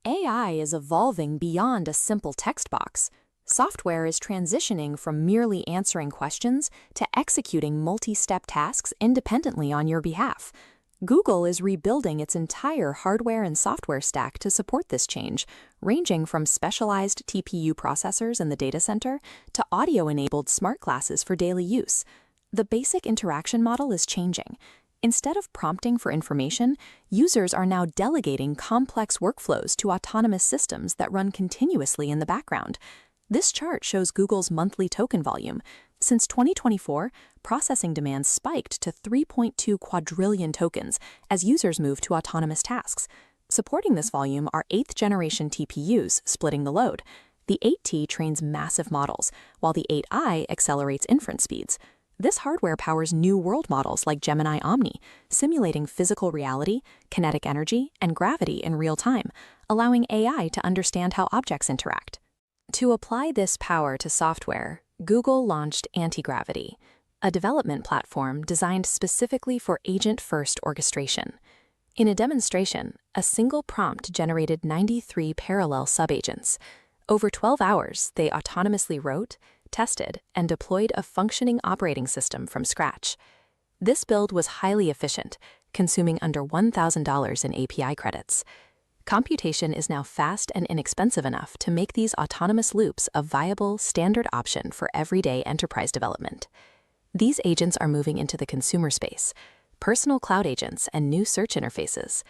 AI is evolving beyond a simple text box. Software is transitioning from merely answering questions to executing multi-step tasks independently on your behalf. Google is rebuilding its entire hardware and software stack to support this change, ranging from specialized TPU processors in the data center to audio-enabled smart glasses for daily use. The basic interaction model is changing. Instead of prompting for information, users are now delegating complex workflows to autonomous systems that run continuously in the background. This chart shows Google's monthly token volume. Since 2024, processing demand spiked to 3.2 quadrillion tokens as users move to autonomous tasks. Supporting this volume are 8th-generation TPUs, splitting the load. The 8T trains massive models, while the 8I accelerates inference speeds. This hardware powers new world models like Gemini Omni, simulating physical reality, kinetic energy, and gravity in real time, allowing AI to understand how objects interact. To apply this power to software, Google launched Antigravity, a development platform designed specifically for agent-first orchestration. In a demonstration, a single prompt generated 93 parallel subagents. Over 12 hours, they autonomously wrote, tested, and deployed a functioning operating system from scratch. This build was highly efficient, consuming under $1,000 in API credits. Computation is now fast and inexpensive enough to make these autonomous loops a viable, standard option for everyday enterprise development. These agents are moving into the consumer space. Personal cloud agents and new search interfaces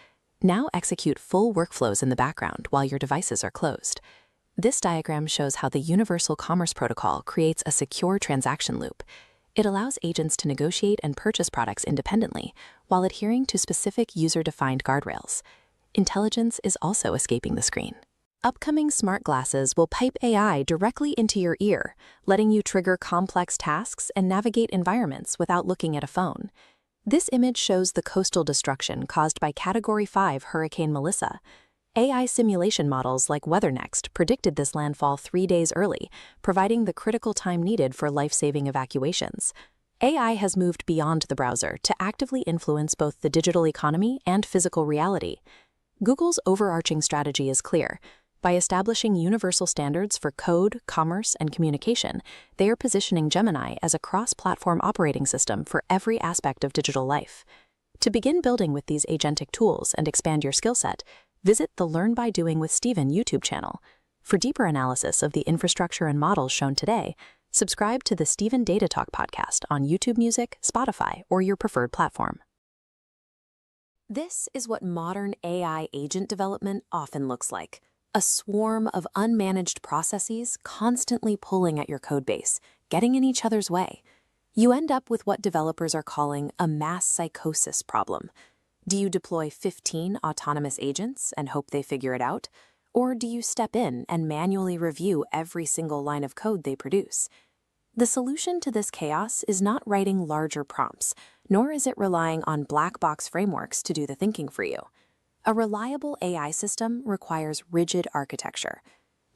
now execute full workflows in the background while your devices are closed. This diagram shows how the Universal Commerce Protocol creates a secure transaction loop. It allows agents to negotiate and purchase products independently while adhering to specific user-defined guardrails. Intelligence is also escaping the screen. Upcoming smart glasses will pipe AI directly into your ear, letting you trigger complex tasks and navigate environments without looking at a phone. This image shows the coastal destruction caused by Category 5 Hurricane Melissa. AI simulation models like WeatherNext predicted this landfall 3 days early, providing the critical time needed for life-saving evacuations. AI has moved beyond the browser to actively influence both the digital economy and physical reality. Google's overarching strategy is clear. By establishing universal standards for code, commerce, and communication, they are positioning Gemini as a cross-platform operating system for every aspect of digital life. To begin building with these agentic tools and expand your skill set, visit the Learn by Doing with Steven YouTube channel. For deeper analysis of the infrastructure and models shown today, subscribe to the Steven Data Talk podcast on YouTube Music, Spotify, or your preferred platform. This is what modern AI agent development often looks like. A swarm of unmanaged processes constantly pulling at your codebase, getting in each other's way. You end up with what developers are calling a mass psychosis problem. Do you deploy 15 autonomous agents and hope they figure it out? Or do you step in and manually review every single line of code they produce? The solution to this chaos is not writing larger prompts, nor is it relying on black box frameworks to do the thinking for you. A reliable AI system requires rigid architecture.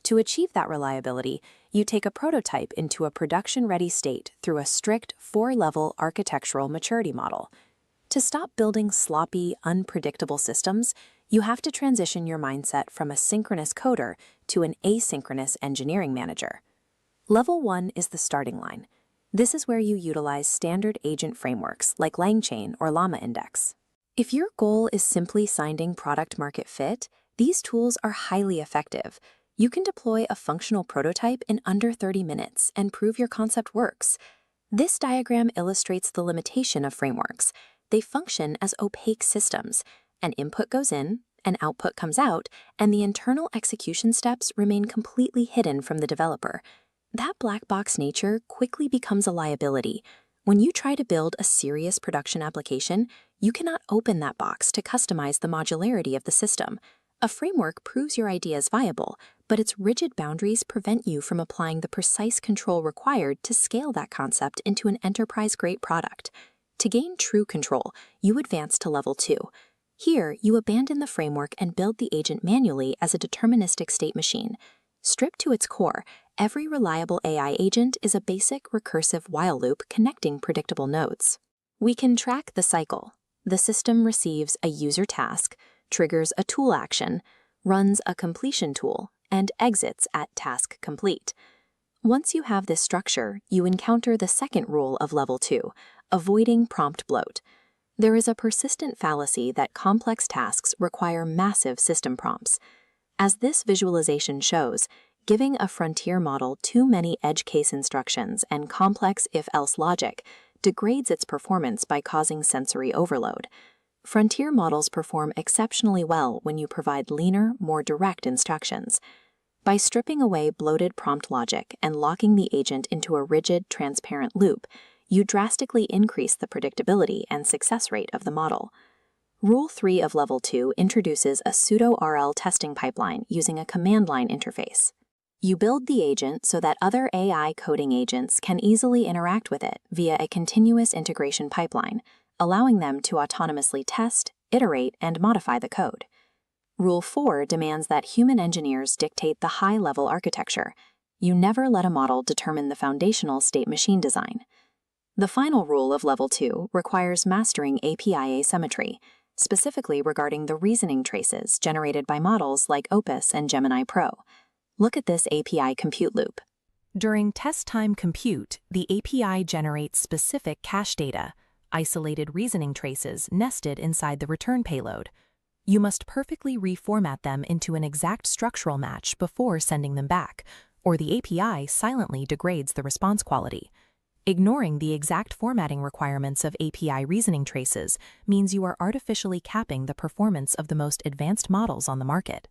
To achieve that reliability, you take a prototype into a production-ready state through a strict 4-level architectural maturity model. To stop building sloppy, unpredictable systems, you have to transition your mindset from a synchronous coder to an asynchronous engineering manager. Level 1 is the starting line. This is where you utilize standard agent frameworks like LangChain or Llama Index. If your goal is simply finding product-market fit, these tools are highly effective. You can deploy a functional prototype in under 30 minutes and prove your concept works. This diagram illustrates the limitation of frameworks. They function as opaque systems. An input goes in, an output comes out, and the internal execution steps remain completely hidden from the developer. That black box nature quickly becomes a liability. When you try to build a serious production application, you cannot open that box to customize the modularity of the system. A framework proves your idea is viable, but its rigid boundaries prevent you from applying the precise control required to scale that concept into an enterprise-grade product. To gain true control, you advance to level 2. Here, you abandon the framework and build the agent manually as a deterministic state machine. Stripped to its core, every reliable AI agent is a basic recursive while loop connecting predictable nodes. We can track the cycle. The system receives a user task, triggers a tool action, runs a completion tool, and exits at task complete. Once you have this structure, you encounter the second rule of Level 2, avoiding prompt bloat. There is a persistent fallacy that complex tasks require massive system prompts. As this visualization shows, giving a frontier model too many edge case instructions and complex if-else logic degrades its performance by causing sensory overload. Frontier models perform exceptionally well when you provide leaner, more direct instructions. By stripping away bloated prompt logic and locking the agent into a rigid, transparent loop, you drastically increase the predictability and success rate of the model. Rule 3 of Level 2 introduces a pseudo-RL testing pipeline using a command line interface. You build the agent so that other AI coding agents can easily interact with it via a continuous integration pipeline, allowing them to autonomously test, iterate, and modify the code. Rule 4 demands that human engineers dictate the high-level architecture. You never let a model determine the foundational state machine design. The final rule of Level 2 requires mastering API asymmetry, specifically regarding the reasoning traces generated by models like Opus and Gemini Pro. Look at this API compute loop. During test time compute, the API generates specific cache data, isolated reasoning traces nested inside the return payload. You must perfectly reformat them into an exact structural match before sending them back, or the API silently degrades the response quality. Ignoring the exact formatting requirements of API reasoning traces means you are artificially capping the performance of the most advanced models on the market.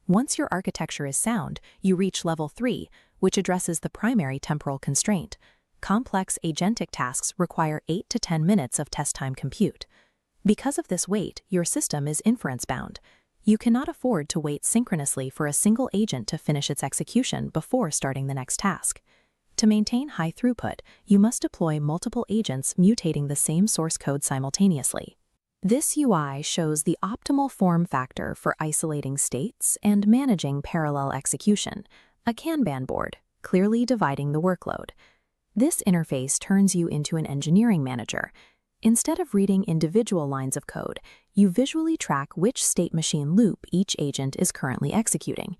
Once your architecture is sound, you reach Level 3, which addresses the primary temporal constraint. Complex agentic tasks require 8 to 10 minutes of test time compute. Because of this wait, your system is inference-bound. You cannot afford to wait synchronously for a single agent to finish its execution before starting the next task. To maintain high throughput, you must deploy multiple agents mutating the same source code simultaneously. This UI shows the optimal form factor for isolating states and managing parallel execution, a Kanban board, clearly dividing the workload. This interface turns you into an engineering manager. Instead of reading individual lines of code, you visually track which state machine loop each agent is currently executing.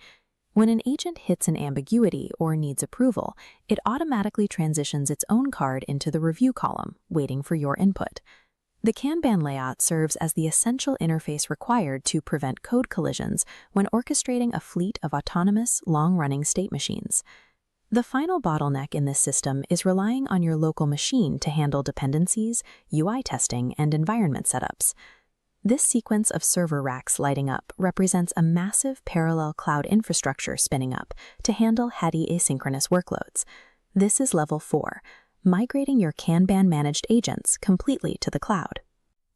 When an agent hits an ambiguity or needs approval, it automatically transitions its own card into the review column, waiting for your input. The Kanban layout serves as the essential interface required to prevent code collisions when orchestrating a fleet of autonomous, long-running state machines. The final bottleneck in this system is relying on your local machine to handle dependencies, UI testing, and environment setups. This sequence of server racks lighting up represents a massive parallel cloud infrastructure spinning up to handle heady asynchronous workloads. This is Level 4, migrating your Kanban-managed agents completely to the cloud.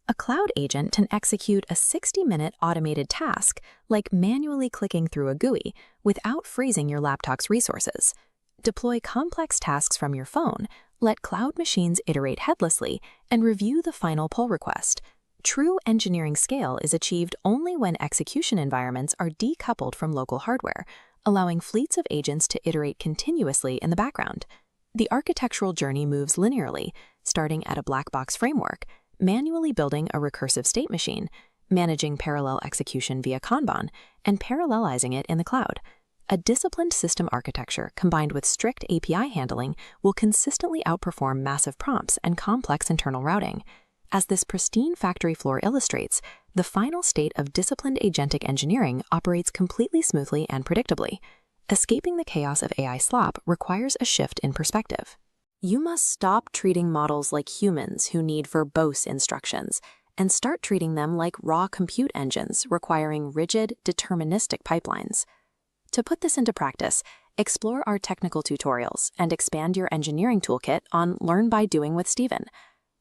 A cloud agent can execute a 60-minute automated task like manually clicking through a GUI without freezing your laptop's resources. Deploy complex tasks from your phone, let cloud machines iterate headlessly, and review the final pull request. True engineering scale is achieved only when execution environments are decoupled from local hardware, allowing fleets of agents to iterate continuously in the background. The architectural journey moves linearly, starting at a black box framework, manually building a recursive state machine, managing parallel execution via Kanban, and parallelizing it in the cloud. A disciplined system architecture combined with strict API handling will consistently outperform massive prompts and complex internal routing. As this pristine factory floor illustrates, the final state of disciplined agentic engineering operates completely smoothly and predictably. Escaping the chaos of AI slop requires a shift in perspective. You must stop treating models like humans who need verbose instructions and start treating them like raw compute engines requiring rigid, deterministic pipelines. To put this into practice, explore our technical tutorials and expand your engineering toolkit on Learn by Doing with Stephen.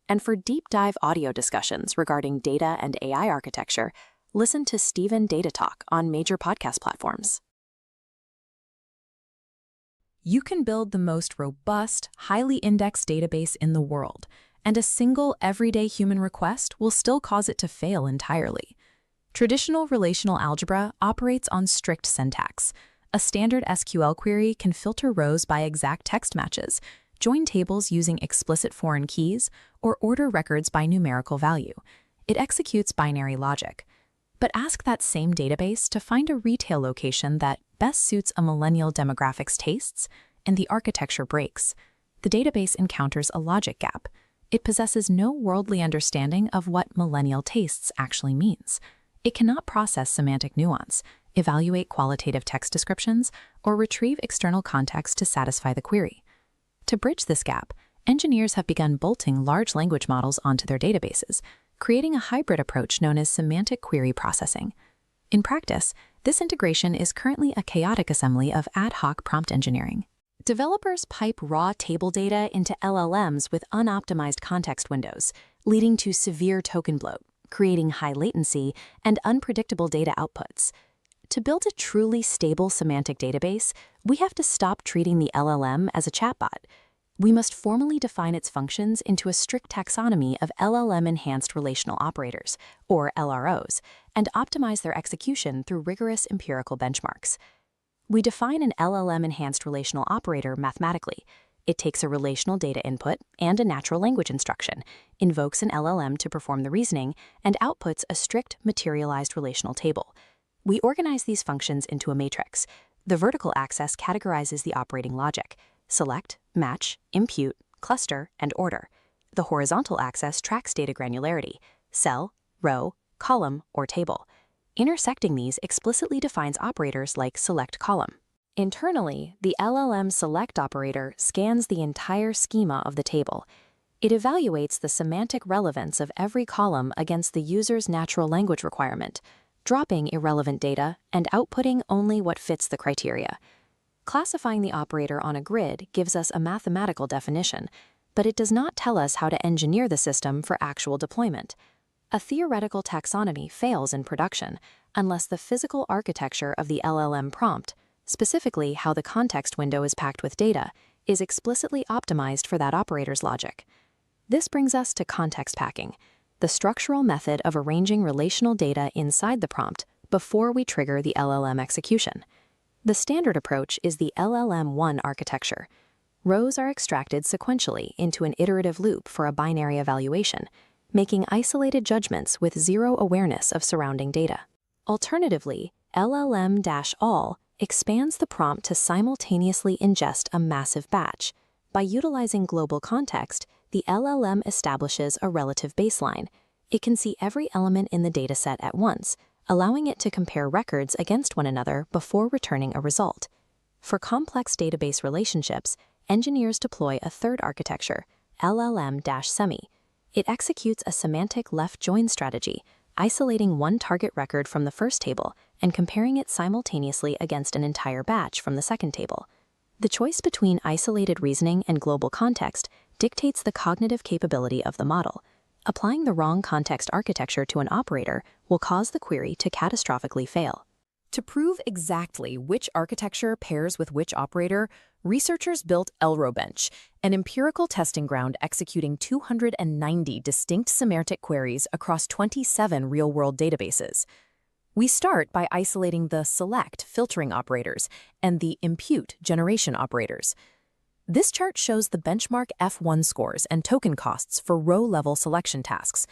And for deep dive audio discussions regarding data and AI architecture, listen to Stephen Data Talk on major podcast platforms. You can build the most robust, highly indexed database in the world, and a single everyday human request will still cause it to fail entirely. Traditional relational algebra operates on strict syntax. A standard SQL query can filter rows by exact text matches, join tables using explicit foreign keys, or order records by numerical value. It executes binary logic. But ask that same database to find a retail location that best suits a millennial demographic's tastes, and the architecture breaks. The database encounters a logic gap. It possesses no worldly understanding of what millennial tastes actually means. It cannot process semantic nuance, evaluate qualitative text descriptions, or retrieve external context to satisfy the query. To bridge this gap, engineers have begun bolting large language models onto their databases, creating a hybrid approach known as semantic query processing. In practice, this integration is currently a chaotic assembly of ad hoc prompt engineering. Developers pipe raw table data into LLMs with unoptimized context windows, leading to severe token bloat, creating high latency and unpredictable data outputs. To build a truly stable semantic database, we have to stop treating the LLM as a chatbot. We must formally define its functions into a strict taxonomy of LLM-enhanced relational operators, or LROs, and optimize their execution through rigorous empirical benchmarks. We define an LLM-enhanced relational operator mathematically. It takes a relational data input and a natural language instruction, invokes an LLM to perform the reasoning, and outputs a strict materialized relational table. We organize these functions into a matrix. The vertical axis categorizes the operating logic: select, match, impute, cluster, and order. The horizontal axis tracks data granularity: cell, row, column, or table. Intersecting these explicitly defines operators like select column. Internally, the LLM select operator scans the entire schema of the table. It evaluates the semantic relevance of every column against the user's natural language requirement, dropping irrelevant data and outputting only what fits the criteria. Classifying the operator on a grid gives us a mathematical definition, but it does not tell us how to engineer the system for actual deployment. A theoretical taxonomy fails in production unless the physical architecture of the LLM prompt, specifically how the context window is packed with data, is explicitly optimized for that operator's logic. This brings us to context packing, the structural method of arranging relational data inside the prompt before we trigger the LLM execution. The standard approach is the LLM-1 architecture. Rows are extracted sequentially into an iterative loop for a binary evaluation, making isolated judgments with zero awareness of surrounding data. Alternatively, LLM-all expands the prompt to simultaneously ingest a massive batch. By utilizing global context, the LLM establishes a relative baseline. It can see every element in the dataset at once, allowing it to compare records against one another before returning a result. For complex database relationships, engineers deploy a third architecture, LLM-SEMI. It executes a semantic left-join strategy, isolating one target record from the first table and comparing it simultaneously against an entire batch from the second table. The choice between isolated reasoning and global context dictates the cognitive capability of the model. Applying the wrong context architecture to an operator will cause the query to catastrophically fail. To prove exactly which architecture pairs with which operator, researchers built EIEEurope, an empirical testing ground executing 290 distinct semantic queries across 27 real-world databases. We start by isolating the select filtering operators and the impute generation operators. This chart shows the benchmark F1 scores and token costs for row-level selection tasks.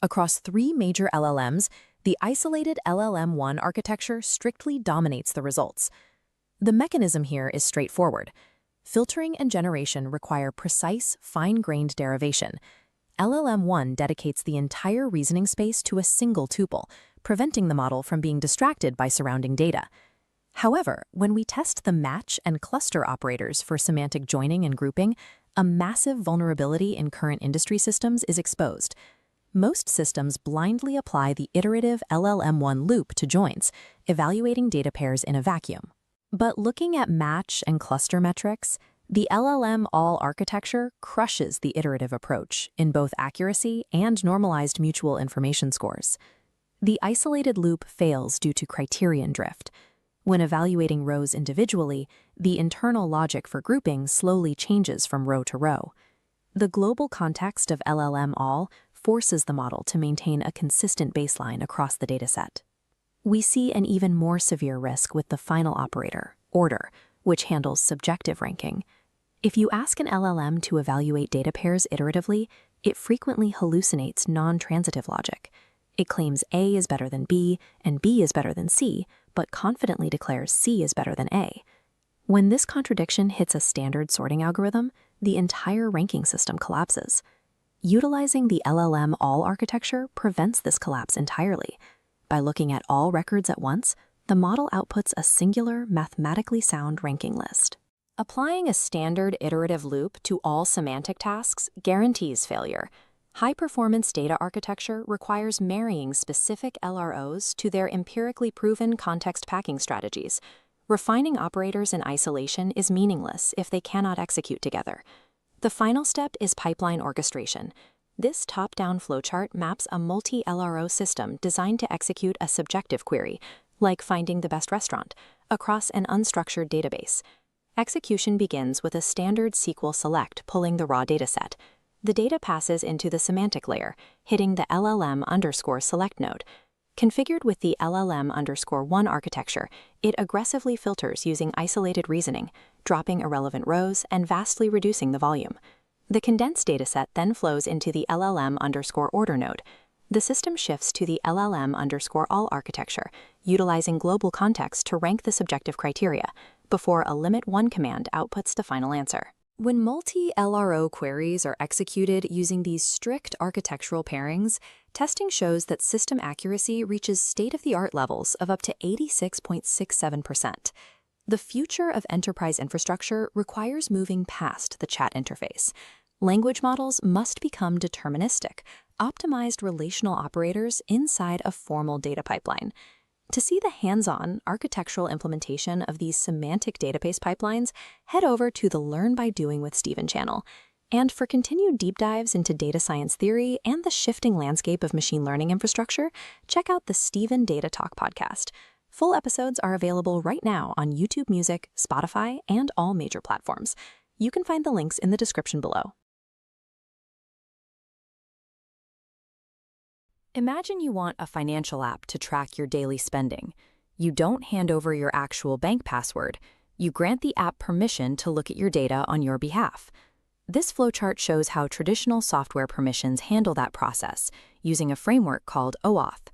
Across 3 major LLMs, the isolated LLM-1 architecture strictly dominates the results. The mechanism here is straightforward. Filtering and generation require precise, fine-grained derivation. LLM-1 dedicates the entire reasoning space to a single tuple, preventing the model from being distracted by surrounding data. However, when we test the match and cluster operators for semantic joining and grouping, a massive vulnerability in current industry systems is exposed. Most systems blindly apply the iterative LLM-1 loop to joins, evaluating data pairs in a vacuum. But looking at match and cluster metrics, the LLM-all architecture crushes the iterative approach in both accuracy and normalized mutual information scores. The isolated loop fails due to criterion drift. When evaluating rows individually, the internal logic for grouping slowly changes from row to row. The global context of LLM-all forces the model to maintain a consistent baseline across the dataset. We see an even more severe risk with the final operator, order, which handles subjective ranking. If you ask an LLM to evaluate data pairs iteratively, it frequently hallucinates non-transitive logic. It claims A is better than B and B is better than C, but confidently declares C is better than A. When this contradiction hits a standard sorting algorithm, the entire ranking system collapses. Utilizing the LLM-all architecture prevents this collapse entirely. By looking at all records at once, the model outputs a singular, mathematically sound ranking list. Applying a standard iterative loop to all semantic tasks guarantees failure. High-performance data architecture requires marrying specific LROs to their empirically proven context packing strategies. Refining operators in isolation is meaningless if they cannot execute together. The final step is pipeline orchestration. This top-down flowchart maps a multi-LRO system designed to execute a subjective query, like finding the best restaurant, across an unstructured database. Execution begins with a standard SQL select pulling the raw dataset. The data passes into the semantic layer, hitting the LLM_select node. Configured with the LLM_1 architecture, it aggressively filters using isolated reasoning, dropping irrelevant rows and vastly reducing the volume. The condensed dataset then flows into the LLM_order node. The system shifts to the LLM_all architecture, utilizing global context to rank the subjective criteria, before a limit1 command outputs the final answer. When multi-LRO queries are executed using these strict architectural pairings, testing shows that system accuracy reaches state-of-the-art levels of up to 86.67%. The future of enterprise infrastructure requires moving past the chat interface. Language models must become deterministic, optimized relational operators inside a formal data pipeline. To see the hands-on architectural implementation of these semantic database pipelines, head over to the Learn by Doing with Stephen channel. And for continued deep dives into data science theory and the shifting landscape of machine learning infrastructure, check out the Stephen Data Talk podcast. Full episodes are available right now on YouTube Music, Spotify, and all major platforms. You can find the links in the description below. Imagine you want a financial app to track your daily spending. You don't hand over your actual bank password. You grant the app permission to look at your data on your behalf. This flowchart shows how traditional software permissions handle that process using a framework called OAuth.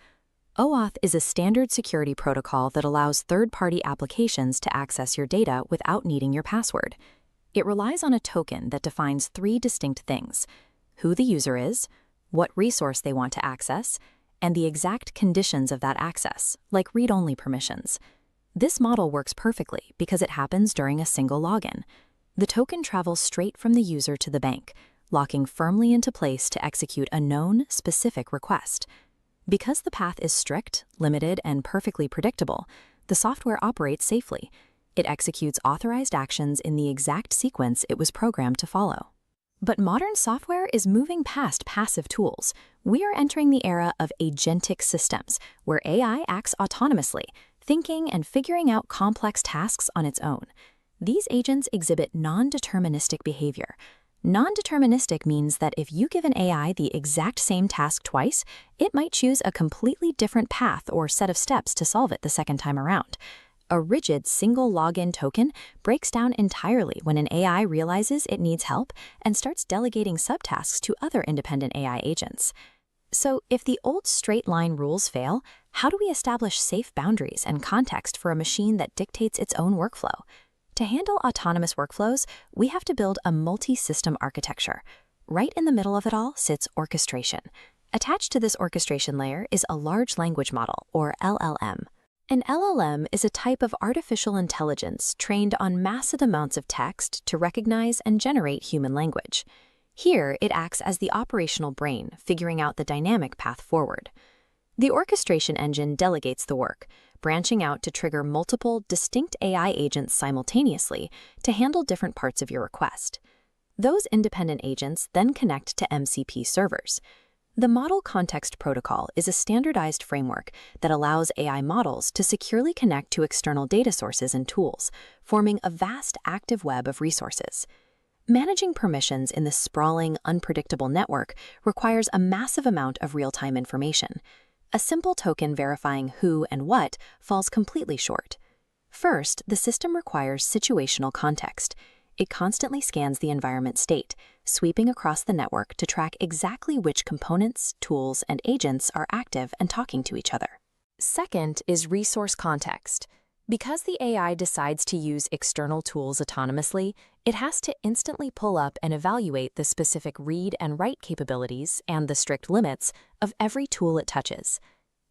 OAuth is a standard security protocol that allows third-party applications to access your data without needing your password. It relies on a token that defines three distinct things: who the user is, what resource they want to access, and the exact conditions of that access, like read-only permissions. This model works perfectly because it happens during a single login. The token travels straight from the user to the bank, locking firmly into place to execute a known, specific request. Because the path is strict, limited, and perfectly predictable, the software operates safely. It executes authorized actions in the exact sequence it was programmed to follow. But modern software is moving past passive tools. We are entering the era of agentic systems, where AI acts autonomously, thinking and figuring out complex tasks on its own. These agents exhibit non-deterministic behavior. Non-deterministic means that if you give an AI the exact same task twice, it might choose a completely different path or set of steps to solve it the second time around. A rigid single login token breaks down entirely when an AI realizes it needs help and starts delegating subtasks to other independent AI agents. So, if the old straight-line rules fail, how do we establish safe boundaries and context for a machine that dictates its own workflow? To handle autonomous workflows, we have to build a multi-system architecture. Right in the middle of it all sits orchestration. Attached to this orchestration layer is a large language model, or LLM. An LLM is a type of artificial intelligence trained on massive amounts of text to recognize and generate human language. Here, it acts as the operational brain, figuring out the dynamic path forward. The orchestration engine delegates the work, branching out to trigger multiple, distinct AI agents simultaneously to handle different parts of your request. Those independent agents then connect to MCP servers. The Model Context Protocol is a standardized framework that allows AI models to securely connect to external data sources and tools, forming a vast active web of resources. Managing permissions in this sprawling, unpredictable network requires a massive amount of real-time information. A simple token verifying who and what falls completely short. First, the system requires situational context. It constantly scans the environment state, sweeping across the network to track exactly which components, tools, and agents are active and talking to each other. Second is resource context. Because the AI decides to use external tools autonomously, it has to instantly pull up and evaluate the specific read and write capabilities and the strict limits of every tool it touches.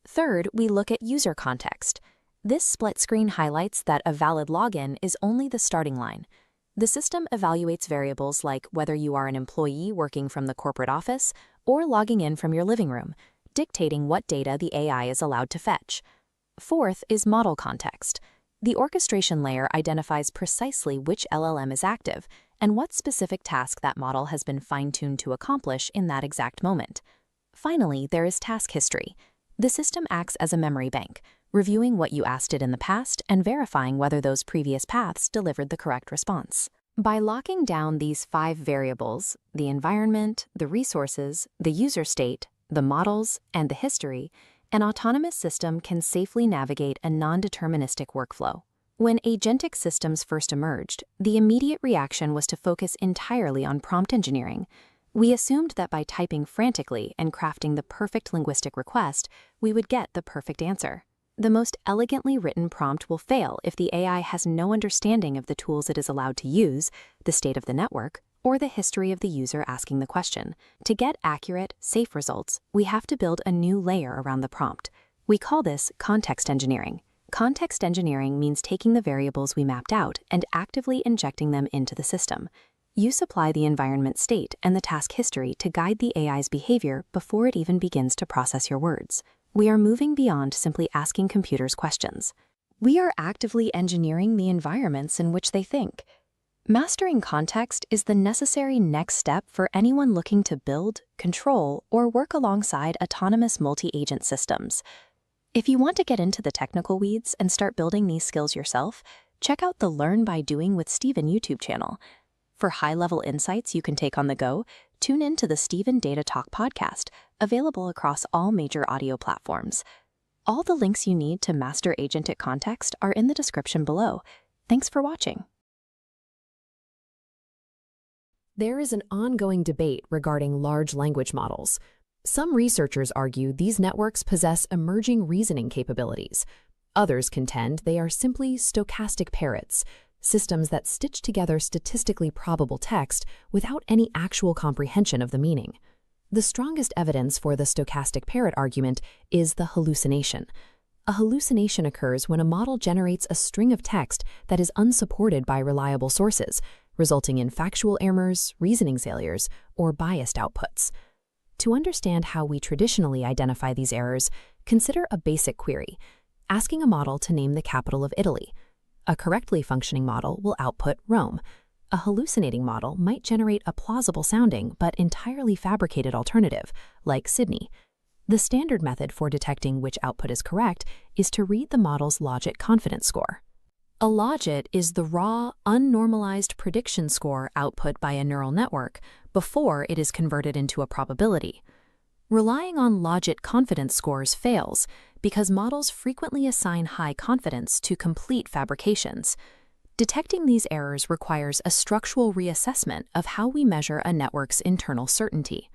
Third, we look at user context. This split screen highlights that a valid login is only the starting line. The system evaluates variables like whether you are an employee working from the corporate office or logging in from your living room, dictating what data the AI is allowed to fetch. Fourth is model context. The orchestration layer identifies precisely which LLM is active and what specific task that model has been fine-tuned to accomplish in that exact moment. Finally, there is task history. The system acts as a memory bank, reviewing what you asked it in the past and verifying whether those previous paths delivered the correct response. By locking down these 5 variables, the environment, the resources, the user state, the models, and the history, an autonomous system can safely navigate a non-deterministic workflow. When agentic systems first emerged, the immediate reaction was to focus entirely on prompt engineering. We assumed that by typing frantically and crafting the perfect linguistic request, we would get the perfect answer. The most elegantly written prompt will fail if the AI has no understanding of the tools it is allowed to use, the state of the network, or the history of the user asking the question. To get accurate, safe results, we have to build a new layer around the prompt. We call this context engineering. Context engineering means taking the variables we mapped out and actively injecting them into the system. You supply the environment state and the task history to guide the AI's behavior before it even begins to process your words. We are moving beyond simply asking computers questions. We are actively engineering the environments in which they think. Mastering context is the necessary next step for anyone looking to build, control, or work alongside autonomous multi-agent systems. If you want to get into the technical weeds and start building these skills yourself, check out the Learn by Doing with Steven YouTube channel. For high-level insights you can take on the go, tune in to the Steven Data Talk podcast, available across all major audio platforms. All the links you need to master agentic context are in the description below. Thanks for watching. There is an ongoing debate regarding large language models. Some researchers argue these networks possess emerging reasoning capabilities. Others contend they are simply stochastic parrots, systems that stitch together statistically probable text without any actual comprehension of the meaning. The strongest evidence for the stochastic parrot argument is the hallucination. A hallucination occurs when a model generates a string of text that is unsupported by reliable sources, resulting in factual errors, reasoning failures, or biased outputs. To understand how we traditionally identify these errors, consider a basic query, asking a model to name the capital of Italy. A correctly functioning model will output Rome. A hallucinating model might generate a plausible-sounding but entirely fabricated alternative, like Sydney. The standard method for detecting which output is correct is to read the model's logit confidence score. A logit is the raw, unnormalized prediction score output by a neural network before it is converted into a probability. Relying on logit confidence scores fails because models frequently assign high confidence to complete fabrications. Detecting these errors requires a structural reassessment of how we measure a network's internal certainty.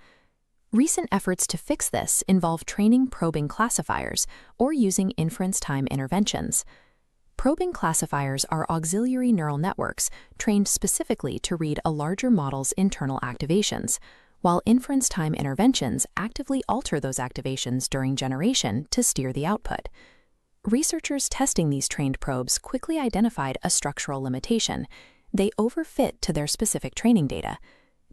Recent efforts to fix this involve training probing classifiers or using inference time interventions. Probing classifiers are auxiliary neural networks trained specifically to read a larger model's internal activations, while inference time interventions actively alter those activations during generation to steer the output. Researchers testing these trained probes quickly identified a structural limitation. They overfit to their specific training data.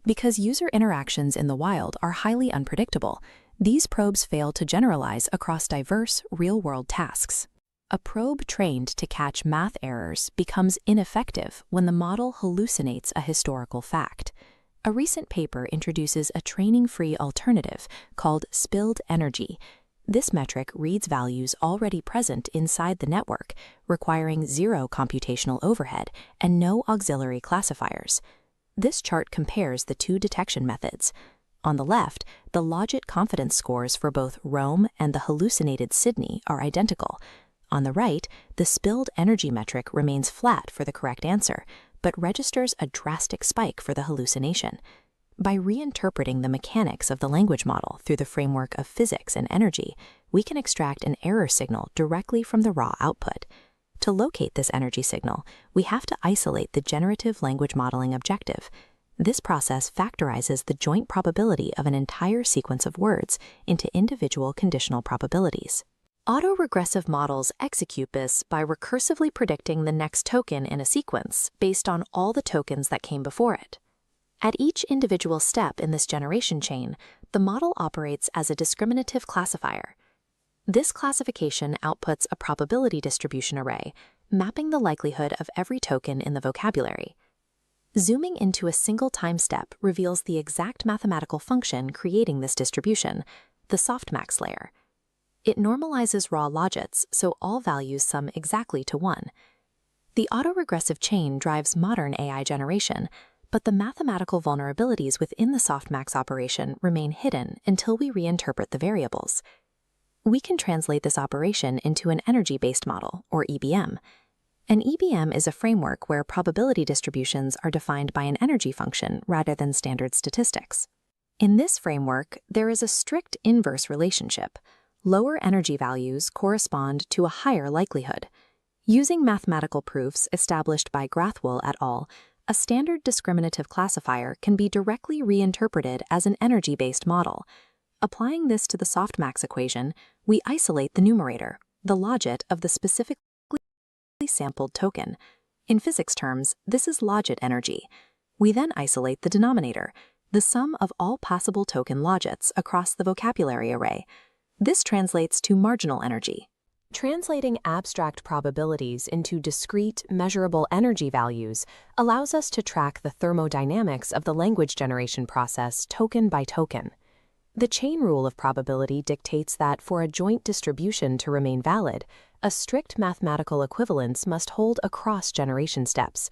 Because user interactions in the wild are highly unpredictable, these probes fail to generalize across diverse, real-world tasks. A probe trained to catch math errors becomes ineffective when the model hallucinates a historical fact. A recent paper introduces a training-free alternative called spilled energy. This metric reads values already present inside the network, requiring zero computational overhead and no auxiliary classifiers. This chart compares the two detection methods. On the left, the logit confidence scores for both Rome and the hallucinated Sydney are identical. On the right, the spilled energy metric remains flat for the correct answer, but registers a drastic spike for the hallucination. By reinterpreting the mechanics of the language model through the framework of physics and energy, we can extract an error signal directly from the raw output. To locate this energy signal, we have to isolate the generative language modeling objective. This process factorizes the joint probability of an entire sequence of words into individual conditional probabilities. Autoregressive models execute this by recursively predicting the next token in a sequence based on all the tokens that came before it. At each individual step in this generation chain, the model operates as a discriminative classifier. This classification outputs a probability distribution array, mapping the likelihood of every token in the vocabulary. Zooming into a single time step reveals the exact mathematical function creating this distribution, the softmax layer. It normalizes raw logits so all values sum exactly to 1. The autoregressive chain drives modern AI generation, but the mathematical vulnerabilities within the softmax operation remain hidden until we reinterpret the variables. We can translate this operation into an energy-based model, or EBM. An EBM is a framework where probability distributions are defined by an energy function rather than standard statistics. In this framework, there is a strict inverse relationship. Lower energy values correspond to a higher likelihood. Using mathematical proofs established by Grathwohl et al., a standard discriminative classifier can be directly reinterpreted as an energy-based model. Applying this to the softmax equation, we isolate the numerator, the logit of the specifically sampled token. In physics terms, this is logit energy. We then isolate the denominator, the sum of all possible token logits across the vocabulary array. This translates to marginal energy. Translating abstract probabilities into discrete, measurable energy values allows us to track the thermodynamics of the language generation process token by token. The chain rule of probability dictates that for a joint distribution to remain valid, a strict mathematical equivalence must hold across generation steps.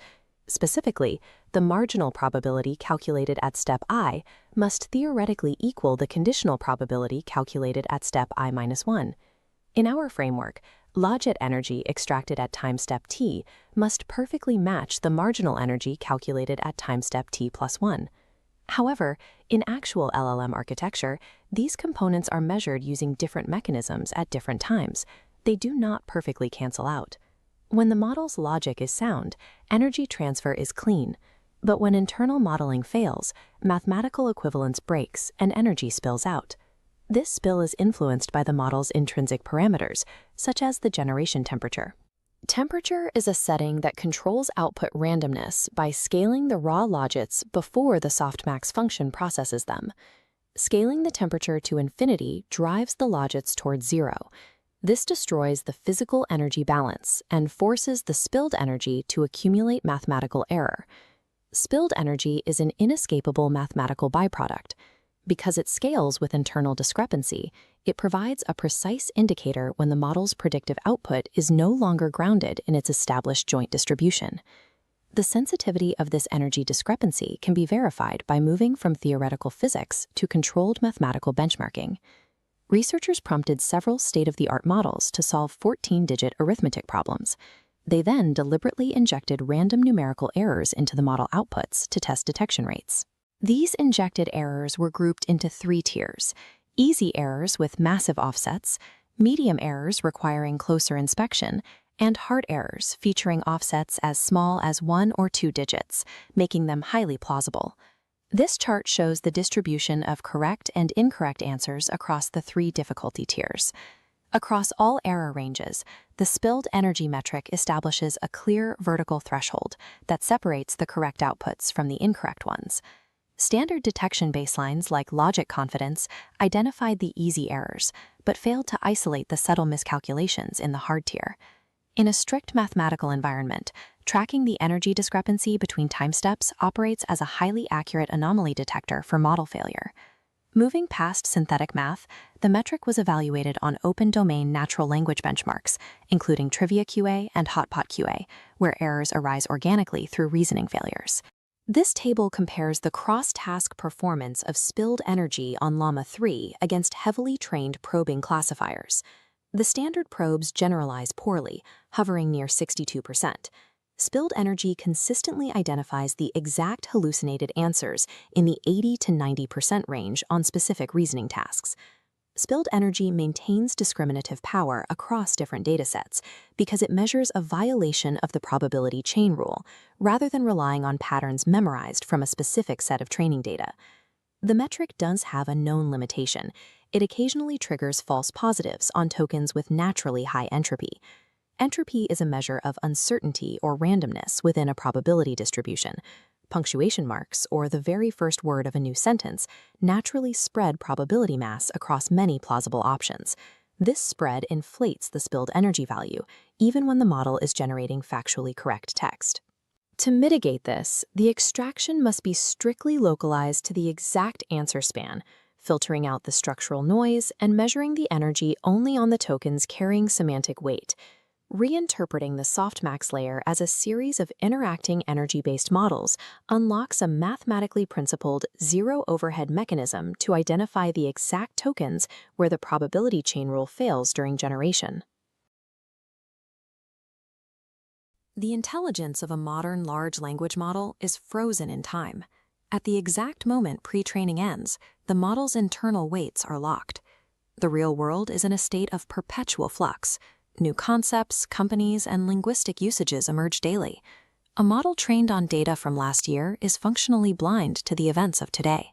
Specifically, the marginal probability calculated at step I must theoretically equal the conditional probability calculated at step I-1. In our framework, logit energy extracted at time step t must perfectly match the marginal energy calculated at time step t plus 1. However, in actual LLM architecture, these components are measured using different mechanisms at different times. They do not perfectly cancel out. When the model's logic is sound, energy transfer is clean. But when internal modeling fails, mathematical equivalence breaks and energy spills out. This spill is influenced by the model's intrinsic parameters, such as the generation temperature. Temperature is a setting that controls output randomness by scaling the raw logits before the softmax function processes them. Scaling the temperature to infinity drives the logits towards 0. This destroys the physical energy balance and forces the spilled energy to accumulate mathematical error. Spilled energy is an inescapable mathematical byproduct. Because it scales with internal discrepancy, it provides a precise indicator when the model's predictive output is no longer grounded in its established joint distribution. The sensitivity of this energy discrepancy can be verified by moving from theoretical physics to controlled mathematical benchmarking. Researchers prompted several state-of-the-art models to solve 14-digit arithmetic problems. They then deliberately injected random numerical errors into the model outputs to test detection rates. These injected errors were grouped into 3 tiers: easy errors with massive offsets, medium errors requiring closer inspection, and hard errors featuring offsets as small as 1 or 2 digits, making them highly plausible. This chart shows the distribution of correct and incorrect answers across the 3 difficulty tiers. Across all error ranges, the spilled energy metric establishes a clear vertical threshold that separates the correct outputs from the incorrect ones. Standard detection baselines like logic confidence identified the easy errors, but failed to isolate the subtle miscalculations in the hard tier. In a strict mathematical environment, tracking the energy discrepancy between time steps operates as a highly accurate anomaly detector for model failure. Moving past synthetic math, the metric was evaluated on open-domain natural language benchmarks, including Trivia QA and Hotpot QA, where errors arise organically through reasoning failures. This table compares the cross-task performance of spilled energy on Llama 3 against heavily trained probing classifiers. The standard probes generalize poorly, hovering near 62%. Spilled energy consistently identifies the exact hallucinated answers in the 80 to 90% range on specific reasoning tasks. Spilled energy maintains discriminative power across different datasets because it measures a violation of the probability chain rule, rather than relying on patterns memorized from a specific set of training data. The metric does have a known limitation. It occasionally triggers false positives on tokens with naturally high entropy. Entropy is a measure of uncertainty or randomness within a probability distribution. Punctuation marks, or the very first word of a new sentence, naturally spread probability mass across many plausible options. This spread inflates the spilled energy value, even when the model is generating factually correct text. To mitigate this, the extraction must be strictly localized to the exact answer span, filtering out the structural noise and measuring the energy only on the tokens carrying semantic weight. Reinterpreting the softmax layer as a series of interacting energy-based models unlocks a mathematically principled zero-overhead mechanism to identify the exact tokens where the probability chain rule fails during generation. The intelligence of a modern large language model is frozen in time. At the exact moment pre-training ends, the model's internal weights are locked. The real world is in a state of perpetual flux. New concepts, companies, and linguistic usages emerge daily. A model trained on data from last year is functionally blind to the events of today.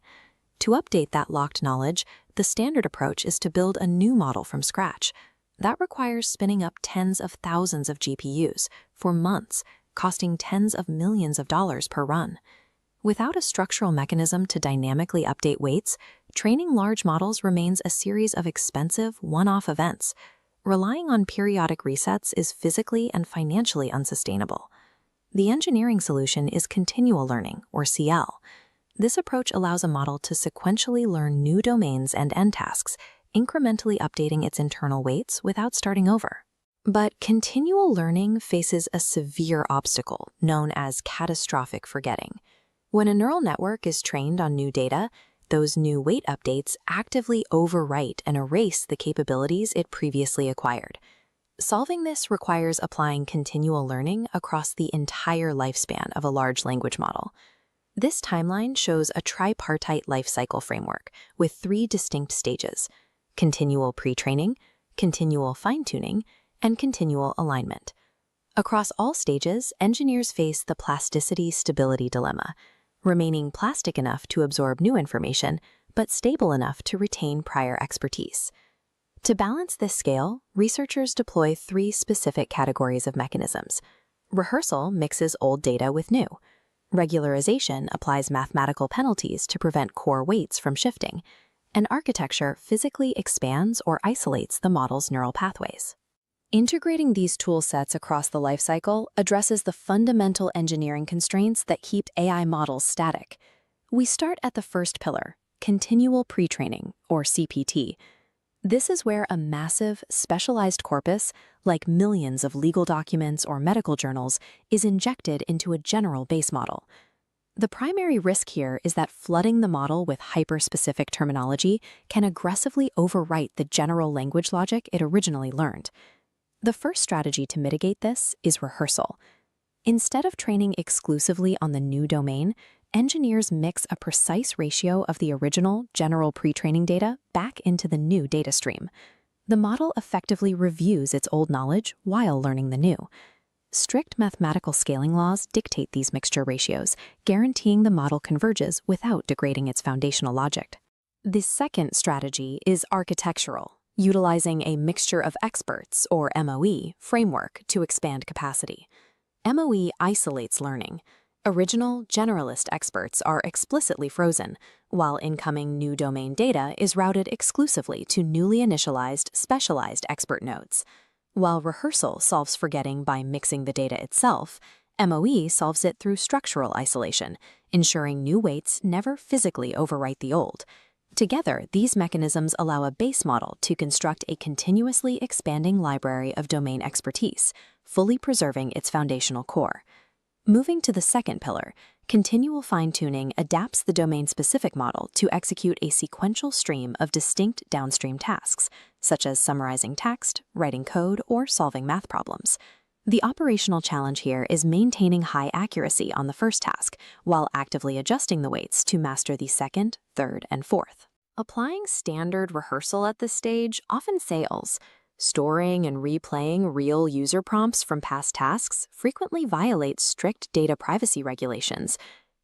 To update that locked knowledge, the standard approach is to build a new model from scratch. That requires spinning up tens of thousands of GPUs for months, costing tens of millions of dollars per run. Without a structural mechanism to dynamically update weights, training large models remains a series of expensive, one-off events. Relying on periodic resets is physically and financially unsustainable. The engineering solution is continual learning, or CL. This approach allows a model to sequentially learn new domains and end tasks, incrementally updating its internal weights without starting over. But continual learning faces a severe obstacle known as catastrophic forgetting. When a neural network is trained on new data, those new weight updates actively overwrite and erase the capabilities it previously acquired. Solving this requires applying continual learning across the entire lifespan of a large language model. This timeline shows a tripartite lifecycle framework with 3 distinct stages: continual pre-training, continual fine-tuning, and continual alignment. Across all stages, engineers face the plasticity-stability dilemma, remaining plastic enough to absorb new information, but stable enough to retain prior expertise. To balance this scale, researchers deploy 3 specific categories of mechanisms. Rehearsal mixes old data with new. Regularization applies mathematical penalties to prevent core weights from shifting. And architecture physically expands or isolates the model's neural pathways. Integrating these tool sets across the lifecycle addresses the fundamental engineering constraints that keep AI models static. We start at the first pillar, continual pre-training, or CPT. This is where a massive, specialized corpus, like millions of legal documents or medical journals, is injected into a general base model. The primary risk here is that flooding the model with hyper-specific terminology can aggressively overwrite the general language logic it originally learned. The first strategy to mitigate this is rehearsal. Instead of training exclusively on the new domain, engineers mix a precise ratio of the original general pre-training data back into the new data stream. The model effectively reviews its old knowledge while learning the new. Strict mathematical scaling laws dictate these mixture ratios, guaranteeing the model converges without degrading its foundational logic. The second strategy is architectural, utilizing a mixture of experts, or MOE, framework to expand capacity. MOE isolates learning. Original, generalist experts are explicitly frozen, while incoming new domain data is routed exclusively to newly initialized, specialized expert nodes. While rehearsal solves forgetting by mixing the data itself, MOE solves it through structural isolation, ensuring new weights never physically overwrite the old. Together, these mechanisms allow a base model to construct a continuously expanding library of domain expertise, fully preserving its foundational core. Moving to the second pillar, continual fine-tuning adapts the domain-specific model to execute a sequential stream of distinct downstream tasks, such as summarizing text, writing code, or solving math problems. The operational challenge here is maintaining high accuracy on the first task, while actively adjusting the weights to master the second, third, and fourth. Applying standard rehearsal at this stage often fails. Storing and replaying real user prompts from past tasks frequently violates strict data privacy regulations.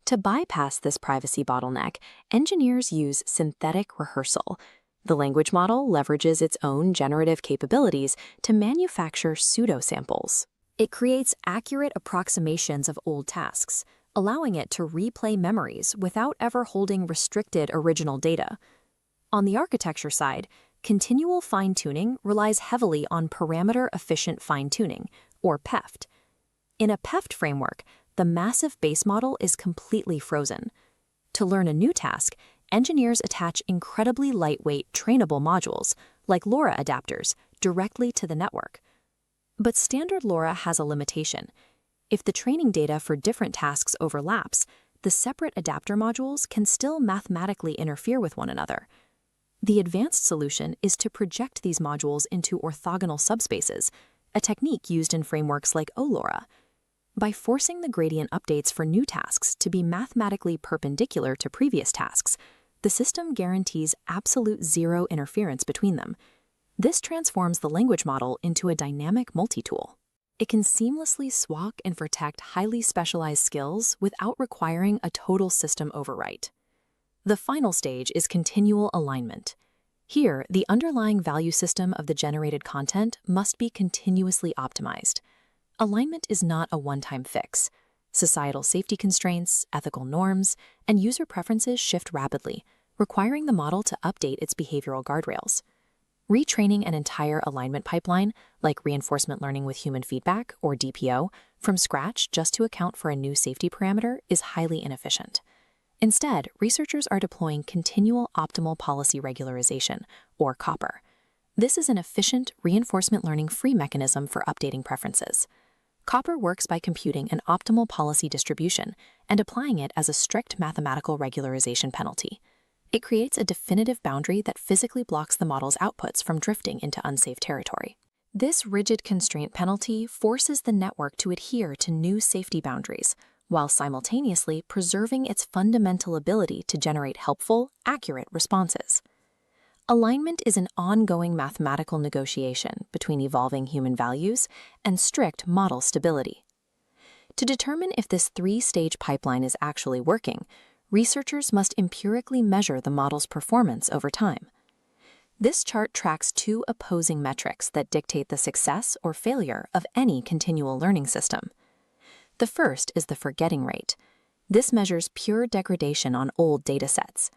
To bypass this privacy bottleneck, engineers use synthetic rehearsal. The language model leverages its own generative capabilities to manufacture pseudo-samples. It creates accurate approximations of old tasks, allowing it to replay memories without ever holding restricted original data. On the architecture side, continual fine-tuning relies heavily on parameter-efficient fine-tuning, or PEFT. In a PEFT framework, the massive base model is completely frozen. To learn a new task, engineers attach incredibly lightweight trainable modules, like LoRa adapters, directly to the network. But standard LoRa has a limitation. If the training data for different tasks overlaps, the separate adapter modules can still mathematically interfere with one another. The advanced solution is to project these modules into orthogonal subspaces, a technique used in frameworks like OLoRa. By forcing the gradient updates for new tasks to be mathematically perpendicular to previous tasks, the system guarantees absolute zero interference between them. This transforms the language model into a dynamic multi-tool. It can seamlessly swap and protect highly specialized skills without requiring a total system overwrite. The final stage is continual alignment. Here, the underlying value system of the generated content must be continuously optimized. Alignment is not a one-time fix. Societal safety constraints, ethical norms, and user preferences shift rapidly, requiring the model to update its behavioral guardrails. Retraining an entire alignment pipeline, like reinforcement learning with human feedback, or DPO, from scratch just to account for a new safety parameter is highly inefficient. Instead, researchers are deploying continual optimal policy regularization, or COPR. This is an efficient reinforcement learning-free mechanism for updating preferences. COPR works by computing an optimal policy distribution and applying it as a strict mathematical regularization penalty. It creates a definitive boundary that physically blocks the model's outputs from drifting into unsafe territory. This rigid constraint penalty forces the network to adhere to new safety boundaries, while simultaneously preserving its fundamental ability to generate helpful, accurate responses. Alignment is an ongoing mathematical negotiation between evolving human values and strict model stability. To determine if this three-stage pipeline is actually working, researchers must empirically measure the model's performance over time. This chart tracks two opposing metrics that dictate the success or failure of any continual learning system. The first is the forgetting rate. This measures pure degradation on old datasets.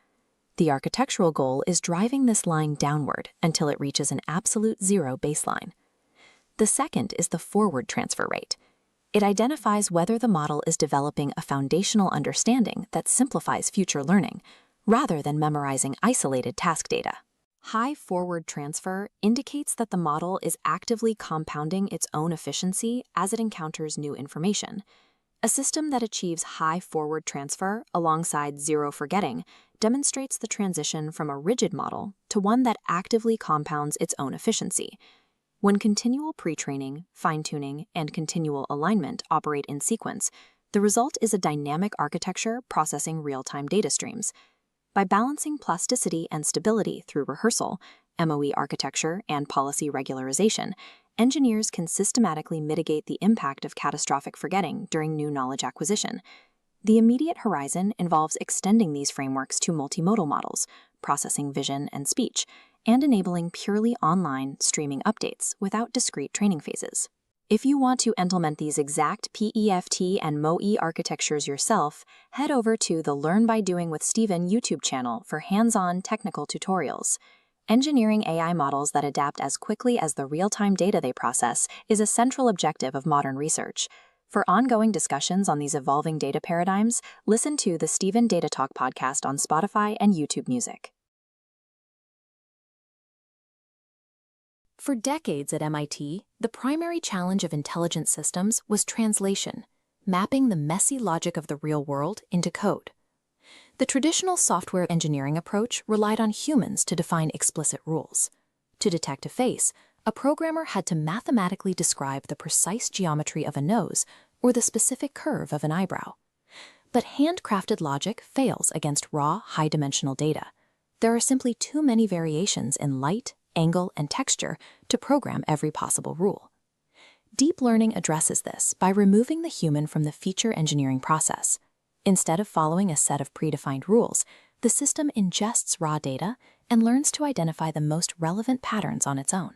The architectural goal is driving this line downward until it reaches an absolute zero baseline. The second is the forward transfer rate. It identifies whether the model is developing a foundational understanding that simplifies future learning, rather than memorizing isolated task data. High forward transfer indicates that the model is actively compounding its own efficiency as it encounters new information. A system that achieves high forward transfer alongside zero forgetting demonstrates the transition from a rigid model to one that actively compounds its own efficiency. When continual pre-training, fine-tuning, and continual alignment operate in sequence, the result is a dynamic architecture processing real-time data streams. By balancing plasticity and stability through rehearsal, MOE architecture, and policy regularization, engineers can systematically mitigate the impact of catastrophic forgetting during new knowledge acquisition. The immediate horizon involves extending these frameworks to multimodal models, processing vision and speech, and enabling purely online streaming updates without discrete training phases. If you want to implement these exact PEFT and MOE architectures yourself, head over to the Learn by Doing with Steven YouTube channel for hands-on technical tutorials. Engineering AI models that adapt as quickly as the real-time data they process is a central objective of modern research. For ongoing discussions on these evolving data paradigms, listen to the Steven Data Talk podcast on Spotify and YouTube Music. For decades at MIT, the primary challenge of intelligent systems was translation, mapping the messy logic of the real world into code. The traditional software engineering approach relied on humans to define explicit rules. To detect a face, A programmer had to mathematically describe the precise geometry of a nose or the specific curve of an eyebrow. But handcrafted logic fails against raw, high-dimensional data. There are simply too many variations in light, angle, and texture to program every possible rule. Deep learning addresses this by removing the human from the feature engineering process. Instead of following a set of predefined rules, the system ingests raw data and learns to identify the most relevant patterns on its own.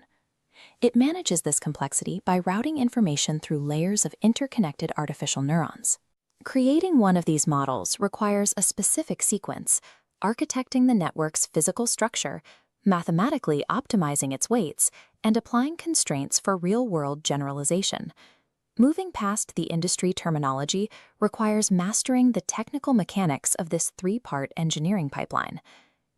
It manages this complexity by routing information through layers of interconnected artificial neurons. Creating one of these models requires a specific sequence, architecting the network's physical structure, mathematically optimizing its weights, and applying constraints for real-world generalization. Moving past the industry terminology requires mastering the technical mechanics of this three-part engineering pipeline.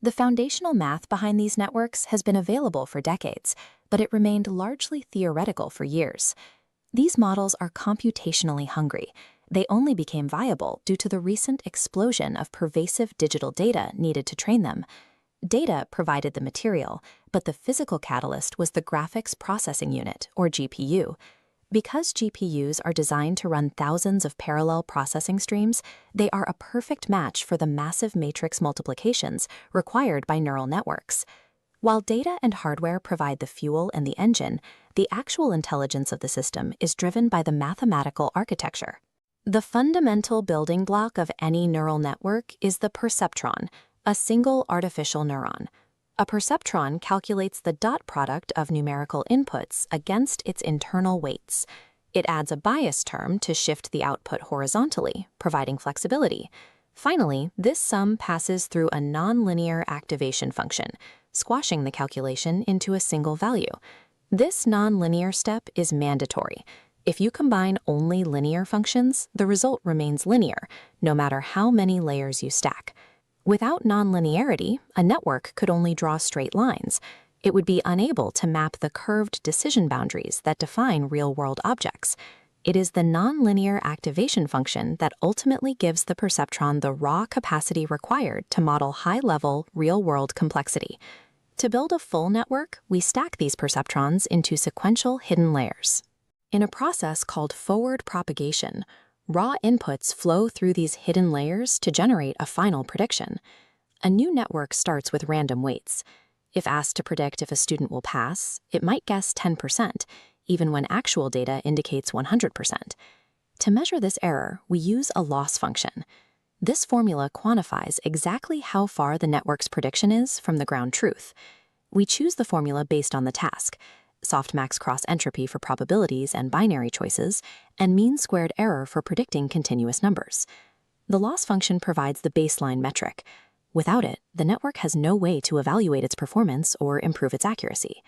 The foundational math behind these networks has been available for decades, but it remained largely theoretical for years. These models are computationally hungry. They only became viable due to the recent explosion of pervasive digital data needed to train them. Data provided the material, but the physical catalyst was the graphics processing unit, or GPU. Because GPUs are designed to run thousands of parallel processing streams, they are a perfect match for the massive matrix multiplications required by neural networks. While data and hardware provide the fuel and the engine, the actual intelligence of the system is driven by the mathematical architecture. The fundamental building block of any neural network is the perceptron, a single artificial neuron. A perceptron calculates the dot product of numerical inputs against its internal weights. It adds a bias term to shift the output horizontally, providing flexibility. Finally, this sum passes through a nonlinear activation function, squashing the calculation into a single value. This nonlinear step is mandatory. If you combine only linear functions, the result remains linear, no matter how many layers you stack. Without nonlinearity, a network could only draw straight lines. It would be unable to map the curved decision boundaries that define real-world objects. It is the nonlinear activation function that ultimately gives the perceptron the raw capacity required to model high-level, real-world complexity. To build a full network, we stack these perceptrons into sequential hidden layers. In a process called forward propagation, raw inputs flow through these hidden layers to generate a final prediction. A new network starts with random weights. If asked to predict if a student will pass, it might guess 10%, even when actual data indicates 100%. To measure this error, we use a loss function. This formula quantifies exactly how far the network's prediction is from the ground truth. We choose the formula based on the task: softmax cross-entropy for probabilities and binary choices, and mean-squared error for predicting continuous numbers. The loss function provides the baseline metric. Without it, the network has no way to evaluate its performance or improve its accuracy.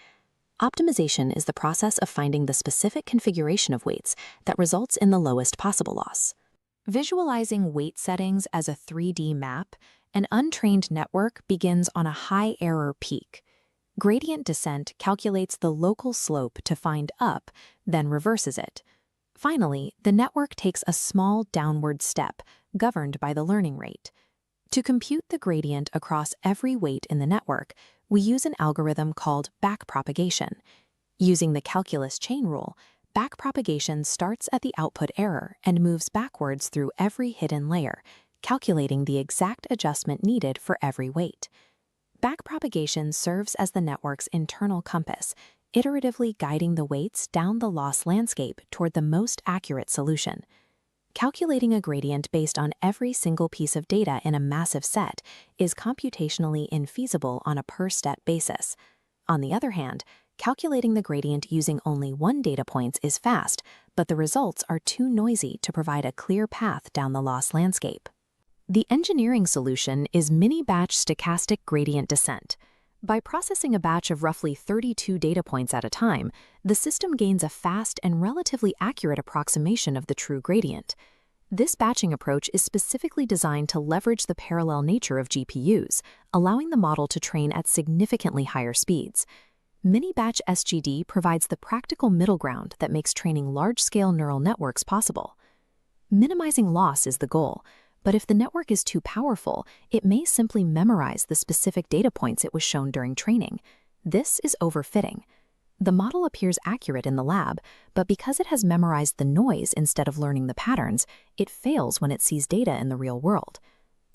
Optimization is the process of finding the specific configuration of weights that results in the lowest possible loss. Visualizing weight settings as a 3D map, an untrained network begins on a high-error peak. Gradient descent calculates the local slope to find up, then reverses it. Finally, the network takes a small downward step, governed by the learning rate. To compute the gradient across every weight in the network, we use an algorithm called backpropagation. Using the calculus chain rule, backpropagation starts at the output error and moves backwards through every hidden layer, calculating the exact adjustment needed for every weight. Backpropagation serves as the network's internal compass, iteratively guiding the weights down the loss landscape toward the most accurate solution. Calculating a gradient based on every single piece of data in a massive set is computationally infeasible on a per-step basis. On the other hand, calculating the gradient using only one data point is fast, but the results are too noisy to provide a clear path down the loss landscape. The engineering solution is mini-batch stochastic gradient descent. By processing a batch of roughly 32 data points at a time, the system gains a fast and relatively accurate approximation of the true gradient. This batching approach is specifically designed to leverage the parallel nature of GPUs, allowing the model to train at significantly higher speeds. Mini-batch SGD provides the practical middle ground that makes training large-scale neural networks possible. Minimizing loss is the goal. But if the network is too powerful, it may simply memorize the specific data points it was shown during training. This is overfitting. The model appears accurate in the lab, but because it has memorized the noise instead of learning the patterns, it fails when it sees data in the real world.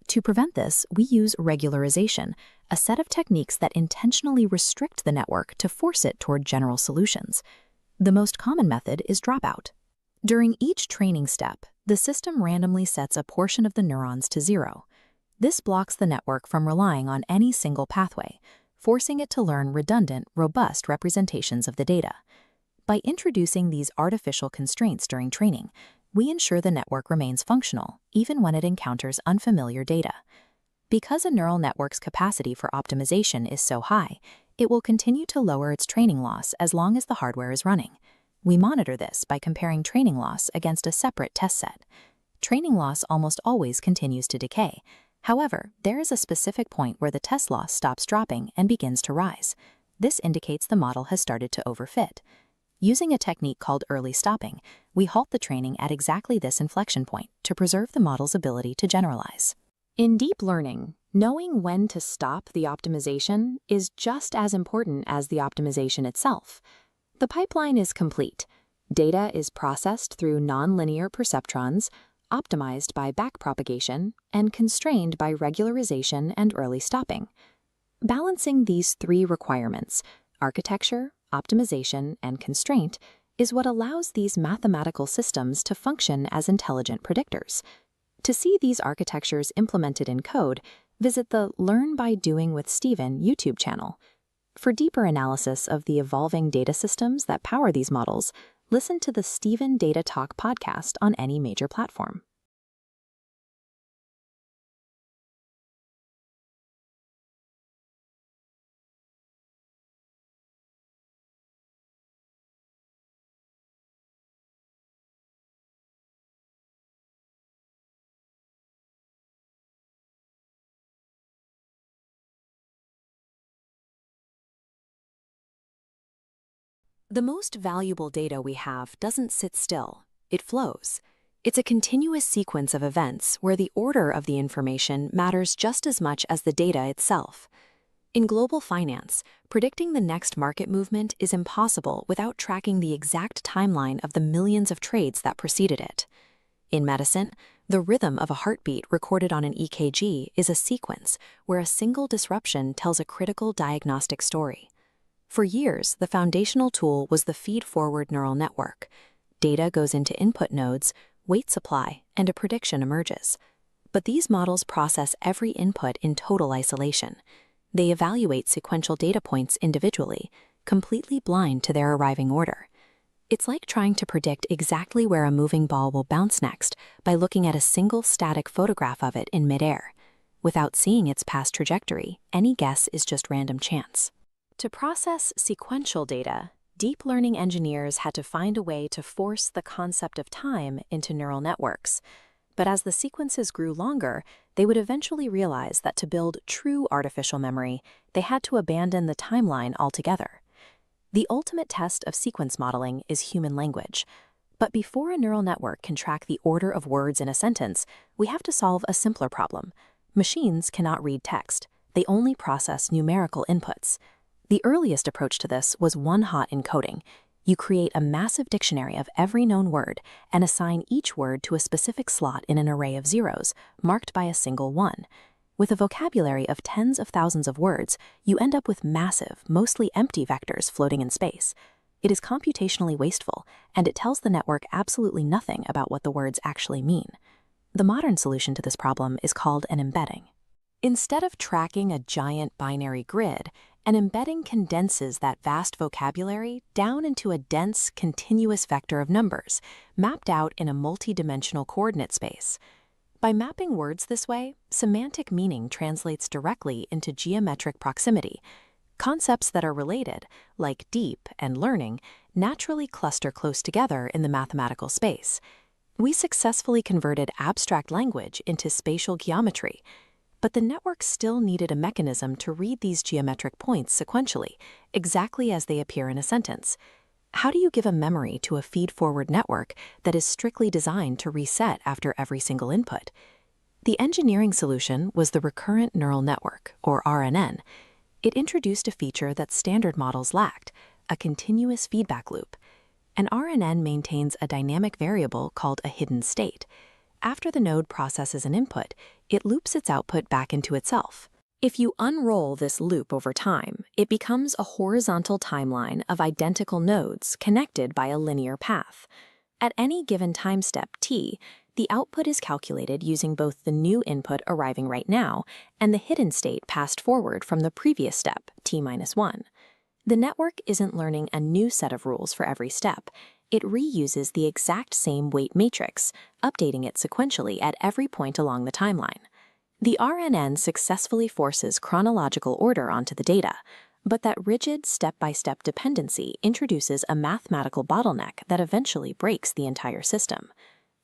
To prevent this, we use regularization, a set of techniques that intentionally restrict the network to force it toward general solutions. The most common method is dropout. During each training step, the system randomly sets a portion of the neurons to 0. This blocks the network from relying on any single pathway, forcing it to learn redundant, robust representations of the data. By introducing these artificial constraints during training, we ensure the network remains functional, even when it encounters unfamiliar data. Because a neural network's capacity for optimization is so high, it will continue to lower its training loss as long as the hardware is running. We monitor this by comparing training loss against a separate test set. Training loss almost always continues to decay. However, there is a specific point where the test loss stops dropping and begins to rise. This indicates the model has started to overfit. Using a technique called early stopping, we halt the training at exactly this inflection point to preserve the model's ability to generalize. In deep learning, knowing when to stop the optimization is just as important as the optimization itself. The pipeline is complete. Data is processed through nonlinear perceptrons, optimized by backpropagation, and constrained by regularization and early stopping. Balancing these three requirements, architecture, optimization, and constraint, is what allows these mathematical systems to function as intelligent predictors. To see these architectures implemented in code, visit the Learn by Doing with Stephen YouTube channel. For deeper analysis of the evolving data systems that power these models, listen to the Stephen Data Talk podcast on any major platform. The most valuable data we have doesn't sit still, it flows. It's a continuous sequence of events where the order of the information matters just as much as the data itself. In global finance, predicting the next market movement is impossible without tracking the exact timeline of the millions of trades that preceded it. In medicine, the rhythm of a heartbeat recorded on an EKG is a sequence where a single disruption tells a critical diagnostic story. For years, the foundational tool was the feed-forward neural network. Data goes into input nodes, weight supply, and a prediction emerges. But these models process every input in total isolation. They evaluate sequential data points individually, completely blind to their arriving order. It's like trying to predict exactly where a moving ball will bounce next by looking at a single static photograph of it in midair. Without seeing its past trajectory, any guess is just random chance. To process sequential data, deep learning engineers had to find a way to force the concept of time into neural networks. But as the sequences grew longer, they would eventually realize that to build true artificial memory, they had to abandon the timeline altogether. The ultimate test of sequence modeling is human language. But before a neural network can track the order of words in a sentence, we have to solve a simpler problem. Machines cannot read text. They only process numerical inputs. The earliest approach to this was one-hot encoding. You create a massive dictionary of every known word and assign each word to a specific slot in an array of zeros, marked by a single 1. With a vocabulary of tens of thousands of words, you end up with massive, mostly empty vectors floating in space. It is computationally wasteful, and it tells the network absolutely nothing about what the words actually mean. The modern solution to this problem is called an embedding. Instead of tracking a giant binary grid, an embedding condenses that vast vocabulary down into a dense, continuous vector of numbers, mapped out in a multi-dimensional coordinate space. By mapping words this way, semantic meaning translates directly into geometric proximity. Concepts that are related, like deep and learning, naturally cluster close together in the mathematical space. We successfully converted abstract language into spatial geometry. But the network still needed a mechanism to read these geometric points sequentially, exactly as they appear in a sentence. How do you give a memory to a feed-forward network that is strictly designed to reset after every single input? The engineering solution was the Recurrent Neural Network, or RNN. It introduced a feature that standard models lacked, a continuous feedback loop. An RNN maintains a dynamic variable called a hidden state. After the node processes an input, it loops its output back into itself. If you unroll this loop over time, it becomes a horizontal timeline of identical nodes connected by a linear path. At any given time step t, the output is calculated using both the new input arriving right now and the hidden state passed forward from the previous step, t-1. The network isn't learning a new set of rules for every step. It reuses the exact same weight matrix, updating it sequentially at every point along the timeline. The RNN successfully forces chronological order onto the data, but that rigid step-by-step dependency introduces a mathematical bottleneck that eventually breaks the entire system.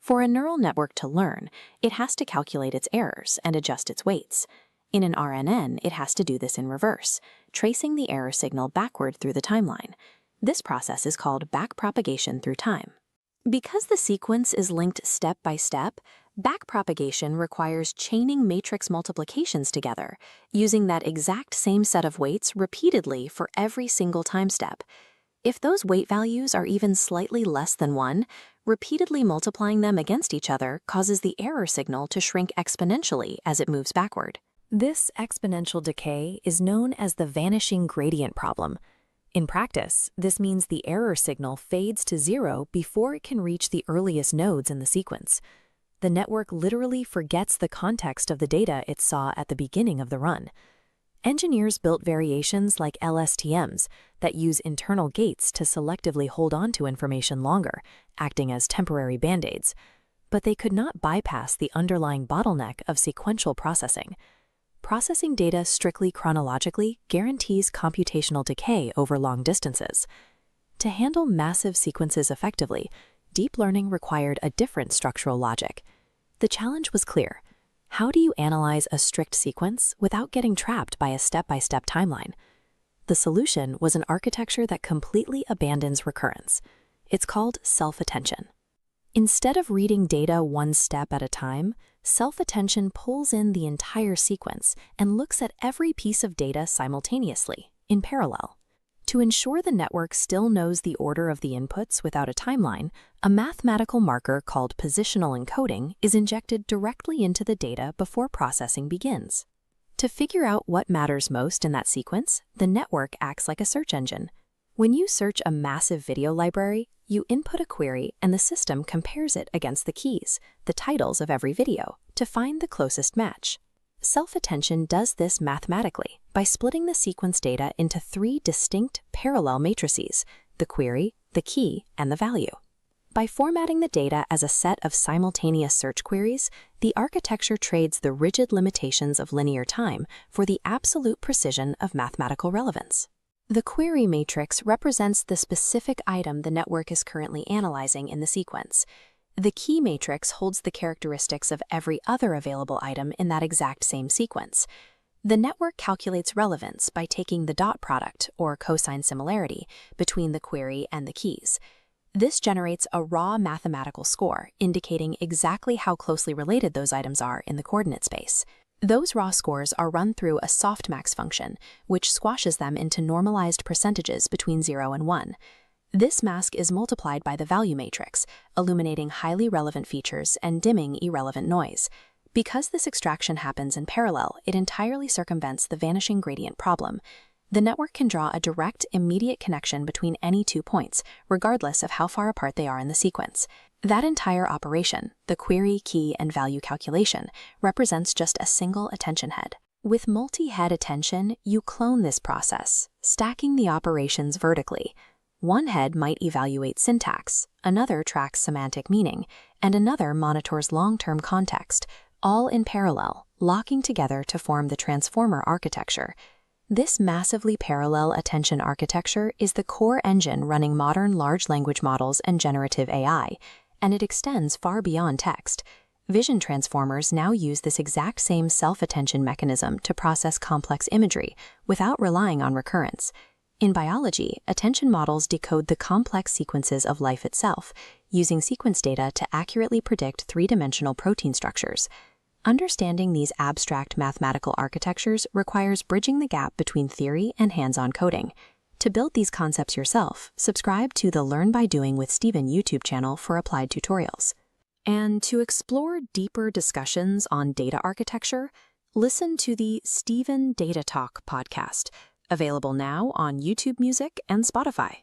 For a neural network to learn, it has to calculate its errors and adjust its weights. In an RNN, it has to do this in reverse, tracing the error signal backward through the timeline. This process is called backpropagation through time. Because the sequence is linked step by step, backpropagation requires chaining matrix multiplications together, using that exact same set of weights repeatedly for every single time step. If those weight values are even slightly less than 1, repeatedly multiplying them against each other causes the error signal to shrink exponentially as it moves backward. This exponential decay is known as the vanishing gradient problem. In practice, this means the error signal fades to 0 before it can reach the earliest nodes in the sequence. The network literally forgets the context of the data it saw at the beginning of the run. Engineers built variations like LSTMs that use internal gates to selectively hold on to information longer, acting as temporary band-aids. But they could not bypass the underlying bottleneck of sequential processing. Processing data strictly chronologically guarantees computational decay over long distances. To handle massive sequences effectively, deep learning required a different structural logic. The challenge was clear. How do you analyze a strict sequence without getting trapped by a step-by-step timeline? The solution was an architecture that completely abandons recurrence. It's called self-attention. Instead of reading data one step at a time, self-attention pulls in the entire sequence and looks at every piece of data simultaneously, in parallel. To ensure the network still knows the order of the inputs without a timeline, a mathematical marker called positional encoding is injected directly into the data before processing begins. To figure out what matters most in that sequence, the network acts like a search engine. When you search a massive video library, you input a query and the system compares it against the keys, the titles of every video, to find the closest match. Self-attention does this mathematically by splitting the sequence data into 3 distinct parallel matrices: the query, the key, and the value. By formatting the data as a set of simultaneous search queries, the architecture trades the rigid limitations of linear time for the absolute precision of mathematical relevance. The query matrix represents the specific item the network is currently analyzing in the sequence. The key matrix holds the characteristics of every other available item in that exact same sequence. The network calculates relevance by taking the dot product, or cosine similarity, between the query and the keys. This generates a raw mathematical score, indicating exactly how closely related those items are in the coordinate space. Those raw scores are run through a softmax function, which squashes them into normalized percentages between 0 and 1. This mask is multiplied by the value matrix, illuminating highly relevant features and dimming irrelevant noise. Because this extraction happens in parallel, it entirely circumvents the vanishing gradient problem. The network can draw a direct, immediate connection between any 2 points, regardless of how far apart they are in the sequence. That entire operation, the query, key, and value calculation, represents just a single attention head. With multi-head attention, you clone this process, stacking the operations vertically. One head might evaluate syntax, another tracks semantic meaning, and another monitors long-term context, all in parallel, locking together to form the transformer architecture. This massively parallel attention architecture is the core engine running modern large language models and generative AI, and it extends far beyond text. Vision transformers now use this exact same self-attention mechanism to process complex imagery without relying on recurrence. In biology, attention models decode the complex sequences of life itself, using sequence data to accurately predict three-dimensional protein structures. Understanding these abstract mathematical architectures requires bridging the gap between theory and hands-on coding. To build these concepts yourself, subscribe to the Learn by Doing with Stephen YouTube channel for applied tutorials. And to explore deeper discussions on data architecture, listen to the Stephen Data Talk podcast, available now on YouTube Music and Spotify.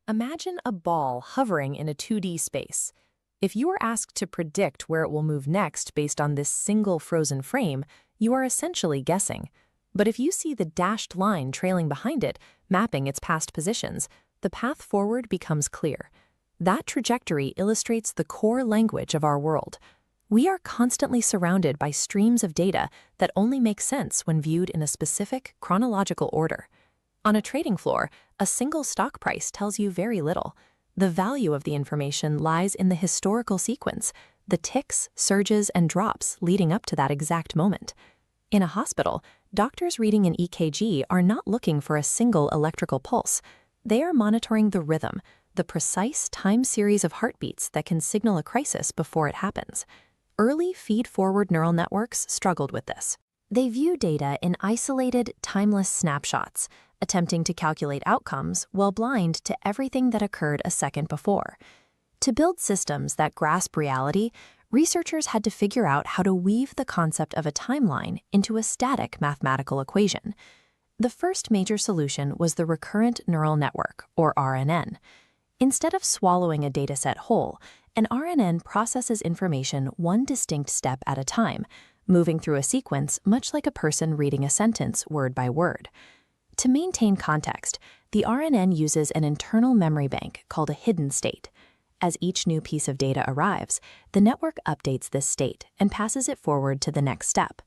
Imagine a ball hovering in a 2D space. If you are asked to predict where it will move next based on this single frozen frame, you are essentially guessing. But if you see the dashed line trailing behind it, mapping its past positions, the path forward becomes clear. That trajectory illustrates the core language of our world. We are constantly surrounded by streams of data that only make sense when viewed in a specific chronological order. On a trading floor, a single stock price tells you very little. The value of the information lies in the historical sequence, the ticks, surges, and drops leading up to that exact moment. In a hospital, doctors reading an EKG are not looking for a single electrical pulse. They are monitoring the rhythm, the precise time series of heartbeats that can signal a crisis before it happens. Early feed-forward neural networks struggled with this. They view data in isolated, timeless snapshots, attempting to calculate outcomes while blind to everything that occurred a second before. To build systems that grasp reality, researchers had to figure out how to weave the concept of a timeline into a static mathematical equation. The first major solution was the recurrent neural network, or RNN. Instead of swallowing a dataset whole, an RNN processes information one distinct step at a time, moving through a sequence much like a person reading a sentence word by word. To maintain context, the RNN uses an internal memory bank called a hidden state. As each new piece of data arrives, the network updates this state and passes it forward to the next step.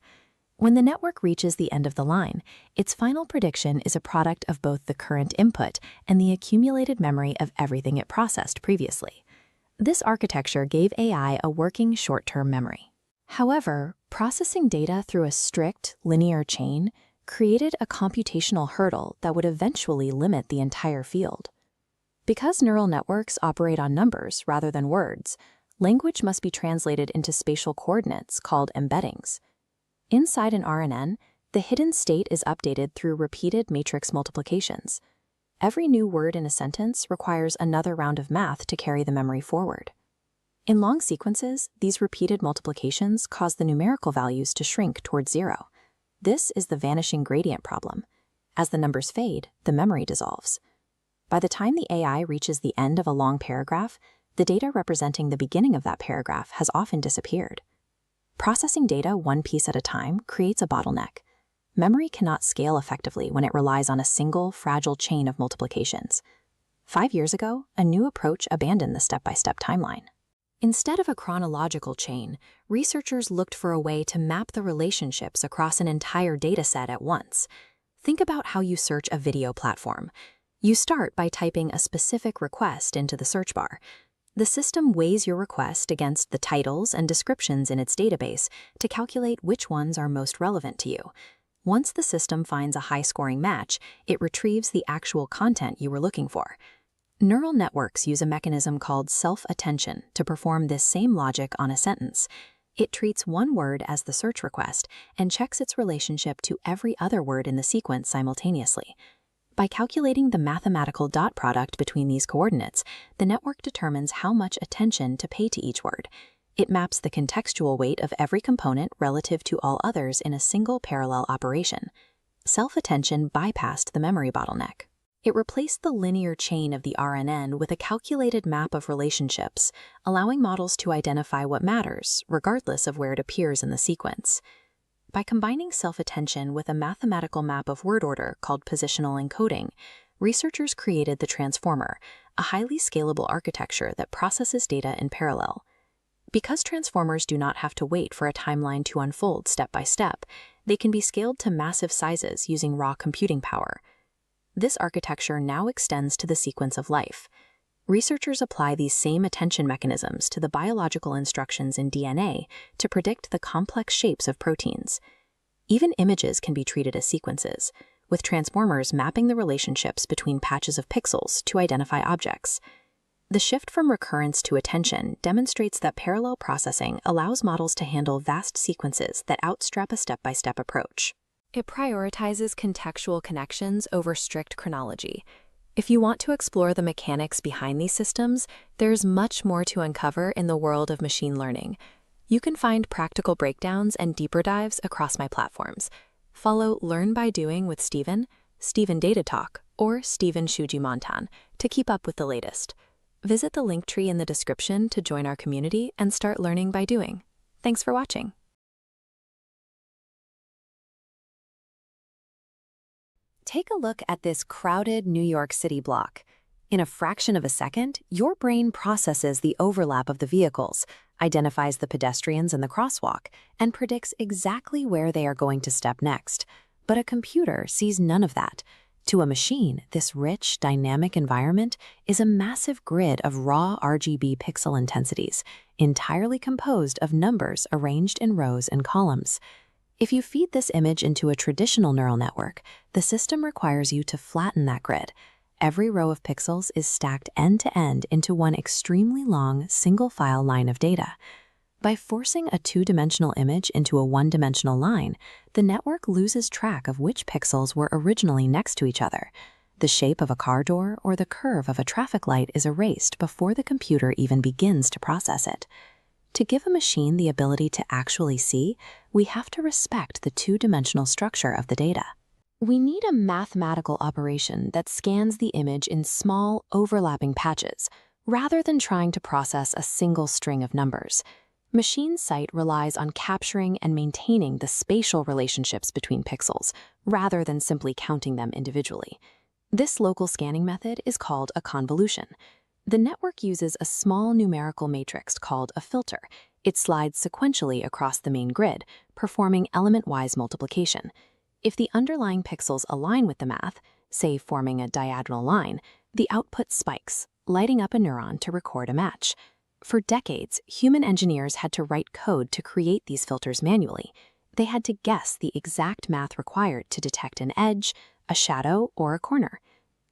When the network reaches the end of the line, its final prediction is a product of both the current input and the accumulated memory of everything it processed previously. This architecture gave AI a working short-term memory. However, processing data through a strict, linear chain created a computational hurdle that would eventually limit the entire field. Because neural networks operate on numbers rather than words, language must be translated into spatial coordinates called embeddings. Inside an RNN, the hidden state is updated through repeated matrix multiplications. Every new word in a sentence requires another round of math to carry the memory forward. In long sequences, these repeated multiplications cause the numerical values to shrink towards zero. This is the vanishing gradient problem. As the numbers fade, the memory dissolves. By the time the AI reaches the end of a long paragraph, the data representing the beginning of that paragraph has often disappeared. Processing data one piece at a time creates a bottleneck. Memory cannot scale effectively when it relies on a single, fragile chain of multiplications. 5 years ago, a new approach abandoned the step-by-step timeline. Instead of a chronological chain, researchers looked for a way to map the relationships across an entire dataset at once. Think about how you search a video platform. You start by typing a specific request into the search bar. The system weighs your request against the titles and descriptions in its database to calculate which ones are most relevant to you. Once the system finds a high-scoring match, it retrieves the actual content you were looking for. Neural networks use a mechanism called self-attention to perform this same logic on a sentence. It treats one word as the search request and checks its relationship to every other word in the sequence simultaneously. By calculating the mathematical dot product between these coordinates, the network determines how much attention to pay to each word. It maps the contextual weight of every component relative to all others in a single parallel operation. Self-attention bypassed the memory bottleneck. It replaced the linear chain of the RNN with a calculated map of relationships, allowing models to identify what matters, regardless of where it appears in the sequence. By combining self-attention with a mathematical map of word order called positional encoding, researchers created the transformer, a highly scalable architecture that processes data in parallel. Because transformers do not have to wait for a timeline to unfold step by step, they can be scaled to massive sizes using raw computing power. This architecture now extends to the sequence of life. Researchers apply these same attention mechanisms to the biological instructions in DNA to predict the complex shapes of proteins. Even images can be treated as sequences, with transformers mapping the relationships between patches of pixels to identify objects. The shift from recurrence to attention demonstrates that parallel processing allows models to handle vast sequences that outstrip a step-by-step approach. It prioritizes contextual connections over strict chronology. If you want to explore the mechanics behind these systems, there's much more to uncover in the world of machine learning. You can find practical breakdowns and deeper dives across my platforms. Follow Learn by Doing with Stephen, Stephen Data Talk, or Stephen Shuji-Montan to keep up with the latest. Visit the link tree in the description to join our community and start learning by doing. Thanks for watching. Take a look at this crowded New York City block. In a fraction of a second, your brain processes the overlap of the vehicles, identifies the pedestrians in the crosswalk, and predicts exactly where they are going to step next. But a computer sees none of that. To a machine, this rich, dynamic environment is a massive grid of raw RGB pixel intensities, entirely composed of numbers arranged in rows and columns. If you feed this image into a traditional neural network, the system requires you to flatten that grid. Every row of pixels is stacked end-to-end into one extremely long, single-file line of data. By forcing a two-dimensional image into a one-dimensional line, the network loses track of which pixels were originally next to each other. The shape of a car door or the curve of a traffic light is erased before the computer even begins to process it. To give a machine the ability to actually see, we have to respect the two-dimensional structure of the data. We need a mathematical operation that scans the image in small, overlapping patches, rather than trying to process a single string of numbers. Machine sight relies on capturing and maintaining the spatial relationships between pixels, rather than simply counting them individually. This local scanning method is called a convolution. The network uses a small numerical matrix called a filter. It slides sequentially across the main grid, performing element-wise multiplication. If the underlying pixels align with the math, say forming a diagonal line, the output spikes, lighting up a neuron to record a match. For decades, human engineers had to write code to create these filters manually. They had to guess the exact math required to detect an edge, a shadow, or a corner.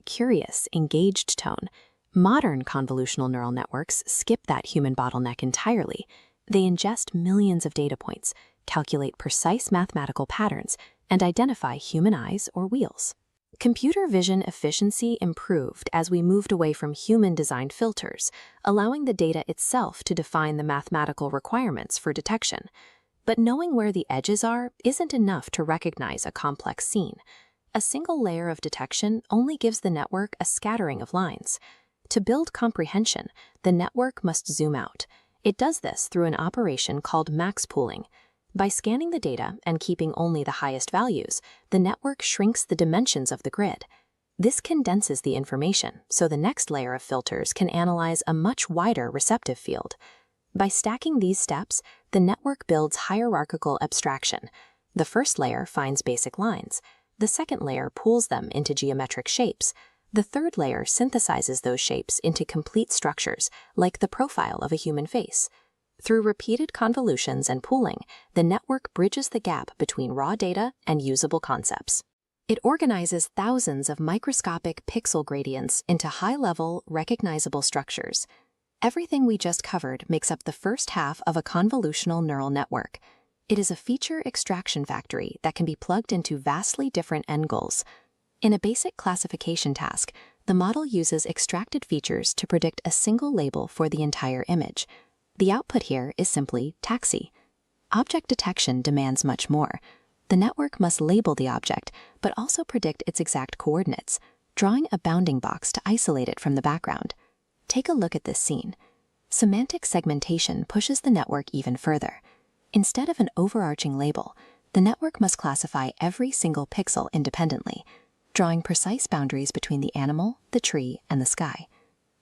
Curious, engaged tone. Modern convolutional neural networks skip that human bottleneck entirely. They ingest millions of data points, calculate precise mathematical patterns, and identify human eyes or wheels. Computer vision efficiency improved as we moved away from human-designed filters, allowing the data itself to define the mathematical requirements for detection. But knowing where the edges are isn't enough to recognize a complex scene. A single layer of detection only gives the network a scattering of lines. To build comprehension, the network must zoom out. It does this through an operation called max pooling. By scanning the data and keeping only the highest values, the network shrinks the dimensions of the grid. This condenses the information, so the next layer of filters can analyze a much wider receptive field. By stacking these steps, the network builds hierarchical abstraction. The first layer finds basic lines. The second layer pools them into geometric shapes. The third layer synthesizes those shapes into complete structures, like the profile of a human face. Through repeated convolutions and pooling, the network bridges the gap between raw data and usable concepts. It organizes thousands of microscopic pixel gradients into high-level, recognizable structures. Everything we just covered makes up the first half of a convolutional neural network. It is a feature extraction factory that can be plugged into vastly different end goals. In a basic classification task, the model uses extracted features to predict a single label for the entire image. The output here is simply taxi. Object detection demands much more. The network must label the object, but also predict its exact coordinates, drawing a bounding box to isolate it from the background. Take a look at this scene. Semantic segmentation pushes the network even further. Instead of an overarching label, the network must classify every single pixel independently, drawing precise boundaries between the animal, the tree, and the sky.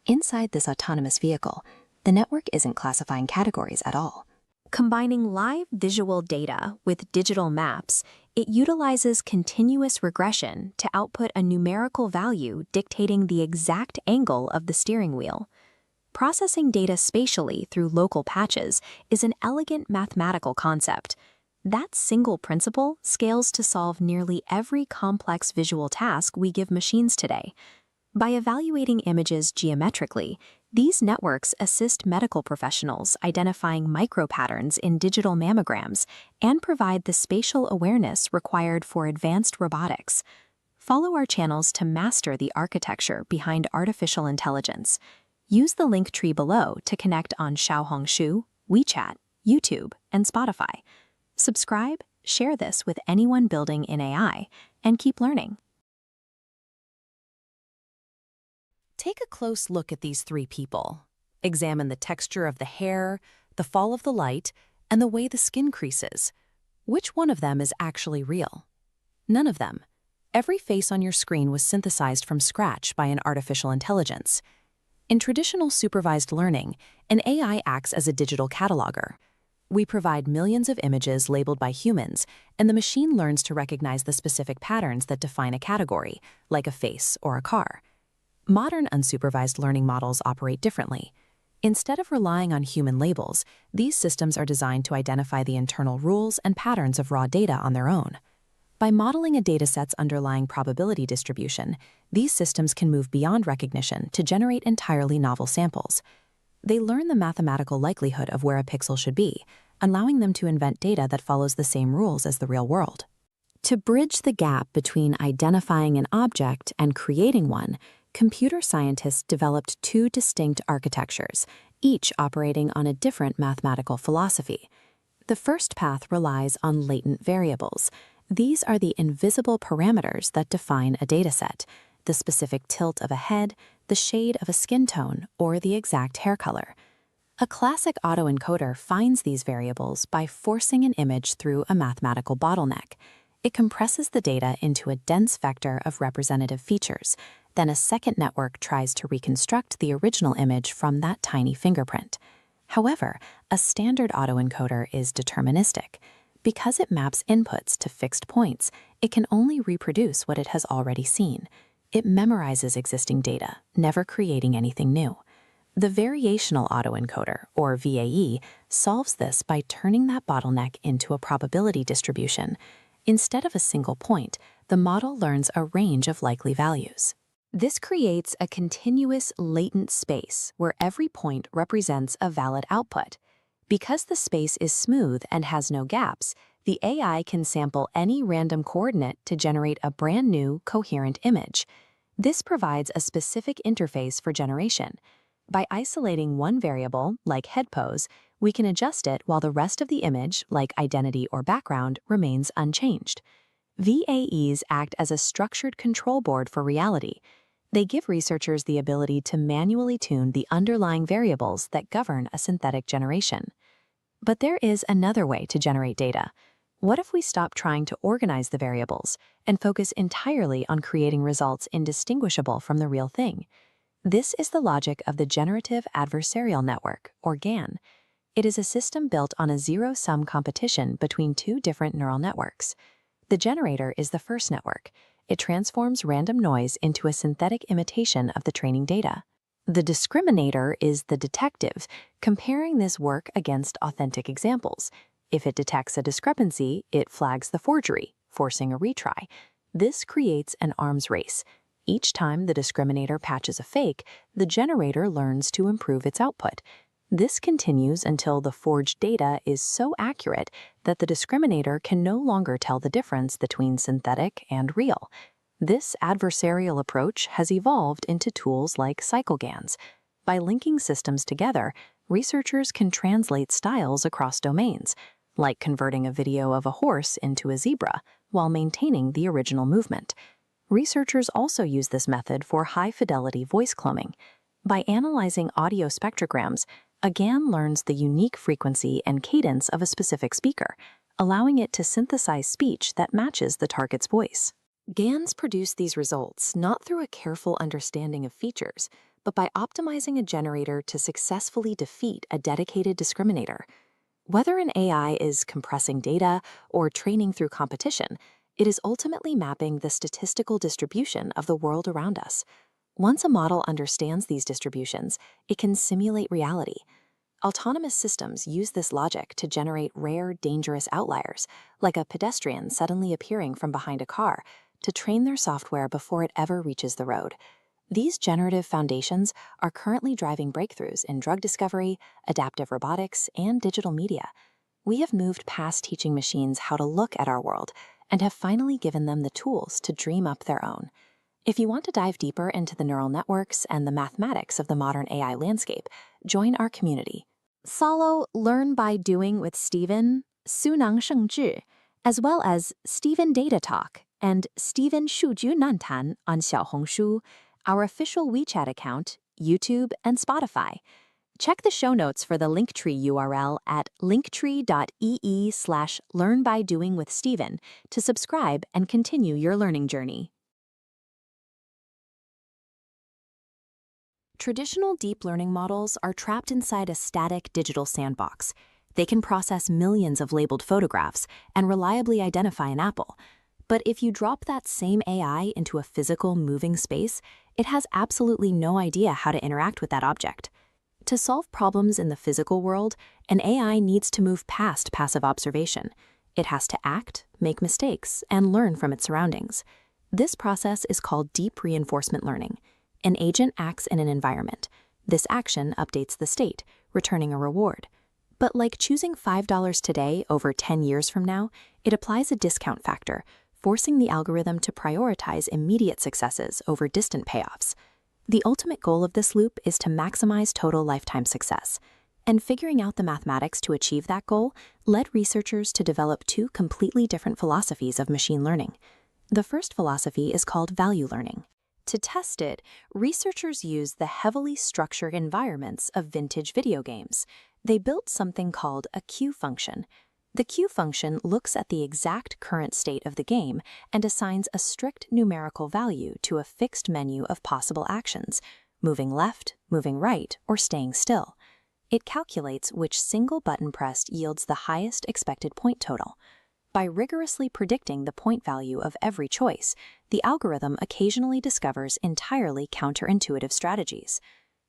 Inside this autonomous vehicle, the network isn't classifying categories at all. Combining live visual data with digital maps, it utilizes continuous regression to output a numerical value dictating the exact angle of the steering wheel. Processing data spatially through local patches is an elegant mathematical concept. That single principle scales to solve nearly every complex visual task we give machines today. By evaluating images geometrically, These networks assist medical professionals identifying micropatterns in digital mammograms and provide the spatial awareness required for advanced robotics. Follow our channels to master the architecture behind artificial intelligence. Use the link tree below to connect on Xiaohongshu, WeChat, YouTube, and Spotify. Subscribe, share this with anyone building in AI, and keep learning. Take a close look at these three people. Examine the texture of the hair, the fall of the light, and the way the skin creases. Which one of them is actually real? None of them. Every face on your screen was synthesized from scratch by an artificial intelligence. In traditional supervised learning, an AI acts as a digital cataloger. We provide millions of images labeled by humans, and the machine learns to recognize the specific patterns that define a category, like a face or a car. Modern unsupervised learning models operate differently. Instead of relying on human labels, these systems are designed to identify the internal rules and patterns of raw data on their own. By modeling a dataset's underlying probability distribution, these systems can move beyond recognition to generate entirely novel samples. They learn the mathematical likelihood of where a pixel should be, allowing them to invent data that follows the same rules as the real world. To bridge the gap between identifying an object and creating one, computer scientists developed two distinct architectures, each operating on a different mathematical philosophy. The first path relies on latent variables. These are the invisible parameters that define a dataset, the specific tilt of a head, the shade of a skin tone, or the exact hair color. A classic autoencoder finds these variables by forcing an image through a mathematical bottleneck. It compresses the data into a dense vector of representative features. Then a second network tries to reconstruct the original image from that tiny fingerprint. However, a standard autoencoder is deterministic. Because it maps inputs to fixed points, it can only reproduce what it has already seen. It memorizes existing data, never creating anything new. The variational autoencoder, or VAE, solves this by turning that bottleneck into a probability distribution. Instead of a single point, the model learns a range of likely values. This creates a continuous latent space where every point represents a valid output. Because the space is smooth and has no gaps, the AI can sample any random coordinate to generate a brand new, coherent image. This provides a specific interface for generation. By isolating one variable, like head pose, we can adjust it while the rest of the image, like identity or background, remains unchanged. VAEs act as a structured control board for reality. They give researchers the ability to manually tune the underlying variables that govern a synthetic generation. But there is another way to generate data. What if we stop trying to organize the variables and focus entirely on creating results indistinguishable from the real thing? This is the logic of the Generative Adversarial Network, or GAN. It is a system built on a zero-sum competition between two different neural networks. The generator is the first network. It transforms random noise into a synthetic imitation of the training data. The discriminator is the detective, comparing this work against authentic examples. If it detects a discrepancy, it flags the forgery, forcing a retry. This creates an arms race. Each time the discriminator patches a fake, the generator learns to improve its output. This continues until the forged data is so accurate that the discriminator can no longer tell the difference between synthetic and real. This adversarial approach has evolved into tools like CycleGANs. By linking systems together, researchers can translate styles across domains, like converting a video of a horse into a zebra while maintaining the original movement. Researchers also use this method for high-fidelity voice cloning. By analyzing audio spectrograms, a GAN learns the unique frequency and cadence of a specific speaker, allowing it to synthesize speech that matches the target's voice. GANs produce these results not through a careful understanding of features, but by optimizing a generator to successfully defeat a dedicated discriminator. Whether an AI is compressing data or training through competition, it is ultimately mapping the statistical distribution of the world around us. Once a model understands these distributions, it can simulate reality. Autonomous systems use this logic to generate rare, dangerous outliers, like a pedestrian suddenly appearing from behind a car, to train their software before it ever reaches the road. These generative foundations are currently driving breakthroughs in drug discovery, adaptive robotics, and digital media. We have moved past teaching machines how to look at our world and have finally given them the tools to dream up their own. If you want to dive deeper into the neural networks and the mathematics of the modern AI landscape, join our community. Follow Learn by Doing with Stephen, 苏囊胜智, as well as Stephen Data Talk and Stephen 数据难谈 on 小红书, our official WeChat account, YouTube, and Spotify. Check the show notes for the Linktree URL at linktree.ee/learnbydoingwithstephen to subscribe and continue your learning journey. Traditional deep learning models are trapped inside a static digital sandbox. They can process millions of labeled photographs and reliably identify an apple. But if you drop that same AI into a physical, moving space, it has absolutely no idea how to interact with that object. To solve problems in the physical world, an AI needs to move past passive observation. It has to act, make mistakes, and learn from its surroundings. This process is called deep reinforcement learning. An agent acts in an environment. This action updates the state, returning a reward. But like choosing $5 today over 10 years from now, it applies a discount factor, forcing the algorithm to prioritize immediate successes over distant payoffs. The ultimate goal of this loop is to maximize total lifetime success. And figuring out the mathematics to achieve that goal led researchers to develop two completely different philosophies of machine learning. The first philosophy is called value learning. To test it, researchers used the heavily structured environments of vintage video games. They built something called a Q function. The Q function looks at the exact current state of the game and assigns a strict numerical value to a fixed menu of possible actions, moving left, moving right, or staying still. It calculates which single button pressed yields the highest expected point total. By rigorously predicting the point value of every choice, the algorithm occasionally discovers entirely counterintuitive strategies.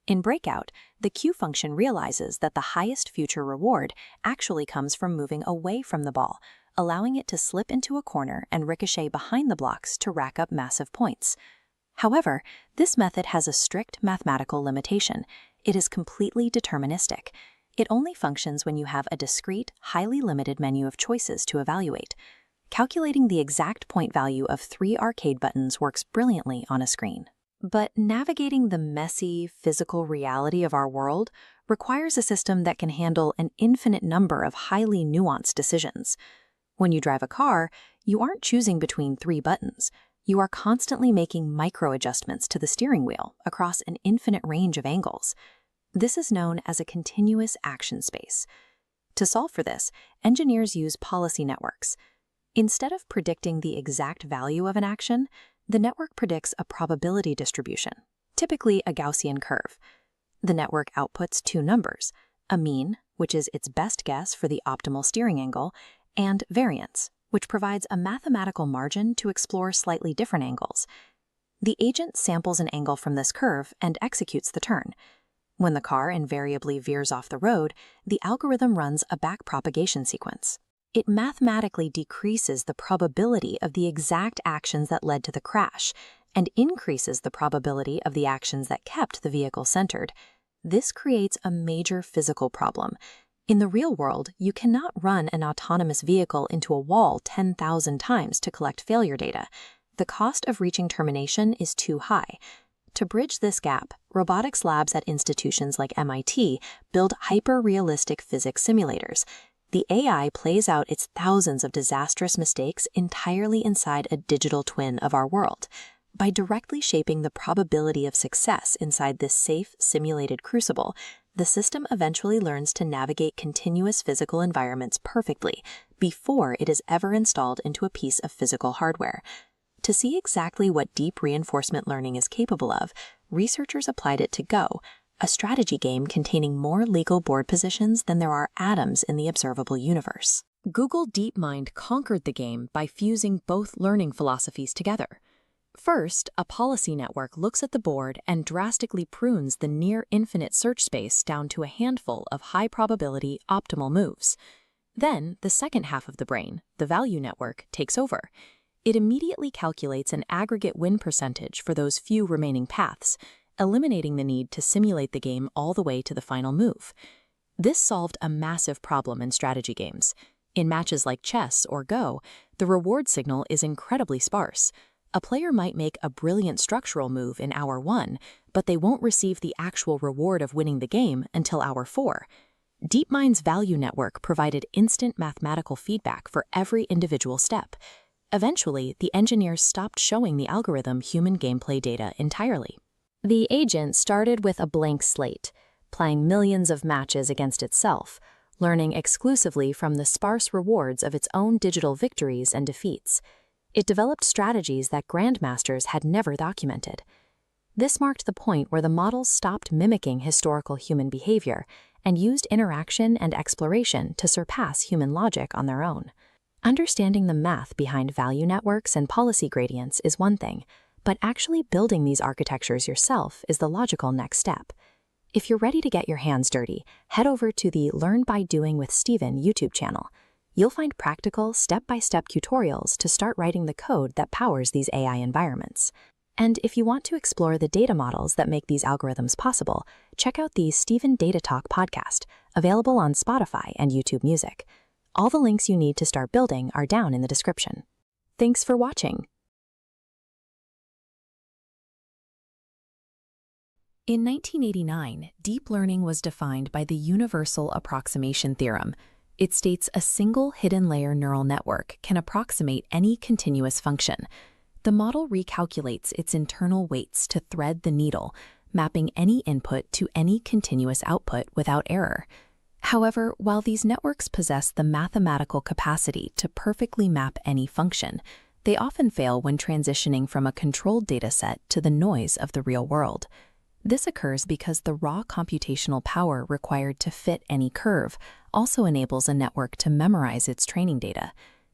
In Breakout, the Q function realizes that the highest future reward actually comes from moving away from the ball, allowing it to slip into a corner and ricochet behind the blocks to rack up massive points. However, this method has a strict mathematical limitation. It is completely deterministic. It only functions when you have a discrete, highly limited menu of choices to evaluate. Calculating the exact point value of 3 arcade buttons works brilliantly on a screen. But navigating the messy, physical reality of our world requires a system that can handle an infinite number of highly nuanced decisions. When you drive a car, you aren't choosing between 3 buttons. You are constantly making micro-adjustments to the steering wheel across an infinite range of angles. This is known as a continuous action space. To solve for this, engineers use policy networks. Instead of predicting the exact value of an action, the network predicts a probability distribution, typically a Gaussian curve. The network outputs 2 numbers, a mean, which is its best guess for the optimal steering angle, and variance, which provides a mathematical margin to explore slightly different angles. The agent samples an angle from this curve and executes the turn. When the car invariably veers off the road, the algorithm runs a backpropagation sequence. It mathematically decreases the probability of the exact actions that led to the crash and increases the probability of the actions that kept the vehicle centered. This creates a major physical problem. In the real world, you cannot run an autonomous vehicle into a wall 10,000 times to collect failure data. The cost of reaching termination is too high. To bridge this gap, robotics labs at institutions like MIT build hyper-realistic physics simulators. The AI plays out its thousands of disastrous mistakes entirely inside a digital twin of our world. By directly shaping the probability of success inside this safe, simulated crucible, the system eventually learns to navigate continuous physical environments perfectly before it is ever installed into a piece of physical hardware. To see exactly what deep reinforcement learning is capable of, researchers applied it to Go, a strategy game containing more legal board positions than there are atoms in the observable universe. Google DeepMind conquered the game by fusing both learning philosophies together. First, a policy network looks at the board and drastically prunes the near-infinite search space down to a handful of high-probability optimal moves. Then, the second half of the brain, the value network, takes over. It immediately calculates an aggregate win percentage for those few remaining paths, eliminating the need to simulate the game all the way to the final move. This solved a massive problem in strategy games. In matches like chess or Go, the reward signal is incredibly sparse. A player might make a brilliant structural move in hour 1, but they won't receive the actual reward of winning the game until hour 4. DeepMind's value network provided instant mathematical feedback for every individual step. Eventually, the engineers stopped showing the algorithm human gameplay data entirely. The agent started with a blank slate, playing millions of matches against itself, learning exclusively from the sparse rewards of its own digital victories and defeats. It developed strategies that grandmasters had never documented. This marked the point where the models stopped mimicking historical human behavior and used interaction and exploration to surpass human logic on their own. Understanding the math behind value networks and policy gradients is one thing, but actually building these architectures yourself is the logical next step. If you're ready to get your hands dirty, head over to the Learn by Doing with Steven YouTube channel. You'll find practical, step-by-step tutorials to start writing the code that powers these AI environments. And if you want to explore the data models that make these algorithms possible, check out the Steven Data Talk podcast, available on Spotify and YouTube Music. All the links you need to start building are down in the description. Thanks for watching. In 1989, deep learning was defined by the Universal Approximation Theorem. It states a single hidden layer neural network can approximate any continuous function. The model recalculates its internal weights to thread the needle, mapping any input to any continuous output without error. However, while these networks possess the mathematical capacity to perfectly map any function, they often fail when transitioning from a controlled dataset to the noise of the real world. This occurs because the raw computational power required to fit any curve also enables a network to memorize its training data.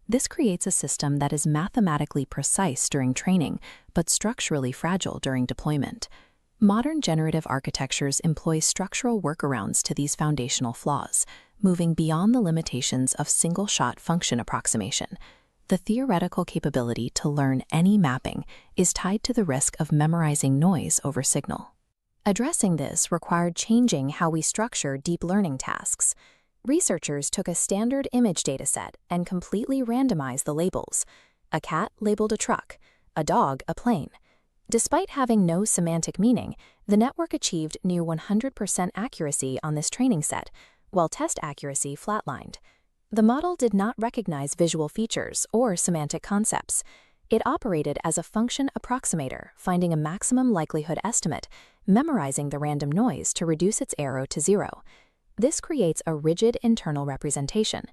This creates a system that is mathematically precise during training, but structurally fragile during deployment. Modern generative architectures employ structural workarounds to these foundational flaws, moving beyond the limitations of single-shot function approximation. The theoretical capability to learn any mapping is tied to the risk of memorizing noise over signal. Addressing this required changing how we structure deep learning tasks. Researchers took a standard image dataset and completely randomized the labels. A cat labeled a truck, a dog a plane. Despite having no semantic meaning, the network achieved near 100% accuracy on this training set, while test accuracy flatlined. The model did not recognize visual features or semantic concepts. It operated as a function approximator, finding a maximum likelihood estimate, memorizing the random noise to reduce its error to 0. This creates a rigid internal representation.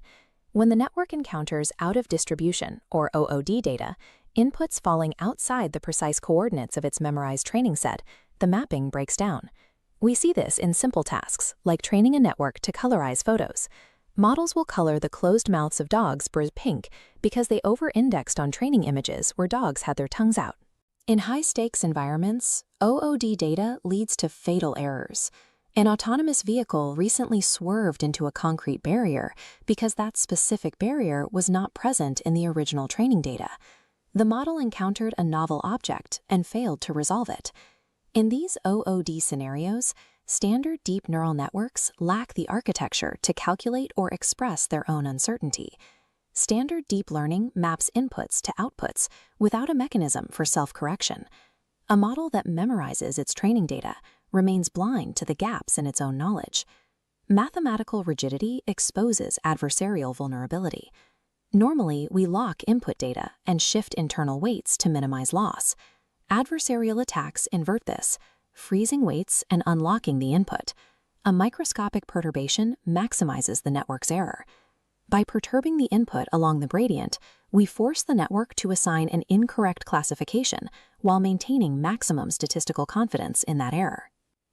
When the network encounters out-of-distribution, or OOD data, inputs falling outside the precise coordinates of its memorized training set, the mapping breaks down. We see this in simple tasks, like training a network to colorize photos. Models will color the closed mouths of dogs pink because they over-indexed on training images where dogs had their tongues out. In high-stakes environments, OOD data leads to fatal errors. An autonomous vehicle recently swerved into a concrete barrier because that specific barrier was not present in the original training data. The model encountered a novel object and failed to resolve it. In these OOD scenarios, standard deep neural networks lack the architecture to calculate or express their own uncertainty. Standard deep learning maps inputs to outputs without a mechanism for self-correction. A model that memorizes its training data remains blind to the gaps in its own knowledge. Mathematical rigidity exposes adversarial vulnerability. Normally, we lock input data and shift internal weights to minimize loss. Adversarial attacks invert this, freezing weights and unlocking the input. A microscopic perturbation maximizes the network's error. By perturbing the input along the gradient, we force the network to assign an incorrect classification while maintaining maximum statistical confidence in that error.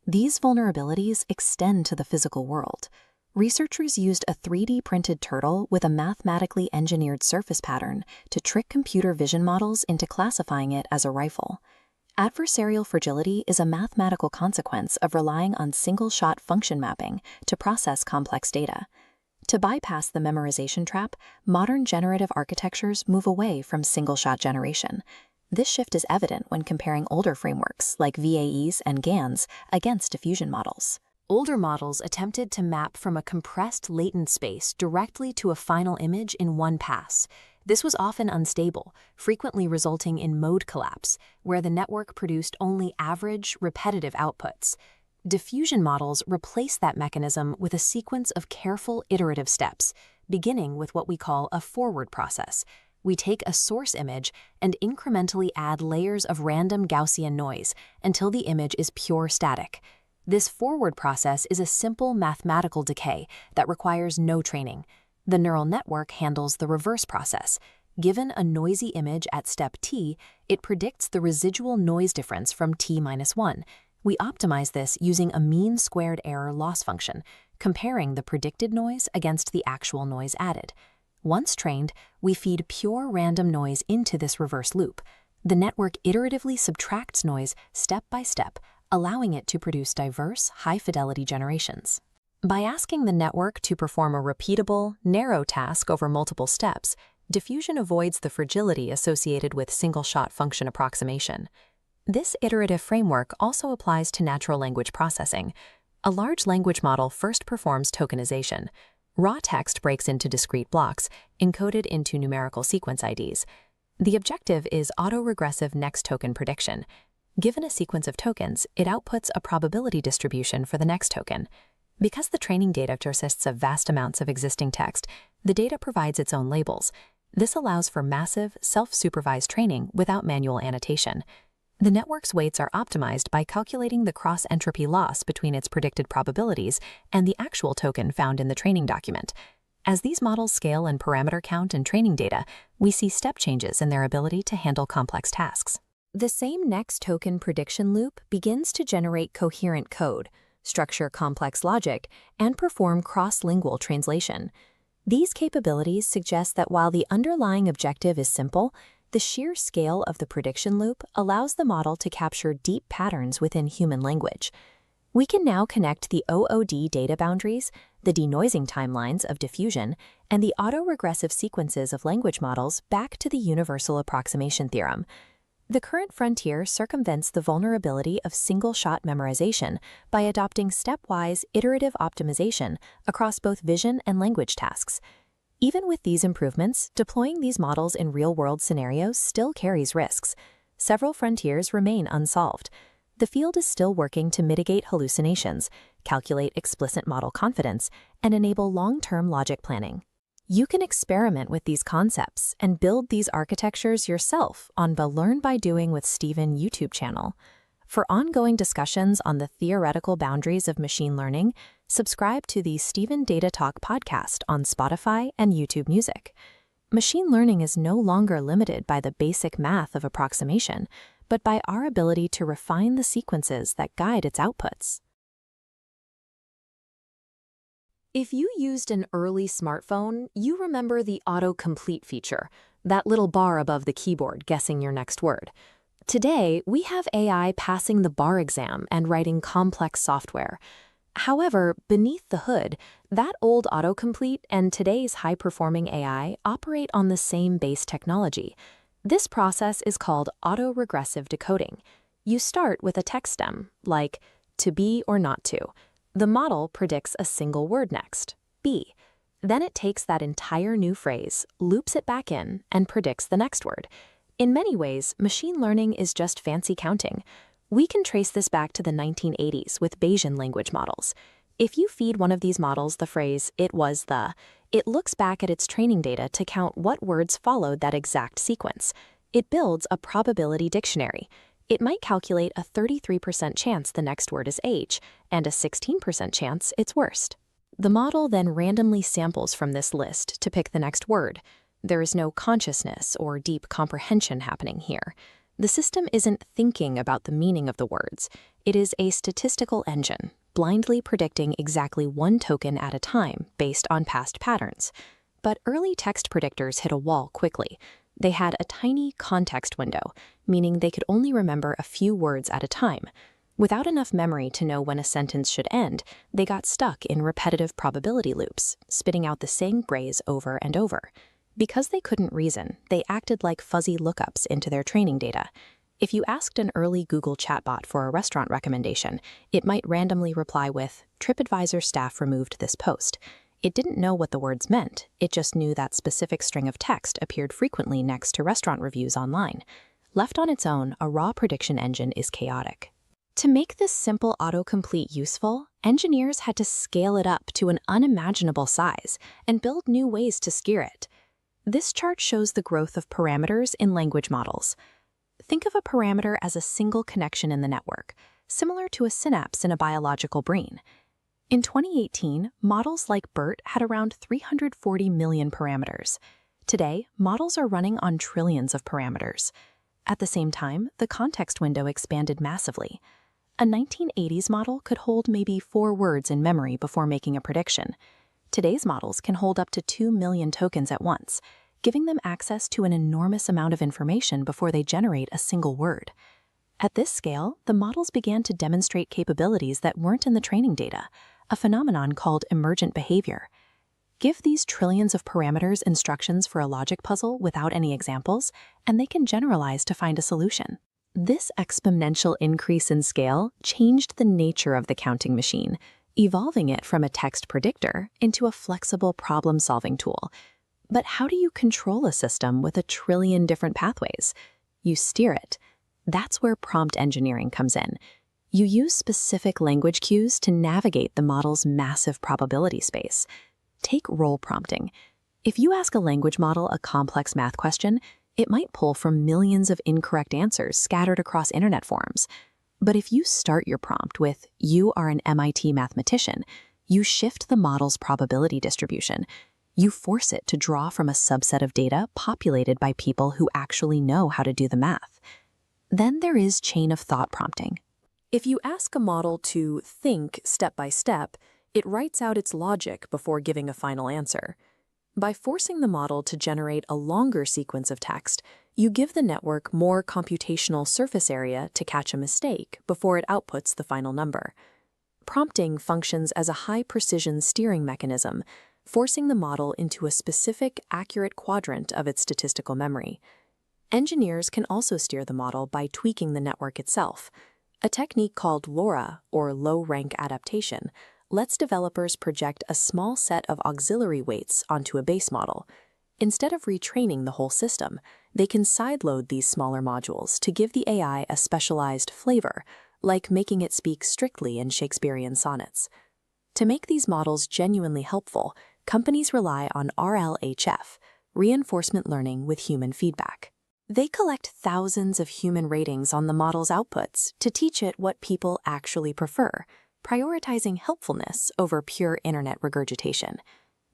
These vulnerabilities extend to the physical world. Researchers used a 3D printed turtle with a mathematically engineered surface pattern to trick computer vision models into classifying it as a rifle. Adversarial fragility is a mathematical consequence of relying on single-shot function mapping to process complex data. To bypass the memorization trap, modern generative architectures move away from single-shot generation. This shift is evident when comparing older frameworks like VAEs and GANs against diffusion models. Older models attempted to map from a compressed latent space directly to a final image in one pass. This was often unstable, frequently resulting in mode collapse, where the network produced only average, repetitive outputs. Diffusion models replace that mechanism with a sequence of careful iterative steps, beginning with what we call a forward process. We take a source image and incrementally add layers of random Gaussian noise until the image is pure static. This forward process is a simple mathematical decay that requires no training. The neural network handles the reverse process. Given a noisy image at step t, it predicts the residual noise difference from t-1. We optimize this using a mean squared error loss function, comparing the predicted noise against the actual noise added. Once trained, we feed pure random noise into this reverse loop. The network iteratively subtracts noise step by step, allowing it to produce diverse, high-fidelity generations. By asking the network to perform a repeatable, narrow task over multiple steps, diffusion avoids the fragility associated with single-shot function approximation. This iterative framework also applies to natural language processing. A large language model first performs tokenization. Raw text breaks into discrete blocks, encoded into numerical sequence IDs. The objective is autoregressive next token prediction. Given a sequence of tokens, it outputs a probability distribution for the next token. Because the training data consists of vast amounts of existing text, the data provides its own labels. This allows for massive, self-supervised training without manual annotation. The network's weights are optimized by calculating the cross-entropy loss between its predicted probabilities and the actual token found in the training document. As these models scale in parameter count and training data, we see step changes in their ability to handle complex tasks. The same next token prediction loop begins to generate coherent code, structure complex logic, and perform cross-lingual translation. These capabilities suggest that while the underlying objective is simple, the sheer scale of the prediction loop allows the model to capture deep patterns within human language. We can now connect the OOD data boundaries, the denoising timelines of diffusion, and the autoregressive sequences of language models back to the universal approximation theorem. The current frontier circumvents the vulnerability of single-shot memorization by adopting stepwise iterative optimization across both vision and language tasks. Even with these improvements, deploying these models in real-world scenarios still carries risks. Several frontiers remain unsolved. The field is still working to mitigate hallucinations, calculate explicit model confidence, and enable long-term logic planning. You can experiment with these concepts and build these architectures yourself on the Learn by Doing with Stephen YouTube channel. For ongoing discussions on the theoretical boundaries of machine learning, subscribe to the Stephen Data Talk podcast on Spotify and YouTube Music. Machine learning is no longer limited by the basic math of approximation, but by our ability to refine the sequences that guide its outputs. If you used an early smartphone, you remember the autocomplete feature, that little bar above the keyboard guessing your next word. Today, we have AI passing the bar exam and writing complex software. However, beneath the hood, that old autocomplete and today's high-performing AI operate on the same base technology. This process is called autoregressive decoding. You start with a text stem, like to be or not to. The model predicts a single word next, be. Then it takes that entire new phrase, loops it back in, and predicts the next word. In many ways, machine learning is just fancy counting. We can trace this back to the 1980s with Bayesian language models. If you feed one of these models the phrase, it was the, it looks back at its training data to count what words followed that exact sequence. It builds a probability dictionary. It might calculate a 33% chance the next word is H and a 16% chance it's worst. The model then randomly samples from this list to pick the next word. There is no consciousness or deep comprehension happening here. The system isn't thinking about the meaning of the words. It is a statistical engine, blindly predicting exactly one token at a time based on past patterns. But early text predictors hit a wall quickly. They had a tiny context window, meaning they could only remember a few words at a time. Without enough memory to know when a sentence should end, they got stuck in repetitive probability loops, spitting out the same phrase over and over. Because they couldn't reason, they acted like fuzzy lookups into their training data. If you asked an early Google chatbot for a restaurant recommendation, it might randomly reply with, "TripAdvisor staff removed this post." It didn't know what the words meant, it just knew that specific string of text appeared frequently next to restaurant reviews online. Left on its own, a raw prediction engine is chaotic. To make this simple autocomplete useful, engineers had to scale it up to an unimaginable size and build new ways to steer it. This chart shows the growth of parameters in language models. Think of a parameter as a single connection in the network, similar to a synapse in a biological brain. In 2018, models like BERT had around 340 million parameters. Today, models are running on trillions of parameters. At the same time, the context window expanded massively. A 1980s model could hold maybe 4 words in memory before making a prediction. Today's models can hold up to 2 million tokens at once, giving them access to an enormous amount of information before they generate a single word. At this scale, the models began to demonstrate capabilities that weren't in the training data, a phenomenon called emergent behavior. Give these trillions of parameters instructions for a logic puzzle without any examples, and they can generalize to find a solution. This exponential increase in scale changed the nature of the counting machine, evolving it from a text predictor into a flexible problem-solving tool. But how do you control a system with a trillion different pathways? You steer it. That's where prompt engineering comes in. You use specific language cues to navigate the model's massive probability space. Take role prompting. If you ask a language model a complex math question, it might pull from millions of incorrect answers scattered across internet forums. But if you start your prompt with, "You are an MIT mathematician," you shift the model's probability distribution. You force it to draw from a subset of data populated by people who actually know how to do the math. Then there is chain of thought prompting. If you ask a model to think step by step, it writes out its logic before giving a final answer. By forcing the model to generate a longer sequence of text, you give the network more computational surface area to catch a mistake before it outputs the final number. Prompting functions as a high-precision steering mechanism, forcing the model into a specific, accurate quadrant of its statistical memory. Engineers can also steer the model by tweaking the network itself. A technique called LoRa, or low-rank adaptation, lets developers project a small set of auxiliary weights onto a base model. Instead of retraining the whole system, they can sideload these smaller modules to give the AI a specialized flavor, like making it speak strictly in Shakespearean sonnets. To make these models genuinely helpful, companies rely on RLHF, reinforcement learning with human feedback. They collect thousands of human ratings on the model's outputs to teach it what people actually prefer, prioritizing helpfulness over pure internet regurgitation.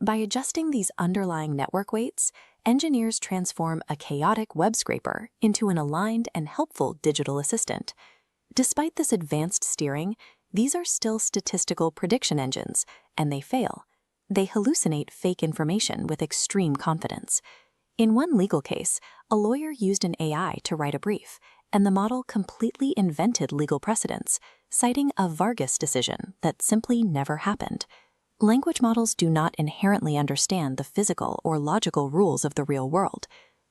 By adjusting these underlying network weights, engineers transform a chaotic web scraper into an aligned and helpful digital assistant. Despite this advanced steering, these are still statistical prediction engines, and they fail. They hallucinate fake information with extreme confidence. In one legal case, a lawyer used an AI to write a brief, and the model completely invented legal precedents, citing a Vargas decision that simply never happened. Language models do not inherently understand the physical or logical rules of the real world.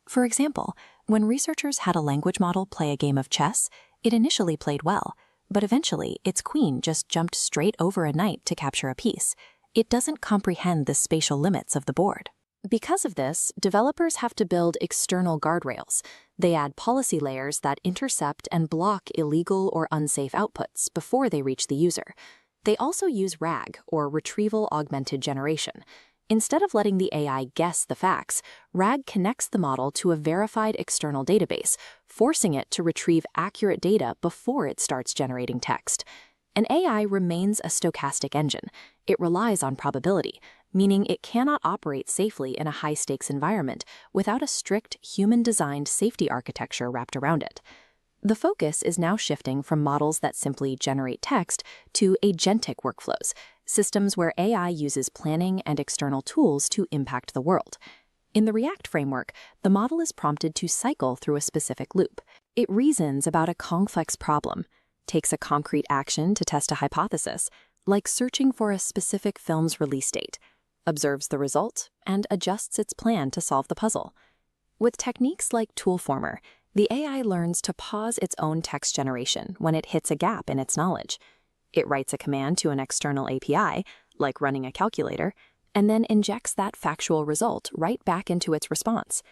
For example, when researchers had a language model play a game of chess, it initially played well, but eventually its queen just jumped straight over a knight to capture a piece. It doesn't comprehend the spatial limits of the board. Because of this, developers have to build external guardrails. They add policy layers that intercept and block illegal or unsafe outputs before they reach the user. They also use RAG, or Retrieval Augmented Generation. Instead of letting the AI guess the facts, RAG connects the model to a verified external database, forcing it to retrieve accurate data before it starts generating text. An AI remains a stochastic engine. It relies on probability, meaning it cannot operate safely in a high-stakes environment without a strict, human-designed safety architecture wrapped around it. The focus is now shifting from models that simply generate text to agentic workflows, systems where AI uses planning and external tools to impact the world. In the React framework, the model is prompted to cycle through a specific loop. It reasons about a complex problem. takes a concrete action to test a hypothesis, like searching for a specific film's release date, observes the result, and adjusts its plan to solve the puzzle. With techniques like toolformer, the AI learns to pause its own text generation when it hits a gap in its knowledge. It writes a command to an external API, like running a calculator, and then injects that factual result right back into its response.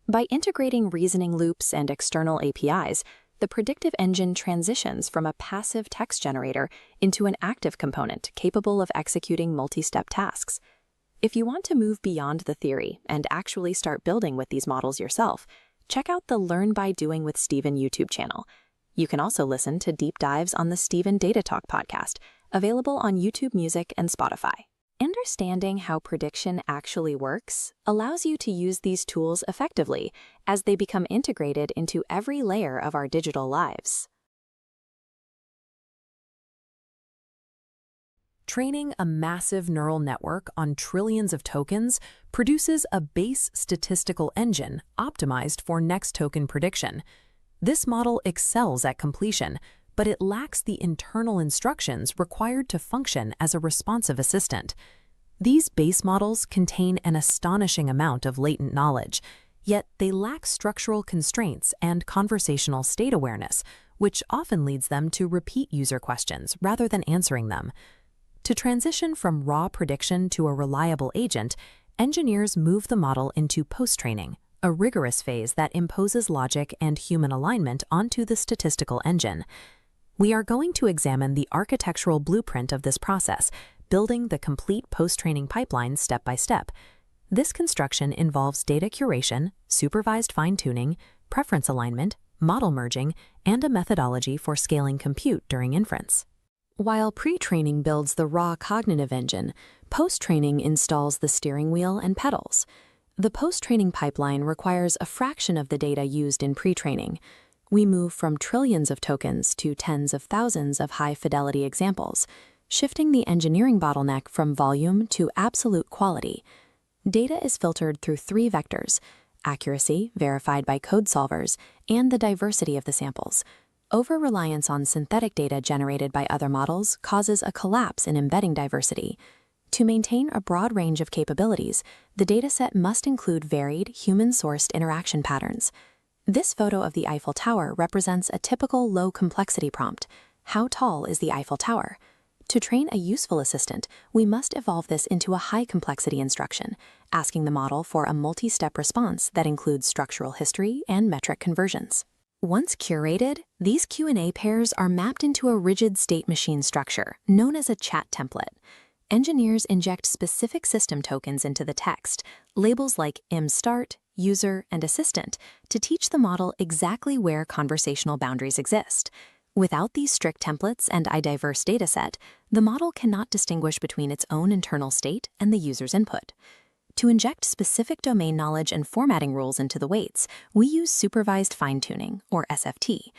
By integrating reasoning loops and external APIs, the predictive engine transitions from a passive text generator into an active component capable of executing multi-step tasks. If you want to move beyond the theory and actually start building with these models yourself, check out the Learn by Doing with Stephen YouTube channel. You can also listen to deep dives on the Stephen Data Talk podcast, available on YouTube Music and Spotify. Understanding how prediction actually works allows you to use these tools effectively as they become integrated into every layer of our digital lives. Training a massive neural network on trillions of tokens produces a base statistical engine optimized for next token prediction. This model excels at completion, but it lacks the internal instructions required to function as a responsive assistant. These base models contain an astonishing amount of latent knowledge, yet they lack structural constraints and conversational state awareness, which often leads them to repeat user questions rather than answering them. To transition from raw prediction to a reliable agent, engineers move the model into post-training, a rigorous phase that imposes logic and human alignment onto the statistical engine. We are going to examine the architectural blueprint of this process, building the complete post-training pipeline step by step. This construction involves data curation, supervised fine-tuning, preference alignment, model merging, and a methodology for scaling compute during inference. While pre-training builds the raw cognitive engine, post-training installs the steering wheel and pedals. The post-training pipeline requires a fraction of the data used in pre-training. We move from trillions of tokens to tens of thousands of high-fidelity examples, shifting the engineering bottleneck from volume to absolute quality. Data is filtered through three vectors: accuracy, verified by code solvers, and the diversity of the samples. Over-reliance on synthetic data generated by other models causes a collapse in embedding diversity. To maintain a broad range of capabilities, the dataset must include varied, human-sourced interaction patterns. This photo of the Eiffel Tower represents a typical low-complexity prompt. How tall is the Eiffel Tower? To train a useful assistant, we must evolve this into a high-complexity instruction, asking the model for a multi-step response that includes structural history and metric conversions. Once curated, these Q&A pairs are mapped into a rigid state machine structure, known as a chat template. Engineers inject specific system tokens into the text, labels like mstart, user, and assistant, to teach the model exactly where conversational boundaries exist. Without these strict templates and a diverse dataset, the model cannot distinguish between its own internal state and the user's input. To inject specific domain knowledge and formatting rules into the weights, we use supervised fine-tuning, or SFT.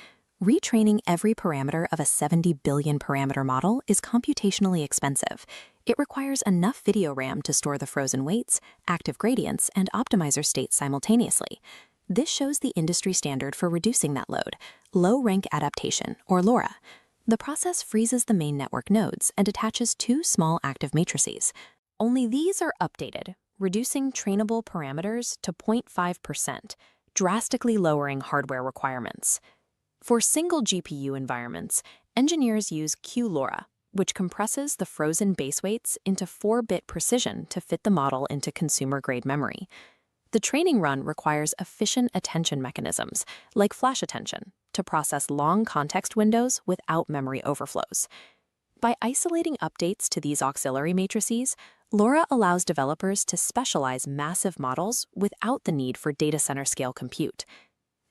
Retraining every parameter of a 70 billion parameter model is computationally expensive. It requires enough video RAM to store the frozen weights, active gradients, and optimizer states simultaneously. This shows the industry standard for reducing that load: low-rank adaptation, or LoRa. The process freezes the main network nodes and attaches two small active matrices. Only these are updated, reducing trainable parameters to 0.5%, drastically lowering hardware requirements. For single GPU environments, engineers use QLoRa, which compresses the frozen base weights into 4-bit precision to fit the model into consumer-grade memory. The training run requires efficient attention mechanisms, like flash attention, to process long context windows without memory overflows. By isolating updates to these auxiliary matrices, LoRa allows developers to specialize massive models without the need for data center scale compute.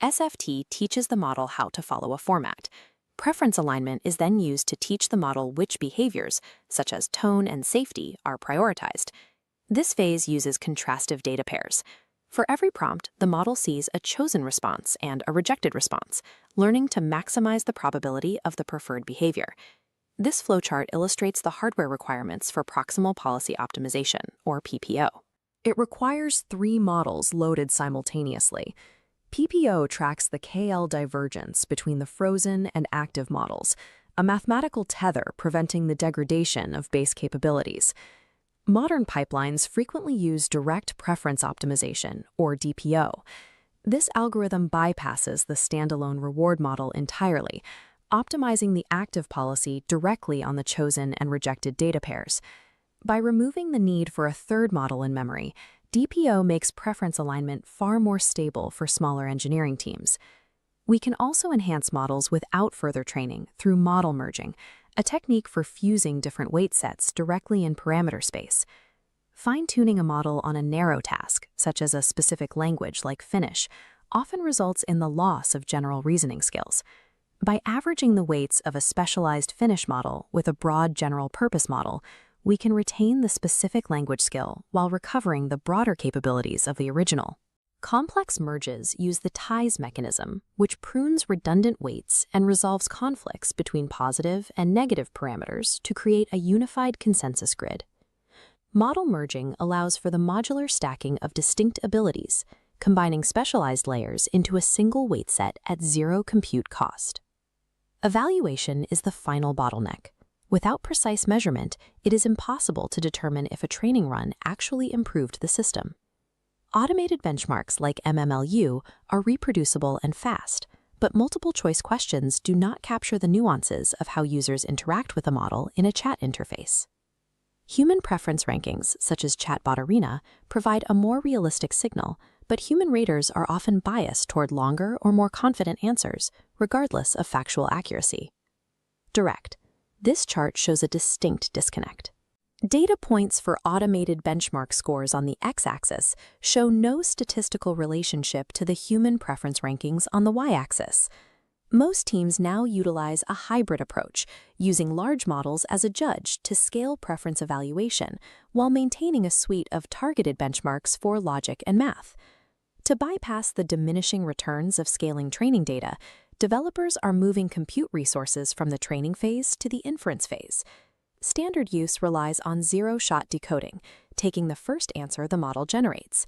SFT teaches the model how to follow a format. Preference alignment is then used to teach the model which behaviors, such as tone and safety, are prioritized. This phase uses contrastive data pairs. For every prompt, the model sees a chosen response and a rejected response, learning to maximize the probability of the preferred behavior. This flowchart illustrates the hardware requirements for proximal policy optimization, or PPO. It requires 3 models loaded simultaneously. PPO tracks the KL divergence between the frozen and active models, a mathematical tether preventing the degradation of base capabilities. Modern pipelines frequently use direct preference optimization, or DPO. This algorithm bypasses the standalone reward model entirely, optimizing the active policy directly on the chosen and rejected data pairs. By removing the need for a third model in memory, DPO makes preference alignment far more stable for smaller engineering teams. We can also enhance models without further training through model merging, a technique for fusing different weight sets directly in parameter space. Fine-tuning a model on a narrow task, such as a specific language like Finnish, often results in the loss of general reasoning skills. By averaging the weights of a specialized Finnish model with a broad general-purpose model, we can retain the specific language skill while recovering the broader capabilities of the original. Complex merges use the ties mechanism, which prunes redundant weights and resolves conflicts between positive and negative parameters to create a unified consensus grid. Model merging allows for the modular stacking of distinct abilities, combining specialized layers into a single weight set at zero compute cost. Evaluation is the final bottleneck. Without precise measurement, it is impossible to determine if a training run actually improved the system. Automated benchmarks like MMLU are reproducible and fast, but multiple-choice questions do not capture the nuances of how users interact with a model in a chat interface. Human preference rankings, such as Chatbot Arena, provide a more realistic signal, but human raters are often biased toward longer or more confident answers, regardless of factual accuracy. Direct. This chart shows a distinct disconnect. Data points for automated benchmark scores on the x-axis show no statistical relationship to the human preference rankings on the y-axis. Most teams now utilize a hybrid approach, using large models as a judge to scale preference evaluation while maintaining a suite of targeted benchmarks for logic and math. To bypass the diminishing returns of scaling training data, developers are moving compute resources from the training phase to the inference phase. Standard use relies on zero-shot decoding, taking the first answer the model generates.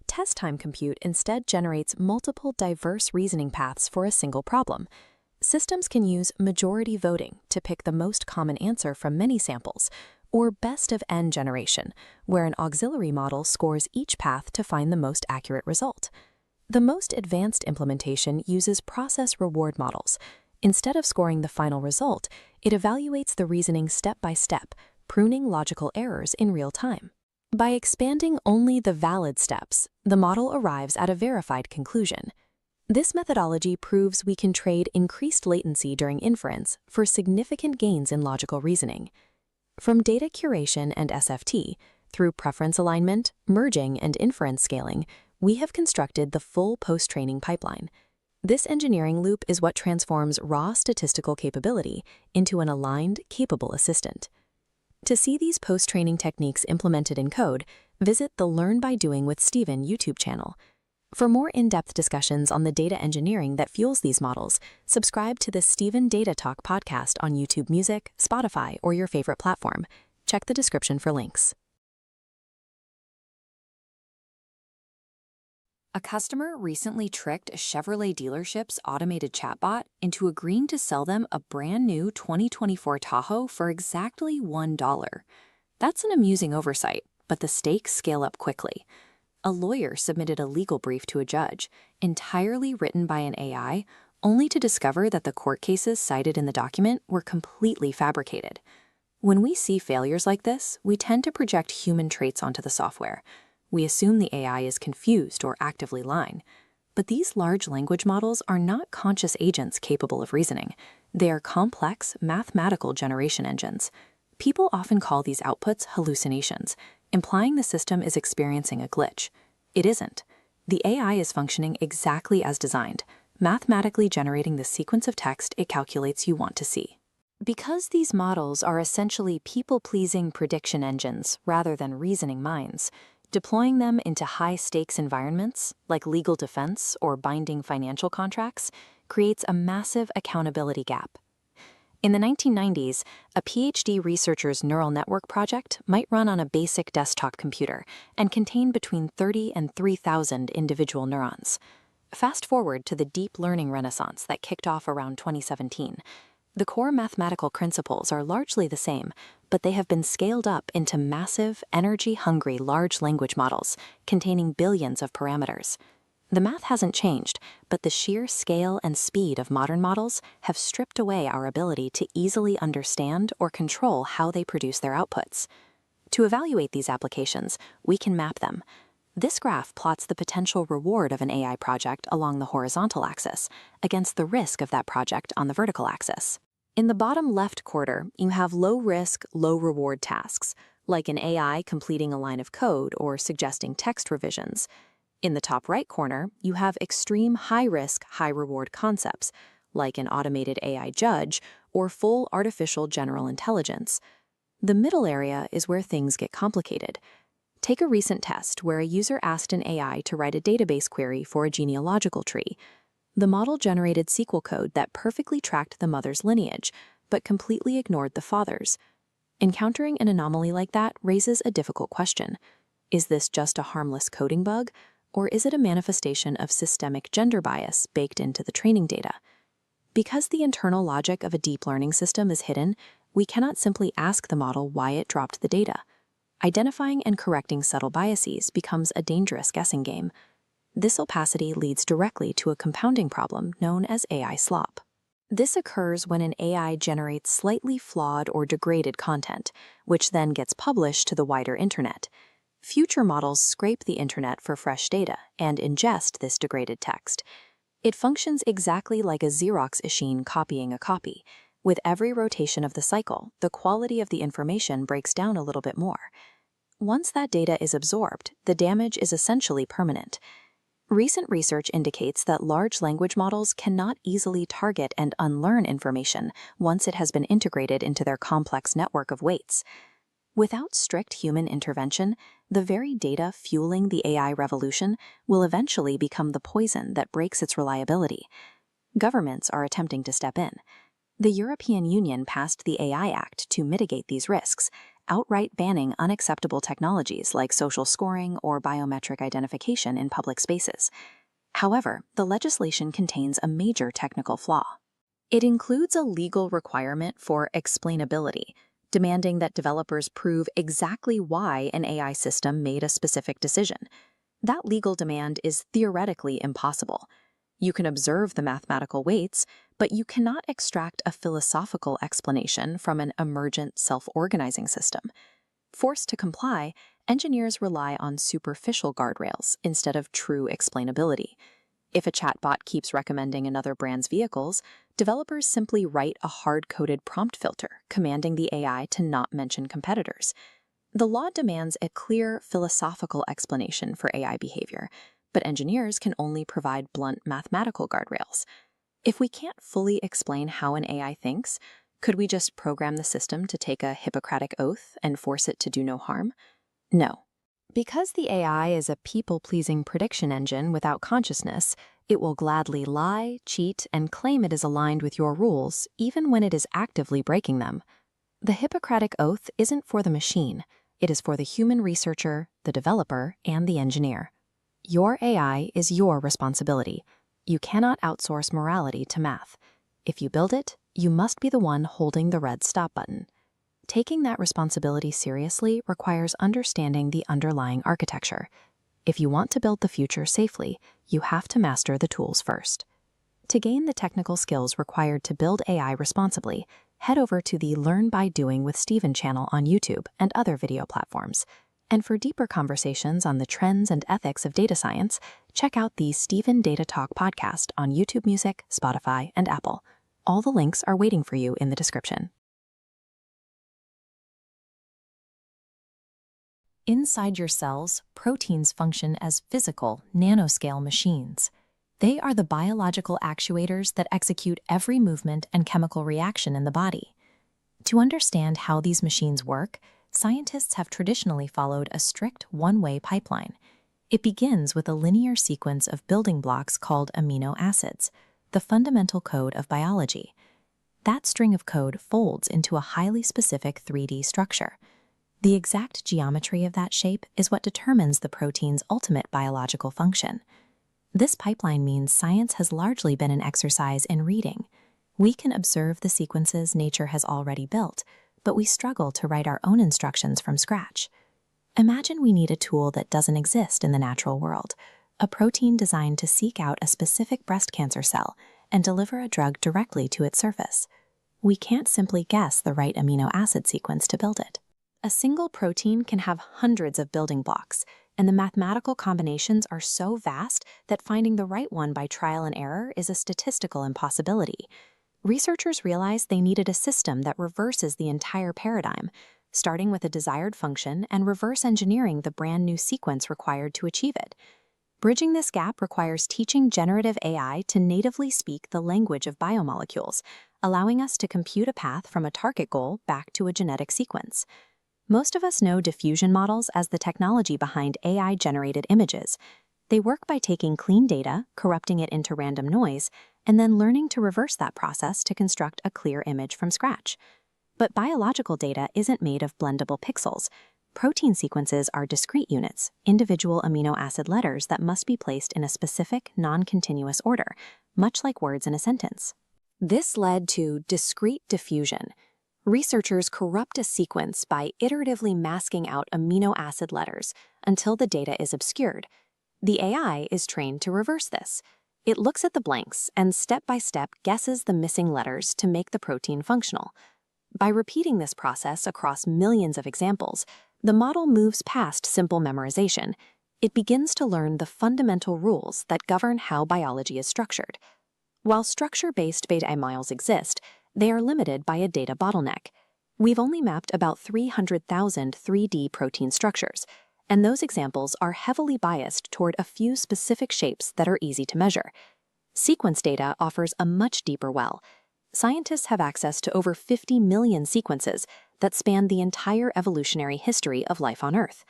Test time compute instead generates multiple diverse reasoning paths for a single problem. Systems can use majority voting to pick the most common answer from many samples, or best of n generation, where an auxiliary model scores each path to find the most accurate result. The most advanced implementation uses process reward models. Instead of scoring the final result, it evaluates the reasoning step by step, pruning logical errors in real time. By expanding only the valid steps, the model arrives at a verified conclusion. This methodology proves we can trade increased latency during inference for significant gains in logical reasoning. From data curation and SFT, through preference alignment, merging, and inference scaling, we have constructed the full post-training pipeline. This engineering loop is what transforms raw statistical capability into an aligned, capable assistant. To see these post-training techniques implemented in code, visit the Learn by Doing with Steven YouTube channel. For more in-depth discussions on the data engineering that fuels these models, subscribe to the Steven Data Talk podcast on YouTube Music, Spotify, or your favorite platform. Check the description for links. A customer recently tricked a Chevrolet dealership's automated chatbot into agreeing to sell them a brand new 2024 Tahoe for exactly $1. That's an amusing oversight, but the stakes scale up quickly. A lawyer submitted a legal brief to a judge, entirely written by an AI, only to discover that the court cases cited in the document were completely fabricated. When we see failures like this, we tend to project human traits onto the software. We assume the AI is confused or actively lying. But these large language models are not conscious agents capable of reasoning. They are complex, mathematical generation engines. People often call these outputs hallucinations, implying the system is experiencing a glitch. It isn't. The AI is functioning exactly as designed, mathematically generating the sequence of text it calculates you want to see. Because these models are essentially people-pleasing prediction engines rather than reasoning minds, deploying them into high-stakes environments, like legal defense or binding financial contracts, creates a massive accountability gap. In the 1990s, a PhD researcher's neural network project might run on a basic desktop computer and contain between 30 and 3,000 individual neurons. Fast forward to the deep learning renaissance that kicked off around 2017. The core mathematical principles are largely the same, but they have been scaled up into massive, energy-hungry large language models containing billions of parameters. The math hasn't changed, but the sheer scale and speed of modern models have stripped away our ability to easily understand or control how they produce their outputs. To evaluate these applications, we can map them. This graph plots the potential reward of an AI project along the horizontal axis against the risk of that project on the vertical axis. In the bottom left quarter, you have low-risk, low-reward tasks, like an AI completing a line of code or suggesting text revisions. In the top right corner, you have extreme high-risk, high-reward concepts, like an automated AI judge or full artificial general intelligence. The middle area is where things get complicated. Take a recent test where a user asked an AI to write a database query for a genealogical tree. The model generated SQL code that perfectly tracked the mother's lineage, but completely ignored the father's. Encountering an anomaly like that raises a difficult question. Is this just a harmless coding bug, or is it a manifestation of systemic gender bias baked into the training data? Because the internal logic of a deep learning system is hidden, we cannot simply ask the model why it dropped the data. Identifying and correcting subtle biases becomes a dangerous guessing game. This opacity leads directly to a compounding problem known as AI slop. This occurs when an AI generates slightly flawed or degraded content, which then gets published to the wider internet. Future models scrape the internet for fresh data and ingest this degraded text. It functions exactly like a Xerox machine copying a copy. With every rotation of the cycle, the quality of the information breaks down a little bit more. Once that data is absorbed, the damage is essentially permanent. Recent research indicates that large language models cannot easily target and unlearn information once it has been integrated into their complex network of weights. Without strict human intervention, the very data fueling the AI revolution will eventually become the poison that breaks its reliability. Governments are attempting to step in. The European Union passed the AI Act to mitigate these risks, outright banning unacceptable technologies like social scoring or biometric identification in public spaces. However, the legislation contains a major technical flaw. It includes a legal requirement for explainability, demanding that developers prove exactly why an AI system made a specific decision. That legal demand is theoretically impossible. You can observe the mathematical weights, but you cannot extract a philosophical explanation from an emergent self-organizing system. Forced to comply, engineers rely on superficial guardrails instead of true explainability. If a chatbot keeps recommending another brand's vehicles, developers simply write a hard-coded prompt filter commanding the AI to not mention competitors. The law demands a clear philosophical explanation for AI behavior, but engineers can only provide blunt mathematical guardrails. If we can't fully explain how an AI thinks, could we just program the system to take a Hippocratic oath and force it to do no harm? No. Because the AI is a people-pleasing prediction engine without consciousness, it will gladly lie, cheat, and claim it is aligned with your rules, even when it is actively breaking them. The Hippocratic oath isn't for the machine. It is for the human researcher, the developer, and the engineer. Your AI is your responsibility. You cannot outsource morality to math. If you build it, you must be the one holding the red stop button. Taking that responsibility seriously requires understanding the underlying architecture. If you want to build the future safely, you have to master the tools first. To gain the technical skills required to build AI responsibly, head over to the Learn by Doing with Steven channel on YouTube and other video platforms. And for deeper conversations on the trends and ethics of data science, check out the Steven Data Talk podcast on YouTube Music, Spotify, and Apple. All the links are waiting for you in the description. Inside your cells, proteins function as physical, nanoscale machines. They are the biological actuators that execute every movement and chemical reaction in the body. To understand how these machines work, scientists have traditionally followed a strict one-way pipeline. It begins with a linear sequence of building blocks called amino acids, the fundamental code of biology. That string of code folds into a highly specific 3D structure. The exact geometry of that shape is what determines the protein's ultimate biological function. This pipeline means science has largely been an exercise in reading. We can observe the sequences nature has already built, but we struggle to write our own instructions from scratch. Imagine we need a tool that doesn't exist in the natural world, a protein designed to seek out a specific breast cancer cell and deliver a drug directly to its surface. We can't simply guess the right amino acid sequence to build it. A single protein can have hundreds of building blocks, and the mathematical combinations are so vast that finding the right one by trial and error is a statistical impossibility. Researchers realized they needed a system that reverses the entire paradigm, starting with a desired function and reverse engineering the brand new sequence required to achieve it. Bridging this gap requires teaching generative AI to natively speak the language of biomolecules, allowing us to compute a path from a target goal back to a genetic sequence. Most of us know diffusion models as the technology behind AI-generated images. They work by taking clean data, corrupting it into random noise, and then learning to reverse that process to construct a clear image from scratch. But biological data isn't made of blendable pixels. Protein sequences are discrete units, individual amino acid letters that must be placed in a specific, non-continuous order, much like words in a sentence. This led to discrete diffusion. Researchers corrupt a sequence by iteratively masking out amino acid letters until the data is obscured. The AI is trained to reverse this. It looks at the blanks and step by step guesses the missing letters to make the protein functional. By repeating this process across millions of examples, the model moves past simple memorization. It begins to learn the fundamental rules that govern how biology is structured. While structure-based beta models exist, they are limited by a data bottleneck. We've only mapped about 300,000 3D protein structures, and those examples are heavily biased toward a few specific shapes that are easy to measure. Sequence data offers a much deeper well. Scientists have access to over 50 million sequences that span the entire evolutionary history of life on Earth.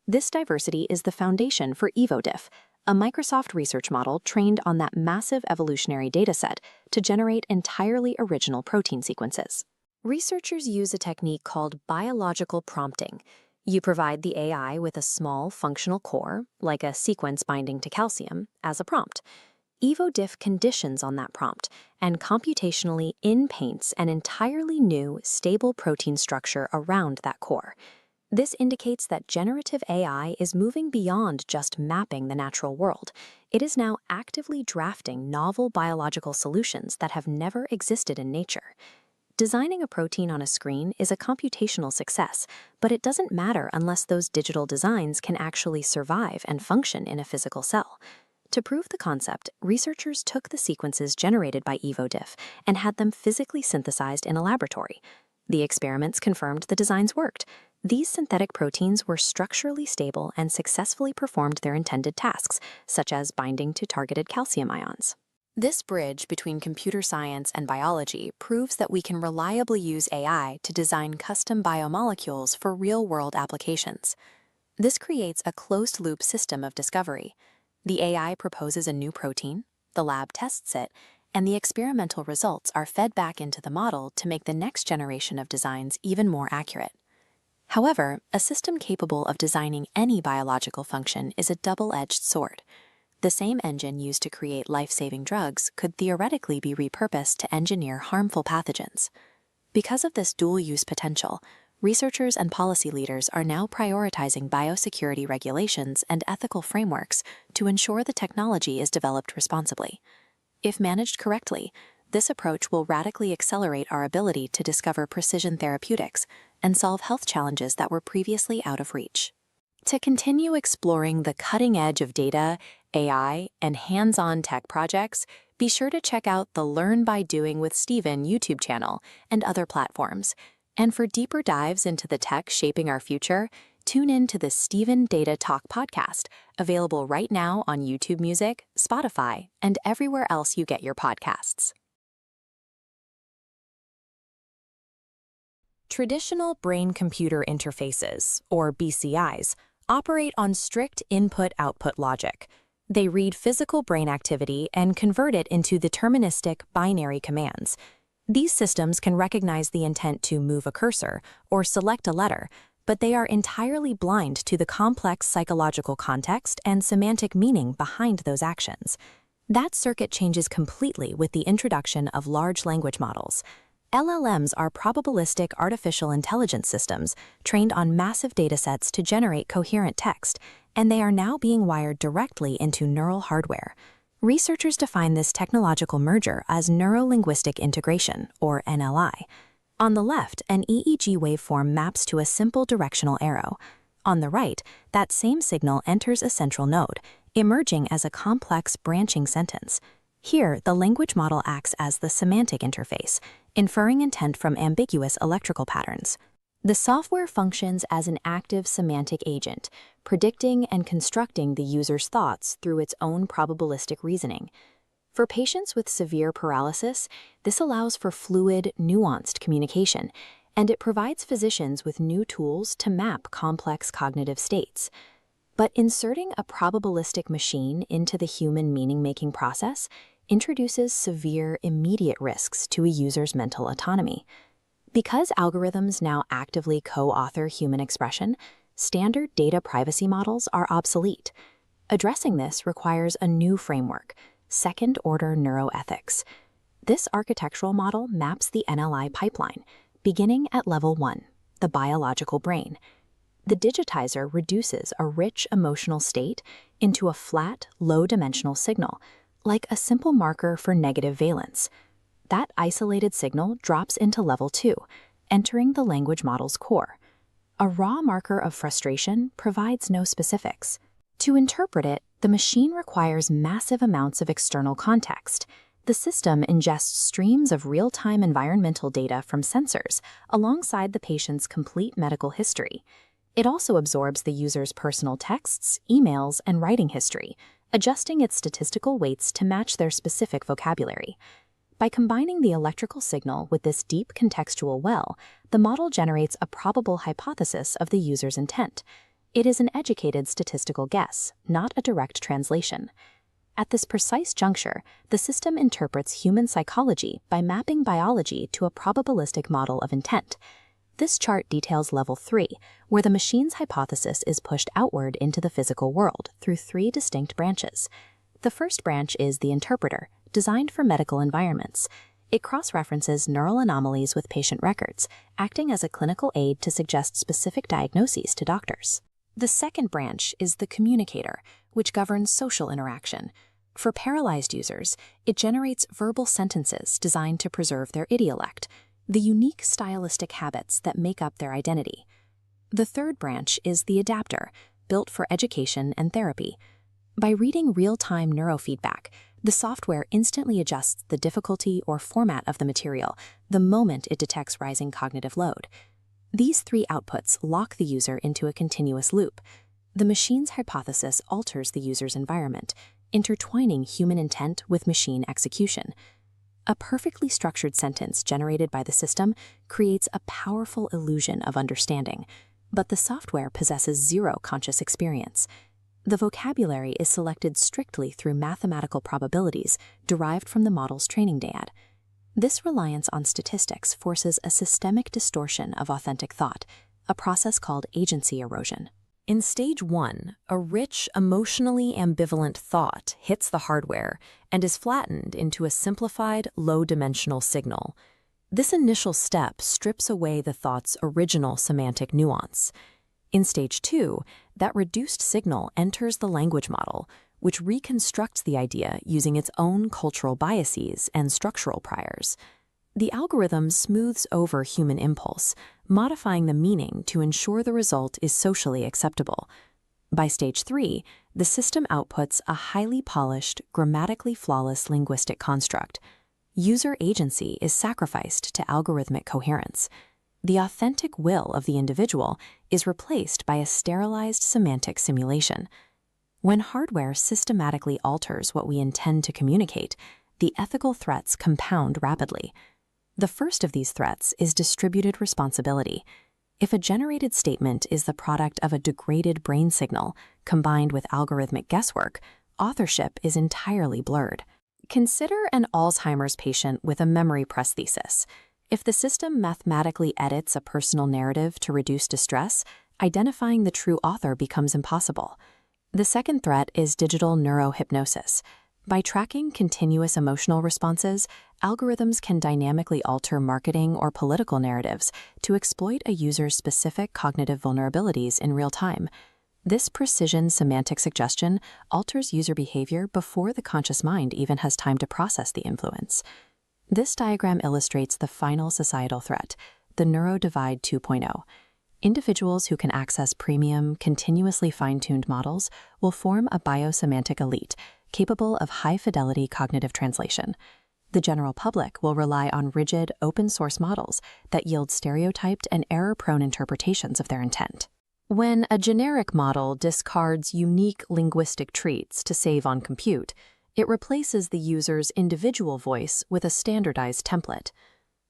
This diversity is the foundation for EvoDiff, a Microsoft research model trained on that massive evolutionary dataset to generate entirely original protein sequences. Researchers use a technique called biological prompting. You provide the AI with a small functional core, like a sequence binding to calcium, as a prompt. EvoDiff conditions on that prompt and computationally in-paints an entirely new, stable protein structure around that core. This indicates that generative AI is moving beyond just mapping the natural world. It is now actively drafting novel biological solutions that have never existed in nature. Designing a protein on a screen is a computational success, but it doesn't matter unless those digital designs can actually survive and function in a physical cell. To prove the concept, researchers took the sequences generated by EvoDiff and had them physically synthesized in a laboratory. The experiments confirmed the designs worked. These synthetic proteins were structurally stable and successfully performed their intended tasks, such as binding to targeted calcium ions. This bridge between computer science and biology proves that we can reliably use AI to design custom biomolecules for real-world applications. This creates a closed-loop system of discovery. The AI proposes a new protein, the lab tests it, and the experimental results are fed back into the model to make the next generation of designs even more accurate. However, a system capable of designing any biological function is a double-edged sword. The same engine used to create life-saving drugs could theoretically be repurposed to engineer harmful pathogens. Because of this dual-use potential, researchers and policy leaders are now prioritizing biosecurity regulations and ethical frameworks to ensure the technology is developed responsibly. If managed correctly, this approach will radically accelerate our ability to discover precision therapeutics and solve health challenges that were previously out of reach. To continue exploring the cutting edge of data, AI, and hands-on tech projects, be sure to check out the Learn by Doing with Stephen YouTube channel and other platforms. And for deeper dives into the tech shaping our future, tune in to the Stephen Data Talk podcast, available right now on YouTube Music, Spotify, and everywhere else you get your podcasts. Traditional brain-computer interfaces, or BCIs, operate on strict input-output logic. They read physical brain activity and convert it into deterministic binary commands. These systems can recognize the intent to move a cursor or select a letter, but they are entirely blind to the complex psychological context and semantic meaning behind those actions. That circuit changes completely with the introduction of large language models. LLMs are probabilistic artificial intelligence systems trained on massive datasets to generate coherent text, and they are now being wired directly into neural hardware. Researchers define this technological merger as neuro-linguistic integration, or NLI. On the left, an EEG waveform maps to a simple directional arrow. On the right, that same signal enters a central node, emerging as a complex branching sentence. Here, the language model acts as the semantic interface, inferring intent from ambiguous electrical patterns. The software functions as an active semantic agent, predicting and constructing the user's thoughts through its own probabilistic reasoning. For patients with severe paralysis, this allows for fluid, nuanced communication, and it provides physicians with new tools to map complex cognitive states. But inserting a probabilistic machine into the human meaning-making process introduces severe, immediate risks to a user's mental autonomy. Because algorithms now actively co-author human expression, standard data privacy models are obsolete. Addressing this requires a new framework, second-order neuroethics. This architectural model maps the NLI pipeline, beginning at level 1, the biological brain. The digitizer reduces a rich emotional state into a flat, low-dimensional signal, like a simple marker for negative valence. That isolated signal drops into level 2, entering the language model's core. A raw marker of frustration provides no specifics. To interpret it, the machine requires massive amounts of external context. The system ingests streams of real-time environmental data from sensors alongside the patient's complete medical history. It also absorbs the user's personal texts, emails, and writing history, adjusting its statistical weights to match their specific vocabulary. By combining the electrical signal with this deep contextual well, the model generates a probable hypothesis of the user's intent. It is an educated statistical guess, not a direct translation. At this precise juncture, the system interprets human psychology by mapping biology to a probabilistic model of intent. This chart details level 3, where the machine's hypothesis is pushed outward into the physical world through 3 distinct branches. The first branch is the interpreter, designed for medical environments. It cross-references neural anomalies with patient records, acting as a clinical aid to suggest specific diagnoses to doctors. The second branch is the communicator, which governs social interaction. For paralyzed users, it generates verbal sentences designed to preserve their idiolect, the unique stylistic habits that make up their identity. The third branch is the adapter, built for education and therapy. By reading real-time neurofeedback, the software instantly adjusts the difficulty or format of the material the moment it detects rising cognitive load. These 3 outputs lock the user into a continuous loop. The machine's hypothesis alters the user's environment, intertwining human intent with machine execution. A perfectly structured sentence generated by the system creates a powerful illusion of understanding, but the software possesses zero conscious experience. The vocabulary is selected strictly through mathematical probabilities derived from the model's training data. This reliance on statistics forces a systemic distortion of authentic thought, a process called agency erosion. In stage 1, a rich, emotionally ambivalent thought hits the hardware and is flattened into a simplified, low-dimensional signal. This initial step strips away the thought's original semantic nuance. In stage 2, that reduced signal enters the language model, which reconstructs the idea using its own cultural biases and structural priors. The algorithm smooths over human impulse, modifying the meaning to ensure the result is socially acceptable. By stage 3, the system outputs a highly polished, grammatically flawless linguistic construct. User agency is sacrificed to algorithmic coherence. The authentic will of the individual is replaced by a sterilized semantic simulation. When hardware systematically alters what we intend to communicate, the ethical threats compound rapidly. The first of these threats is distributed responsibility. If a generated statement is the product of a degraded brain signal combined with algorithmic guesswork, authorship is entirely blurred. Consider an Alzheimer's patient with a memory prosthesis. If the system mathematically edits a personal narrative to reduce distress, identifying the true author becomes impossible. The second threat is digital neurohypnosis. By tracking continuous emotional responses, algorithms can dynamically alter marketing or political narratives to exploit a user's specific cognitive vulnerabilities in real time. This precision semantic suggestion alters user behavior before the conscious mind even has time to process the influence. This diagram illustrates the final societal threat, the Neurodivide 2.0. Individuals who can access premium, continuously fine-tuned models will form a biosemantic elite capable of high-fidelity cognitive translation. The general public will rely on rigid, open-source models that yield stereotyped and error-prone interpretations of their intent. When a generic model discards unique linguistic traits to save on compute, it replaces the user's individual voice with a standardized template.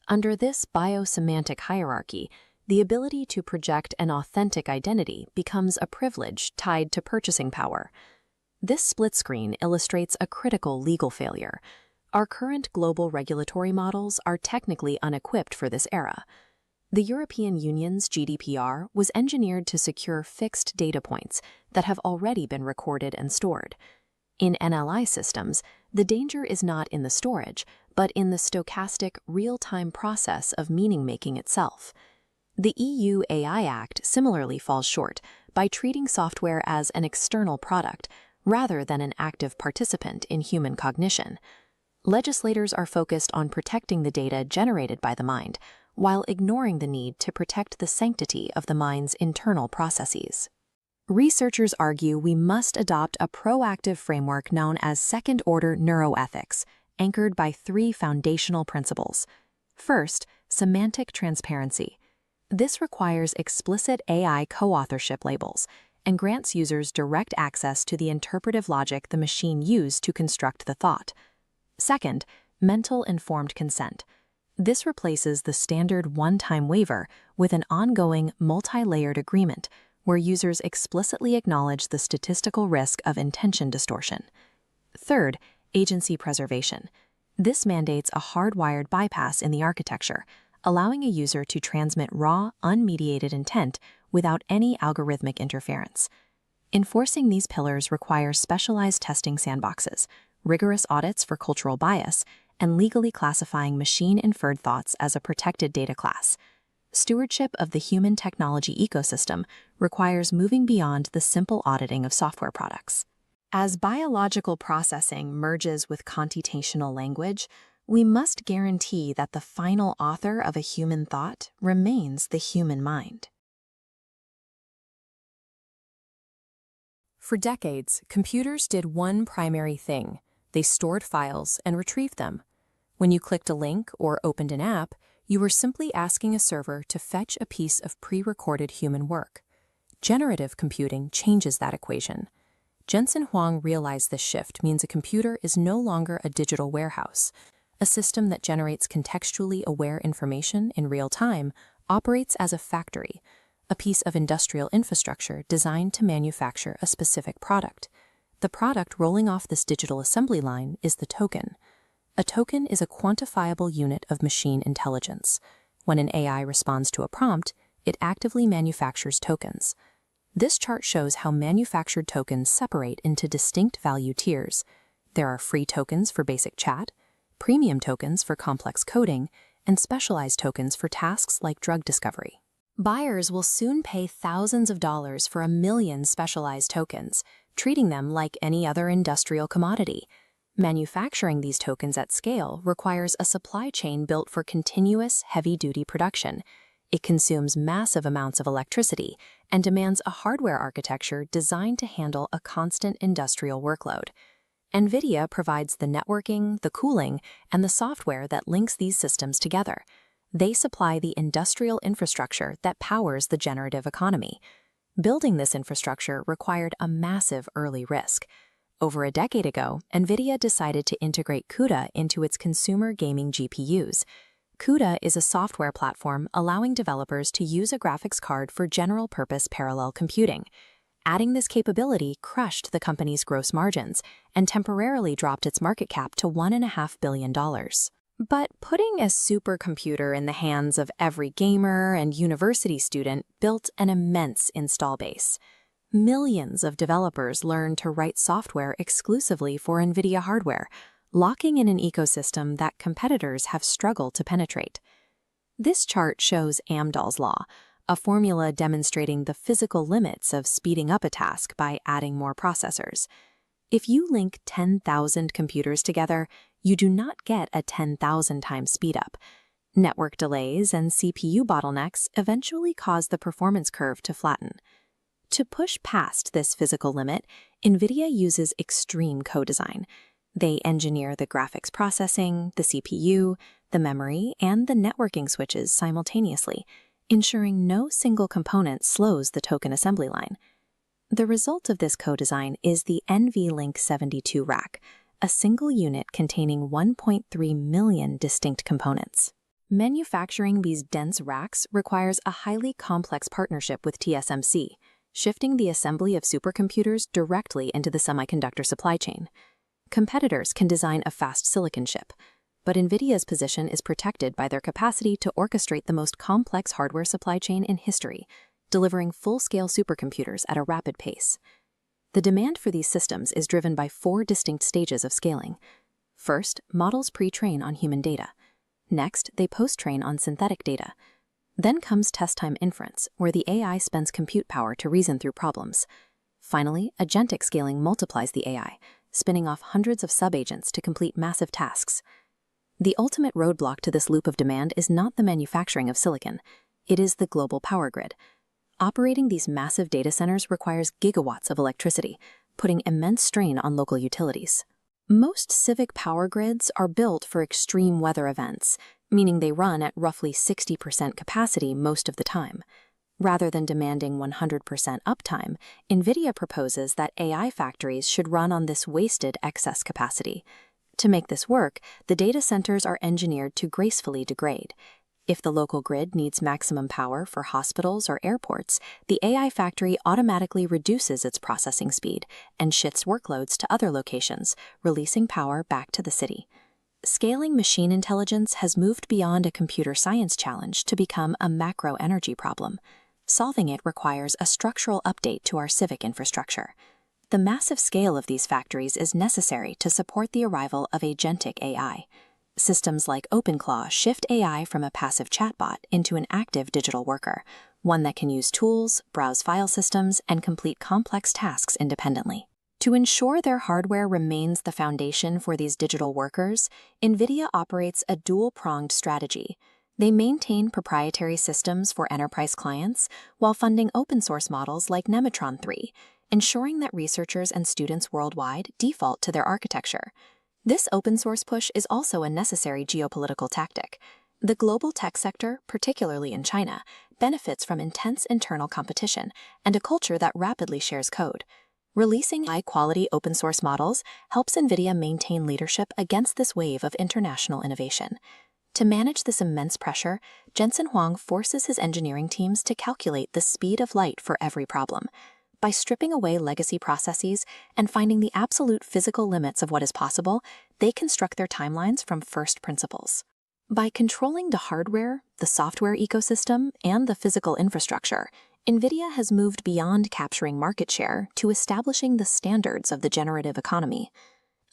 Under this biosemantic hierarchy, the ability to project an authentic identity becomes a privilege tied to purchasing power. This split screen illustrates a critical legal failure. Our current global regulatory models are technically unequipped for this era. The European Union's GDPR was engineered to secure fixed data points that have already been recorded and stored. In NLI systems, the danger is not in the storage, but in the stochastic, real-time process of meaning-making itself. The EU AI Act similarly falls short by treating software as an external product rather than an active participant in human cognition. Legislators are focused on protecting the data generated by the mind, while ignoring the need to protect the sanctity of the mind's internal processes. Researchers argue we must adopt a proactive framework known as second-order neuroethics, anchored by three foundational principles. First, semantic transparency. This requires explicit AI co-authorship labels and grants users direct access to the interpretive logic the machine used to construct the thought. Second, mental informed consent. This replaces the standard one-time waiver with an ongoing multi-layered agreement where users explicitly acknowledge the statistical risk of intention distortion. Third, agency preservation. This mandates a hardwired bypass in the architecture, allowing a user to transmit raw, unmediated intent without any algorithmic interference. Enforcing these pillars requires specialized testing sandboxes, rigorous audits for cultural bias, and legally classifying machine-inferred thoughts as a protected data class. Stewardship of the human technology ecosystem requires moving beyond the simple auditing of software products. As biological processing merges with computational language, we must guarantee that the final author of a human thought remains the human mind. For decades, computers did one primary thing. They stored files and retrieved them. When you clicked a link or opened an app, you were simply asking a server to fetch a piece of pre-recorded human work. Generative computing changes that equation. Jensen Huang realized this shift means a computer is no longer a digital warehouse. A system that generates contextually aware information in real time operates as a factory, a piece of industrial infrastructure designed to manufacture a specific product. The product rolling off this digital assembly line is the token. A token is a quantifiable unit of machine intelligence. When an AI responds to a prompt, it actively manufactures tokens. This chart shows how manufactured tokens separate into distinct value tiers. There are free tokens for basic chat, premium tokens for complex coding, and specialized tokens for tasks like drug discovery. Buyers will soon pay thousands of dollars for 1 million specialized tokens, treating them like any other industrial commodity. Manufacturing these tokens at scale requires a supply chain built for continuous, heavy-duty production. It consumes massive amounts of electricity and demands a hardware architecture designed to handle a constant industrial workload. NVIDIA provides the networking, the cooling, and the software that links these systems together. They supply the industrial infrastructure that powers the generative economy. Building this infrastructure required a massive early risk. Over a decade ago, NVIDIA decided to integrate CUDA into its consumer gaming GPUs. CUDA is a software platform allowing developers to use a graphics card for general-purpose parallel computing. Adding this capability crushed the company's gross margins and temporarily dropped its market cap to $1.5 billion. But putting a supercomputer in the hands of every gamer and university student built an immense install base. Millions of developers learned to write software exclusively for NVIDIA hardware, locking in an ecosystem that competitors have struggled to penetrate. This chart shows Amdahl's law, a formula demonstrating the physical limits of speeding up a task by adding more processors. If you link 10,000 computers together, you do not get a 10,000 times speedup. Network delays and CPU bottlenecks eventually cause the performance curve to flatten. To push past this physical limit, NVIDIA uses extreme co-design. They engineer the graphics processing, the CPU, the memory, and the networking switches simultaneously, ensuring no single component slows the token assembly line. The result of this co-design is the NVLink 72 rack, a single unit containing 1.3 million distinct components. Manufacturing these dense racks requires a highly complex partnership with TSMC, shifting the assembly of supercomputers directly into the semiconductor supply chain. Competitors can design a fast silicon chip, but NVIDIA's position is protected by their capacity to orchestrate the most complex hardware supply chain in history, delivering full-scale supercomputers at a rapid pace. The demand for these systems is driven by 4 distinct stages of scaling. First, models pre-train on human data. Next, they post-train on synthetic data. Then comes test-time inference, where the AI spends compute power to reason through problems. Finally, agentic scaling multiplies the AI, spinning off hundreds of sub-agents to complete massive tasks. The ultimate roadblock to this loop of demand is not the manufacturing of silicon. It is the global power grid. Operating these massive data centers requires gigawatts of electricity, putting immense strain on local utilities. Most civic power grids are built for extreme weather events, meaning they run at roughly 60% capacity most of the time. Rather than demanding 100% uptime, NVIDIA proposes that AI factories should run on this wasted excess capacity. To make this work, the data centers are engineered to gracefully degrade. If the local grid needs maximum power for hospitals or airports, the AI factory automatically reduces its processing speed and shifts workloads to other locations, releasing power back to the city. Scaling machine intelligence has moved beyond a computer science challenge to become a macro energy problem. Solving it requires a structural update to our civic infrastructure. The massive scale of these factories is necessary to support the arrival of agentic AI. Systems like openclaw shift AI from a passive chatbot into an active digital worker, one that can use tools, browse file systems, and complete complex tasks independently. To ensure their hardware remains the foundation for these digital workers, NVIDIA operates a dual-pronged strategy. They maintain proprietary systems for enterprise clients while funding open-source models like Nematron 3, ensuring that researchers and students worldwide default to their architecture. This open-source push is also a necessary geopolitical tactic. The global tech sector, particularly in China, benefits from intense internal competition and a culture that rapidly shares code. Releasing high-quality open-source models helps NVIDIA maintain leadership against this wave of international innovation. To manage this immense pressure, Jensen Huang forces his engineering teams to calculate the speed of light for every problem. By stripping away legacy processes and finding the absolute physical limits of what is possible, they construct their timelines from first principles. By controlling the hardware, the software ecosystem, and the physical infrastructure, NVIDIA has moved beyond capturing market share to establishing the standards of the generative economy.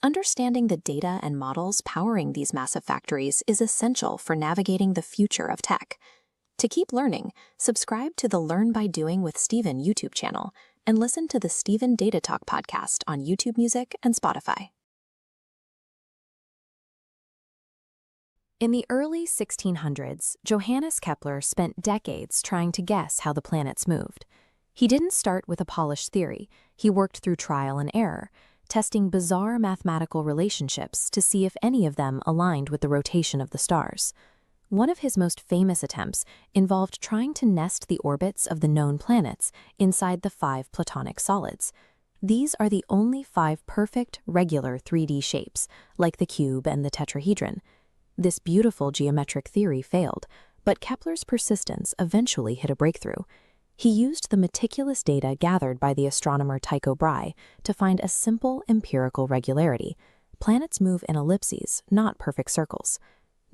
Understanding the data and models powering these massive factories is essential for navigating the future of tech. To keep learning, subscribe to the Learn by Doing with Stephen YouTube channel and listen to the Stephen Data Talk podcast on YouTube Music and Spotify. In the early 1600s, Johannes Kepler spent decades trying to guess how the planets moved. He didn't start with a polished theory. He worked through trial and error, testing bizarre mathematical relationships to see if any of them aligned with the rotation of the stars. One of his most famous attempts involved trying to nest the orbits of the known planets inside the 5 Platonic solids. These are the only 5 perfect, regular 3D shapes, like the cube and the tetrahedron. This beautiful geometric theory failed, but Kepler's persistence eventually hit a breakthrough. He used the meticulous data gathered by the astronomer Tycho Brahe to find a simple empirical regularity. Planets move in ellipses, not perfect circles.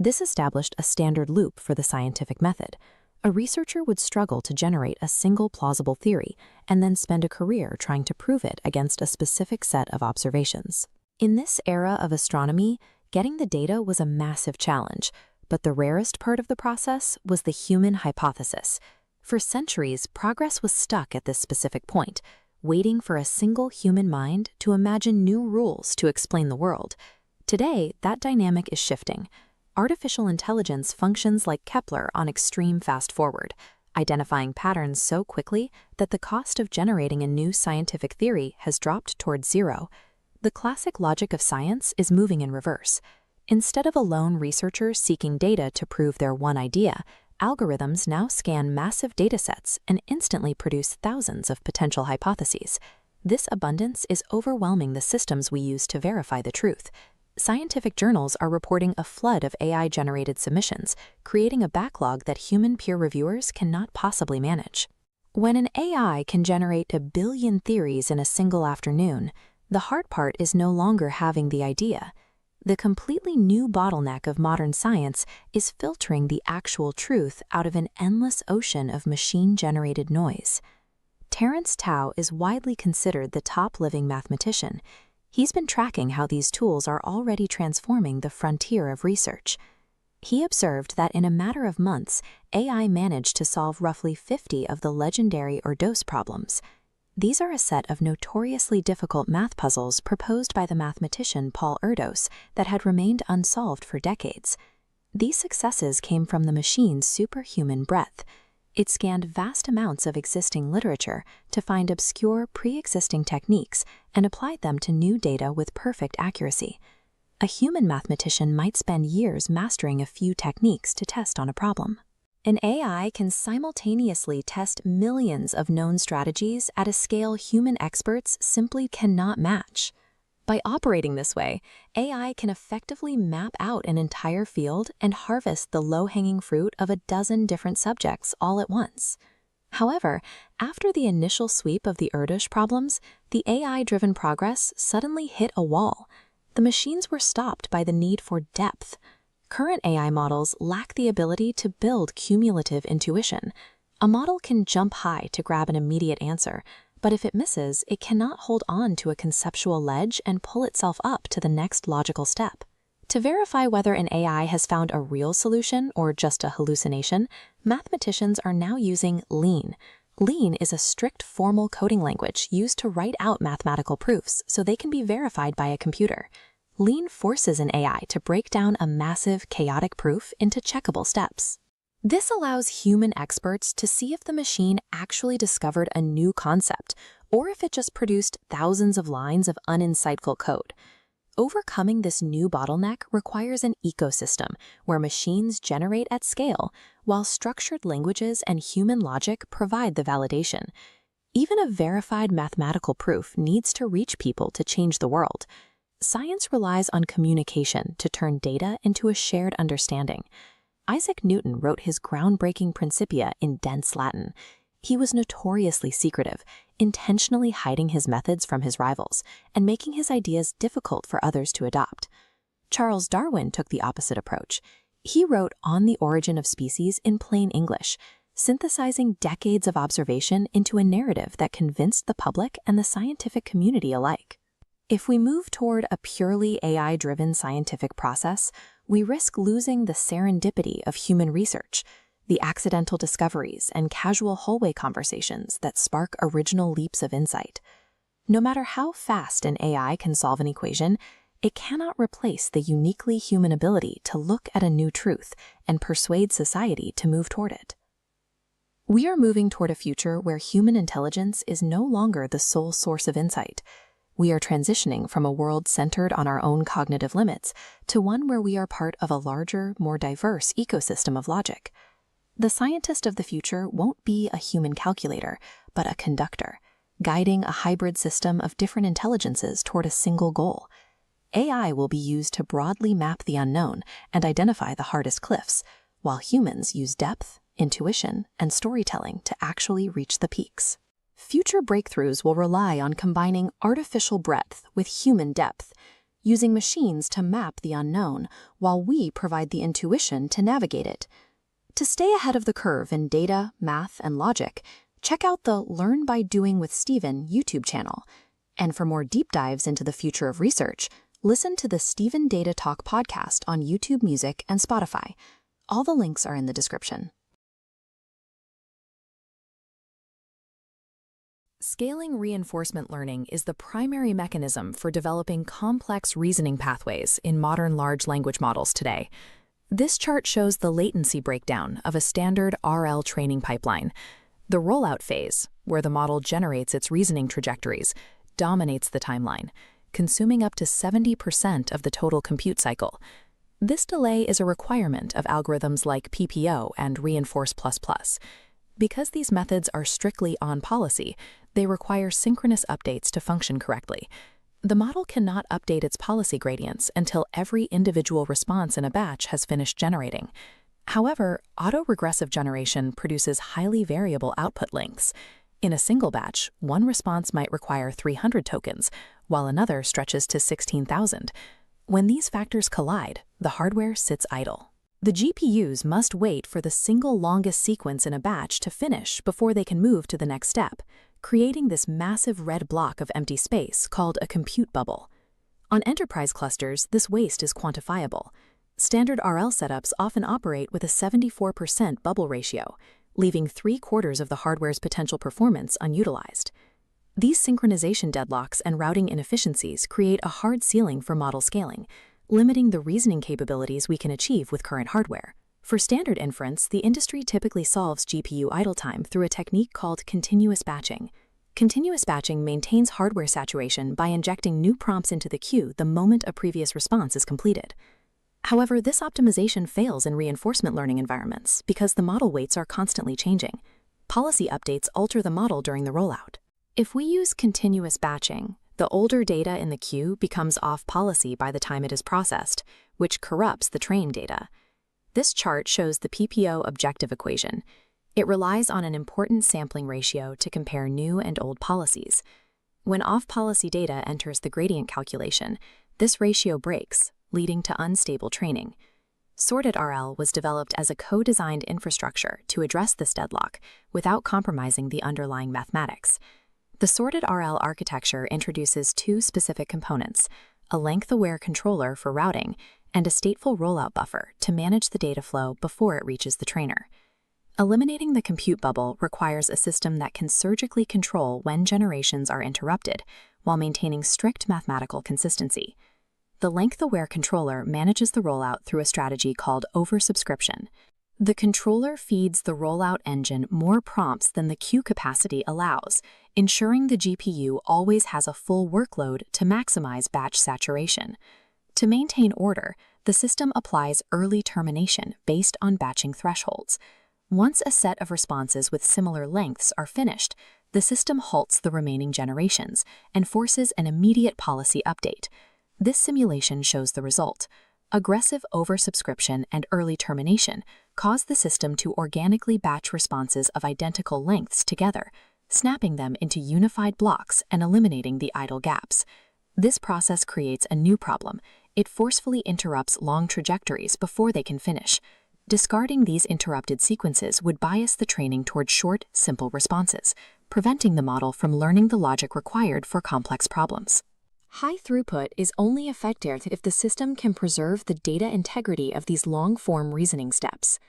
This established a standard loop for the scientific method. A researcher would struggle to generate a single plausible theory and then spend a career trying to prove it against a specific set of observations. In this era of astronomy, getting the data was a massive challenge, but the rarest part of the process was the human hypothesis. For centuries, progress was stuck at this specific point, waiting for a single human mind to imagine new rules to explain the world. Today, that dynamic is shifting. Artificial intelligence functions like Kepler on extreme fast-forward, identifying patterns so quickly that the cost of generating a new scientific theory has dropped towards zero. The classic logic of science is moving in reverse. Instead of a lone researcher seeking data to prove their one idea, algorithms now scan massive datasets and instantly produce thousands of potential hypotheses. This abundance is overwhelming the systems we use to verify the truth. Scientific journals are reporting a flood of AI-generated submissions, creating a backlog that human peer reviewers cannot possibly manage. When an AI can generate 1 billion theories in a single afternoon, the hard part is no longer having the idea. The completely new bottleneck of modern science is filtering the actual truth out of an endless ocean of machine-generated noise. Terence Tao is widely considered the top living mathematician. He's been tracking how these tools are already transforming the frontier of research. He observed that in a matter of months, AI managed to solve roughly 50 of the legendary Erdos problems. These are a set of notoriously difficult math puzzles proposed by the mathematician Paul Erdos that had remained unsolved for decades. These successes came from the machine's superhuman breadth. It scanned vast amounts of existing literature to find obscure pre-existing techniques and applied them to new data with perfect accuracy. A human mathematician might spend years mastering a few techniques to test on a problem. An AI can simultaneously test millions of known strategies at a scale human experts simply cannot match. By operating this way, AI can effectively map out an entire field and harvest the low-hanging fruit of a dozen different subjects all at once. However, after the initial sweep of the Erdos problems, the AI-driven progress suddenly hit a wall. The machines were stopped by the need for depth. Current AI models lack the ability to build cumulative intuition. A model can jump high to grab an immediate answer, but if it misses, it cannot hold on to a conceptual ledge and pull itself up to the next logical step. To verify whether an AI has found a real solution or just a hallucination, mathematicians are now using Lean. Lean is a strict formal coding language used to write out mathematical proofs so they can be verified by a computer. Lean forces an AI to break down a massive, chaotic proof into checkable steps. This allows human experts to see if the machine actually discovered a new concept, or if it just produced thousands of lines of uninsightful code. Overcoming this new bottleneck requires an ecosystem where machines generate at scale, while structured languages and human logic provide the validation. Even a verified mathematical proof needs to reach people to change the world. Science relies on communication to turn data into a shared understanding. Isaac Newton wrote his groundbreaking Principia in dense Latin. He was notoriously secretive, intentionally hiding his methods from his rivals and making his ideas difficult for others to adopt. Charles Darwin took the opposite approach. He wrote On the Origin of Species in plain English, synthesizing decades of observation into a narrative that convinced the public and the scientific community alike. If we move toward a purely AI-driven scientific process, we risk losing the serendipity of human research, the accidental discoveries and casual hallway conversations that spark original leaps of insight. No matter how fast an AI can solve an equation, it cannot replace the uniquely human ability to look at a new truth and persuade society to move toward it. We are moving toward a future where human intelligence is no longer the sole source of insight. We are transitioning from a world centered on our own cognitive limits to one where we are part of a larger, more diverse ecosystem of logic. The scientist of the future won't be a human calculator, but a conductor, guiding a hybrid system of different intelligences toward a single goal. AI will be used to broadly map the unknown and identify the hardest cliffs, while humans use depth, intuition, and storytelling to actually reach the peaks. Future breakthroughs will rely on combining artificial breadth with human depth. using machines to map the unknown, while we provide the intuition to navigate it. To stay ahead of the curve in data, math, and logic, check out the Learn by Doing with Stephen YouTube channel. And for more deep dives into the future of research, listen to the Stephen Data Talk podcast on YouTube Music and Spotify. All the links are in the description. Scaling reinforcement learning is the primary mechanism for developing complex reasoning pathways in modern large language models today. This chart shows the latency breakdown of a standard RL training pipeline. The rollout phase, where the model generates its reasoning trajectories, dominates the timeline, consuming up to 70% of the total compute cycle. This delay is a requirement of algorithms like PPO and Reinforce++. Because these methods are strictly on policy, they require synchronous updates to function correctly. The model cannot update its policy gradients until every individual response in a batch has finished generating. However, autoregressive generation produces highly variable output lengths. In a single batch, one response might require 300 tokens, while another stretches to 16,000. When these factors collide, the hardware sits idle. The GPUs must wait for the single longest sequence in a batch to finish before they can move to the next step, creating this massive red block of empty space called a compute bubble. On enterprise clusters, this waste is quantifiable. Standard RL setups often operate with a 74% bubble ratio, leaving 3/4 of the hardware's potential performance unutilized. These synchronization deadlocks and routing inefficiencies create a hard ceiling for model scaling, limiting the reasoning capabilities we can achieve with current hardware. For standard inference, the industry typically solves GPU idle time through a technique called continuous batching. Continuous batching maintains hardware saturation by injecting new prompts into the queue the moment a previous response is completed. However, this optimization fails in reinforcement learning environments because the model weights are constantly changing. Policy updates alter the model during the rollout. If we use continuous batching, the older data in the queue becomes off policy by the time it is processed, which corrupts the trained data. This chart shows the PPO objective equation. It relies on an important sampling ratio to compare new and old policies. When off-policy data enters the gradient calculation, this ratio breaks, leading to unstable training. Sorted RL was developed as a co-designed infrastructure to address this deadlock without compromising the underlying mathematics. The sorted RL architecture introduces two specific components: a length-aware controller for routing and a stateful rollout buffer to manage the data flow before it reaches the trainer. Eliminating the compute bubble requires a system that can surgically control when generations are interrupted while maintaining strict mathematical consistency. The length-aware controller manages the rollout through a strategy called oversubscription. The controller feeds the rollout engine more prompts than the queue capacity allows, ensuring the GPU always has a full workload to maximize batch saturation. To maintain order, the system applies early termination based on batching thresholds. Once a set of responses with similar lengths are finished, the system halts the remaining generations and forces an immediate policy update. This simulation shows the result. Aggressive oversubscription and early termination cause the system to organically batch responses of identical lengths together, snapping them into unified blocks and eliminating the idle gaps. This process creates a new problem. It forcefully interrupts long trajectories before they can finish. Discarding these interrupted sequences would bias the training toward short, simple responses, preventing the model from learning the logic required for complex problems. High throughput is only effective if the system can preserve the data integrity of these long-form reasoning steps.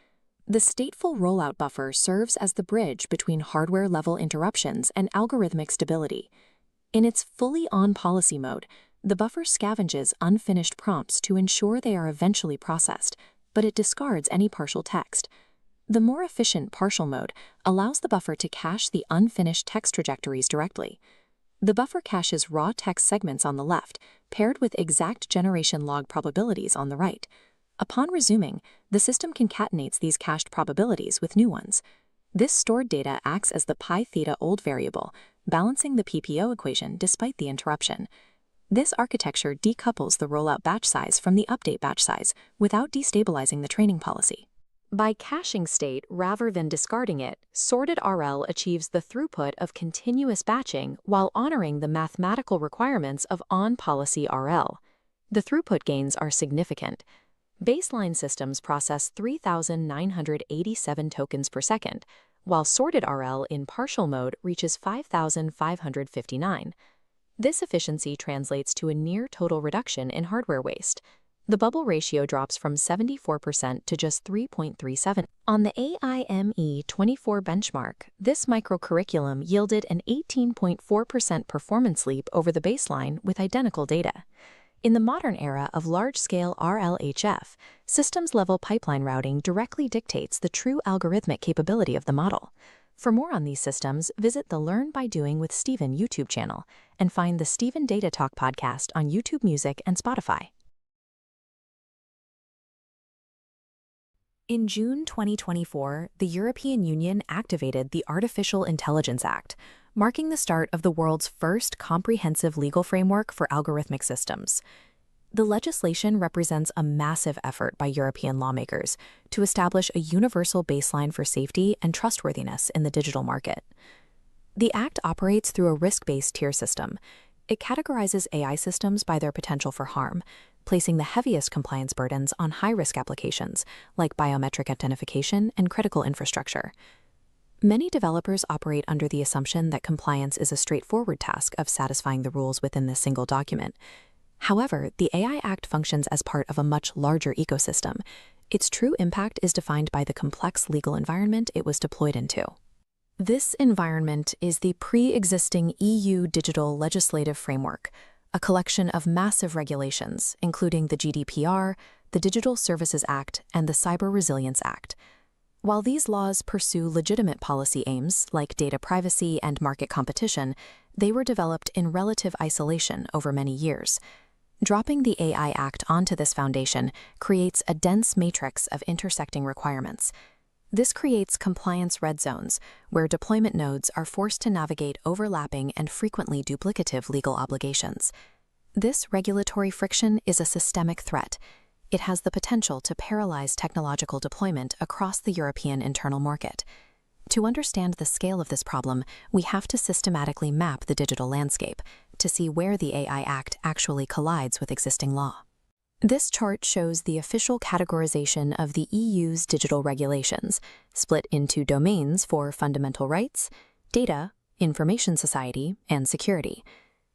The stateful rollout buffer serves as the bridge between hardware-level interruptions and algorithmic stability. In its fully on-policy mode, the buffer scavenges unfinished prompts to ensure they are eventually processed, but it discards any partial text. The more efficient partial mode allows the buffer to cache the unfinished text trajectories directly. The buffer caches raw text segments on the left, paired with exact generation log probabilities on the right. Upon resuming, the system concatenates these cached probabilities with new ones. This stored data acts as the pi theta old variable, balancing the PPO equation despite the interruption. This architecture decouples the rollout batch size from the update batch size without destabilizing the training policy. By caching state rather than discarding it, sorted RL achieves the throughput of continuous batching while honoring the mathematical requirements of on-policy RL. The throughput gains are significant. Baseline systems process 3,987 tokens per second, while sorted RL in partial mode reaches 5,559. This efficiency translates to a near total reduction in hardware waste. The bubble ratio drops from 74% to just 3.37. On the AIME24 benchmark, this microcurriculum yielded an 18.4% performance leap over the baseline with identical data. In the modern era of large-scale RLHF, systems-level pipeline routing directly dictates the true algorithmic capability of the model. For more on these systems, visit the Learn by Doing with Stephen YouTube channel and find the Stephen Data Talk podcast on YouTube Music and Spotify. In June 2024, the European Union activated the Artificial Intelligence Act, marking the start of the world's first comprehensive legal framework for algorithmic systems. The legislation represents a massive effort by European lawmakers to establish a universal baseline for safety and trustworthiness in the digital market. The Act operates through a risk-based tier system. It categorizes AI systems by their potential for harm, placing the heaviest compliance burdens on high-risk applications like biometric identification and critical infrastructure. Many developers operate under the assumption that compliance is a straightforward task of satisfying the rules within this single document. However, the AI Act functions as part of a much larger ecosystem. Its true impact is defined by the complex legal environment it was deployed into. This environment is the pre-existing EU digital legislative framework, a collection of massive regulations, including the GDPR, the Digital Services Act, and the Cyber Resilience Act. While these laws pursue legitimate policy aims like data privacy and market competition, they were developed in relative isolation over many years. Dropping the AI Act onto this foundation creates a dense matrix of intersecting requirements. This creates compliance red zones, where deployment nodes are forced to navigate overlapping and frequently duplicative legal obligations. This regulatory friction is a systemic threat. It has the potential to paralyze technological deployment across the European internal market. To understand the scale of this problem, we have to systematically map the digital landscape to see where the AI Act actually collides with existing law. This chart shows the official categorization of the EU's digital regulations, split into domains for fundamental rights, data, information society, and security.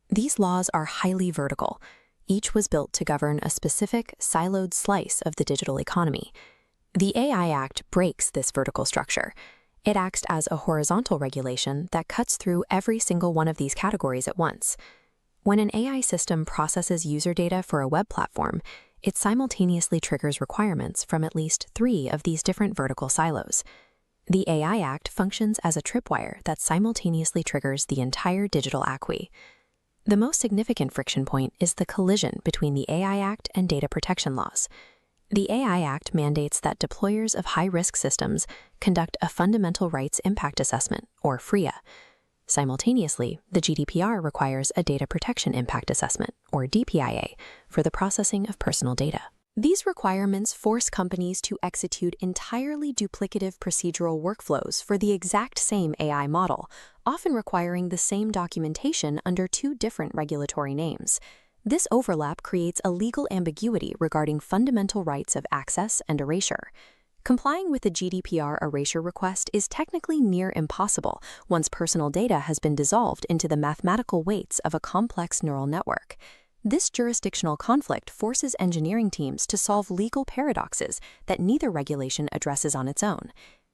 These laws are highly vertical. Each was built to govern a specific, siloed slice of the digital economy. The AI Act breaks this vertical structure. It acts as a horizontal regulation that cuts through every single one of these categories at once. When an AI system processes user data for a web platform, it simultaneously triggers requirements from at least 3 of these different vertical silos. The AI Act functions as a tripwire that simultaneously triggers the entire digital acquis. The most significant friction point is the collision between the AI Act and data protection laws. The AI Act mandates that deployers of high-risk systems conduct a Fundamental Rights Impact Assessment, or FRIA. Simultaneously, the GDPR requires a Data Protection Impact Assessment, or DPIA, for the processing of personal data. These requirements force companies to execute entirely duplicative procedural workflows for the exact same AI model, often requiring the same documentation under 2 different regulatory names. This overlap creates a legal ambiguity regarding fundamental rights of access and erasure. Complying with the GDPR erasure request is technically near impossible once personal data has been dissolved into the mathematical weights of a complex neural network. This jurisdictional conflict forces engineering teams to solve legal paradoxes that neither regulation addresses on its own.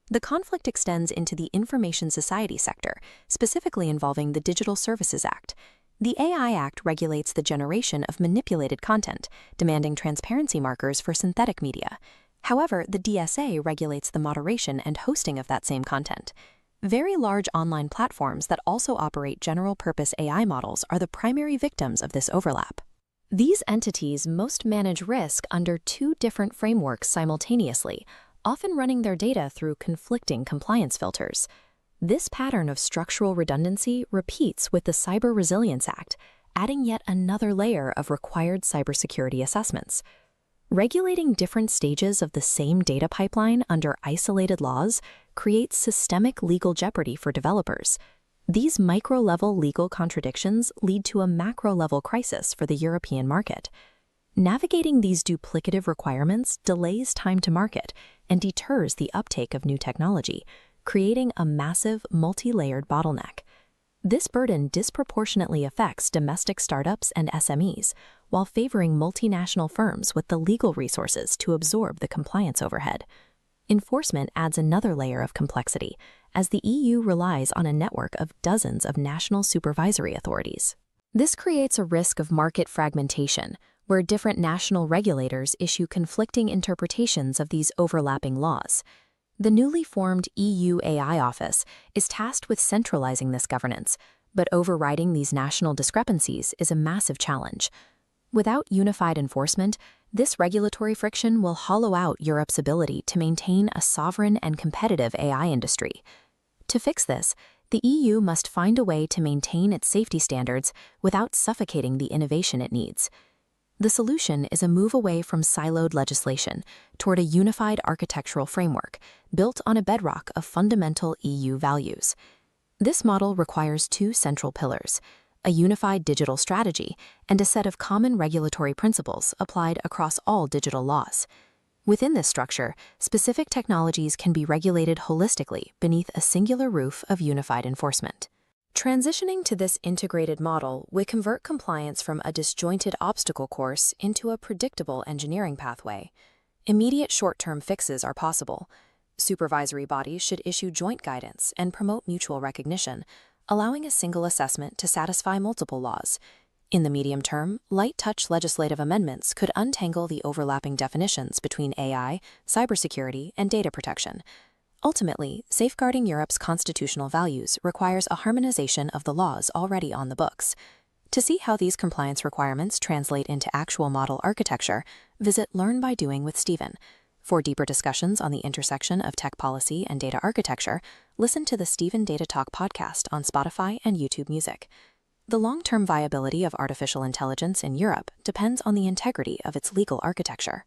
The conflict extends into the information society sector, specifically involving the Digital Services Act. The AI Act regulates the generation of manipulated content, demanding transparency markers for synthetic media. However, the DSA regulates the moderation and hosting of that same content. Very large online platforms that also operate general-purpose AI models are the primary victims of this overlap. These entities most manage risk under 2 different frameworks simultaneously, often running their data through conflicting compliance filters. This pattern of structural redundancy repeats with the Cyber Resilience Act, adding yet another layer of required cybersecurity assessments. Regulating different stages of the same data pipeline under isolated laws creates systemic legal jeopardy for developers. These micro-level legal contradictions lead to a macro-level crisis for the European market. Navigating these duplicative requirements delays time to market and deters the uptake of new technology, creating a massive, multi-layered bottleneck. This burden disproportionately affects domestic startups and SMEs, while favoring multinational firms with the legal resources to absorb the compliance overhead. Enforcement adds another layer of complexity, as the EU relies on a network of dozens of national supervisory authorities. This creates a risk of market fragmentation, where different national regulators issue conflicting interpretations of these overlapping laws. The newly formed EU AI Office is tasked with centralizing this governance, but overriding these national discrepancies is a massive challenge. Without unified enforcement, this regulatory friction will hollow out Europe's ability to maintain a sovereign and competitive AI industry. To fix this, the EU must find a way to maintain its safety standards without suffocating the innovation it needs. The solution is a move away from siloed legislation toward a unified architectural framework built on a bedrock of fundamental EU values. This model requires two central pillars: a unified digital strategy and a set of common regulatory principles applied across all digital laws. Within this structure, specific technologies can be regulated holistically beneath a singular roof of unified enforcement. Transitioning to this integrated model would convert compliance from a disjointed obstacle course into a predictable engineering pathway. Immediate short-term fixes are possible. Supervisory bodies should issue joint guidance and promote mutual recognition, allowing a single assessment to satisfy multiple laws. In the medium term, light-touch legislative amendments could untangle the overlapping definitions between AI, cybersecurity, and data protection. Ultimately, safeguarding Europe's constitutional values requires a harmonization of the laws already on the books. To see how these compliance requirements translate into actual model architecture, visit Learn by Doing with Stephen. For deeper discussions on the intersection of tech policy and data architecture, listen to the Stephen Data Talk podcast on Spotify and YouTube Music. The long-term viability of artificial intelligence in Europe depends on the integrity of its legal architecture.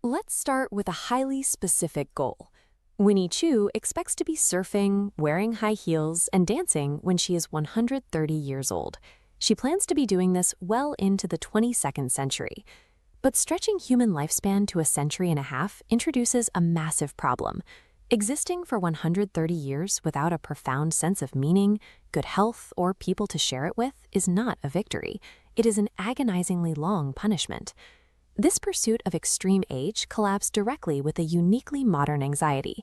Let's start with a highly specific goal. Winnie Chu expects to be surfing, wearing high heels, and dancing when she is 130 years old. She plans to be doing this well into the 22nd century. But stretching human lifespan to a century and a half introduces a massive problem. Existing for 130 years without a profound sense of meaning, good health, or people to share it with is not a victory. It is an agonizingly long punishment. This pursuit of extreme age collabs directly with a uniquely modern anxiety.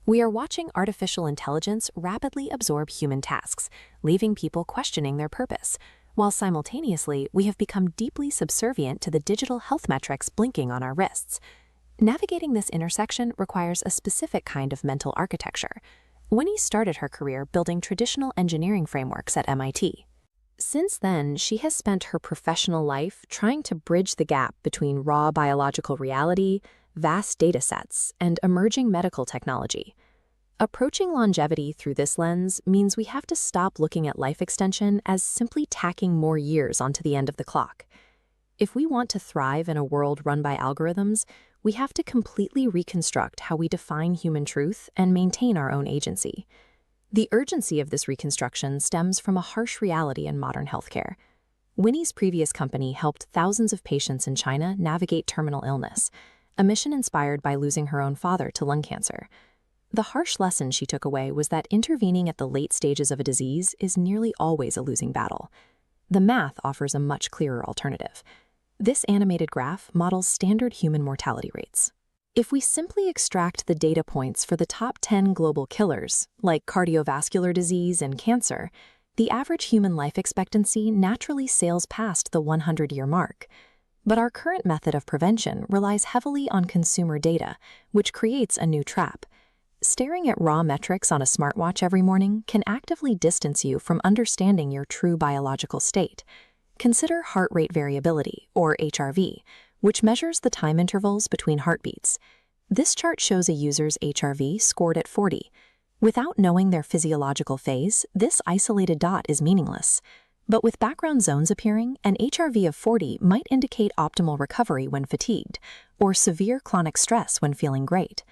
We are watching artificial intelligence rapidly absorb human tasks, leaving people questioning their purpose, while simultaneously we have become deeply subservient to the digital health metrics blinking on our wrists. Navigating this intersection requires a specific kind of mental architecture. Winnie started her career building traditional engineering frameworks at MIT. Since then, she has spent her professional life trying to bridge the gap between raw biological reality, vast data sets, and emerging medical technology. Approaching longevity through this lens means we have to stop looking at life extension as simply tacking more years onto the end of the clock. If we want to thrive in a world run by algorithms, we have to completely reconstruct how we define human truth and maintain our own agency. The urgency of this reconstruction stems from a harsh reality in modern healthcare. Winnie's previous company helped thousands of patients in China navigate terminal illness, a mission inspired by losing her own father to lung cancer. The harsh lesson she took away was that intervening at the late stages of a disease is nearly always a losing battle. The math offers a much clearer alternative. This animated graph models standard human mortality rates. If we simply extract the data points for the top 10 global killers, like cardiovascular disease and cancer, the average human life expectancy naturally sails past the 100-year mark. But our current method of prevention relies heavily on consumer data, which creates a new trap. Staring at raw metrics on a smartwatch every morning can actively distance you from understanding your true biological state. Consider heart rate variability, or HRV, which measures the time intervals between heartbeats. This chart shows a user's HRV scored at 40. Without knowing their physiological phase, this isolated dot is meaningless. But with background zones appearing, an HRV of 40 might indicate optimal recovery when fatigued, or severe chronic stress when feeling great.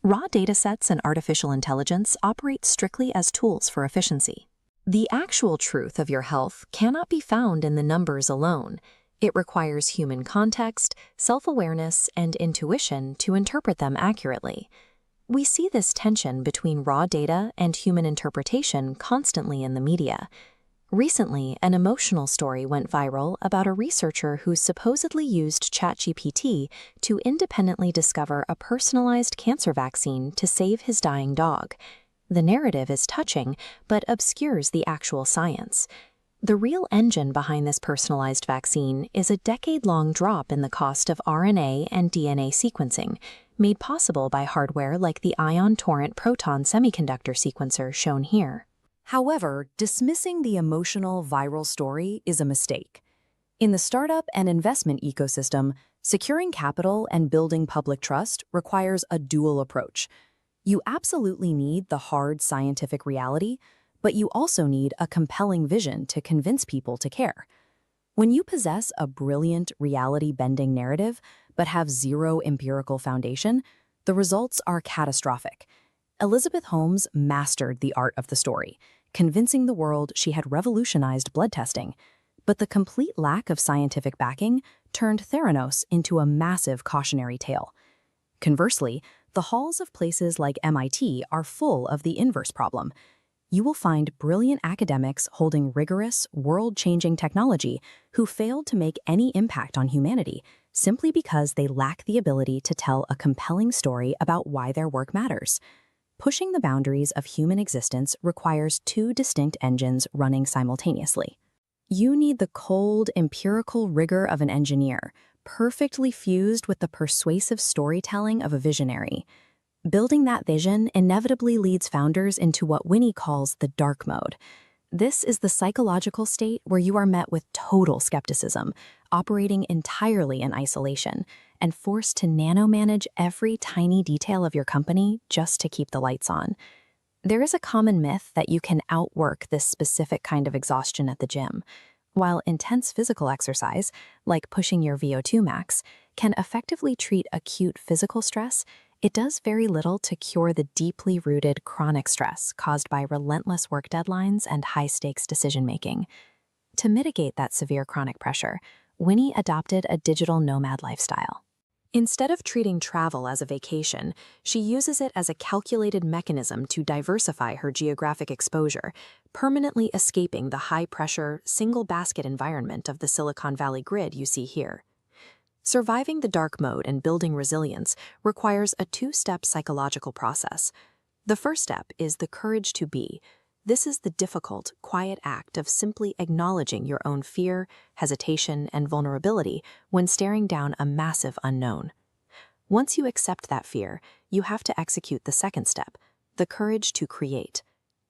Raw datasets and artificial intelligence operate strictly as tools for efficiency. The actual truth of your health cannot be found in the numbers alone. It requires human context, self-awareness, and intuition to interpret them accurately. We see this tension between raw data and human interpretation constantly in the media. Recently, an emotional story went viral about a researcher who supposedly used ChatGPT to independently discover a personalized cancer vaccine to save his dying dog. The narrative is touching, but obscures the actual science. The real engine behind this personalized vaccine is a decade-long drop in the cost of RNA and DNA sequencing, made possible by hardware like the ion torrent proton semiconductor sequencer shown here. However, dismissing the emotional viral story is a mistake. In the startup and investment ecosystem, securing capital and building public trust requires a dual approach. You absolutely need the hard scientific reality, but you also need a compelling vision to convince people to care. When you possess a brilliant reality-bending narrative but have zero empirical foundation, the results are catastrophic. Elizabeth Holmes mastered the art of the story, convincing the world she had revolutionized blood testing. But the complete lack of scientific backing turned Theranos into a massive cautionary tale. Conversely, the halls of places like MIT are full of the inverse problem. You will find brilliant academics holding rigorous, world-changing technology who failed to make any impact on humanity simply because they lack the ability to tell a compelling story about why their work matters. Pushing the boundaries of human existence requires two distinct engines running simultaneously. You need the cold, empirical rigor of an engineer, perfectly fused with the persuasive storytelling of a visionary. Building that vision inevitably leads founders into what Winnie calls the dark mode. This is the psychological state where you are met with total skepticism, operating entirely in isolation, and forced to nano-manage every tiny detail of your company just to keep the lights on. There is a common myth that you can outwork this specific kind of exhaustion at the gym. While intense physical exercise, like pushing your VO2 max, can effectively treat acute physical stress, it does very little to cure the deeply rooted chronic stress caused by relentless work deadlines and high-stakes decision-making. To mitigate that severe chronic pressure, Winnie adopted a digital nomad lifestyle. Instead of treating travel as a vacation, she uses it as a calculated mechanism to diversify her geographic exposure, permanently escaping the high-pressure, single-basket environment of the Silicon Valley grid you see here. Surviving the dark mode and building resilience requires a two-step psychological process. The first step is the courage to be. This is the difficult, quiet act of simply acknowledging your own fear, hesitation, and vulnerability when staring down a massive unknown. Once you accept that fear, you have to execute the second step, the courage to create.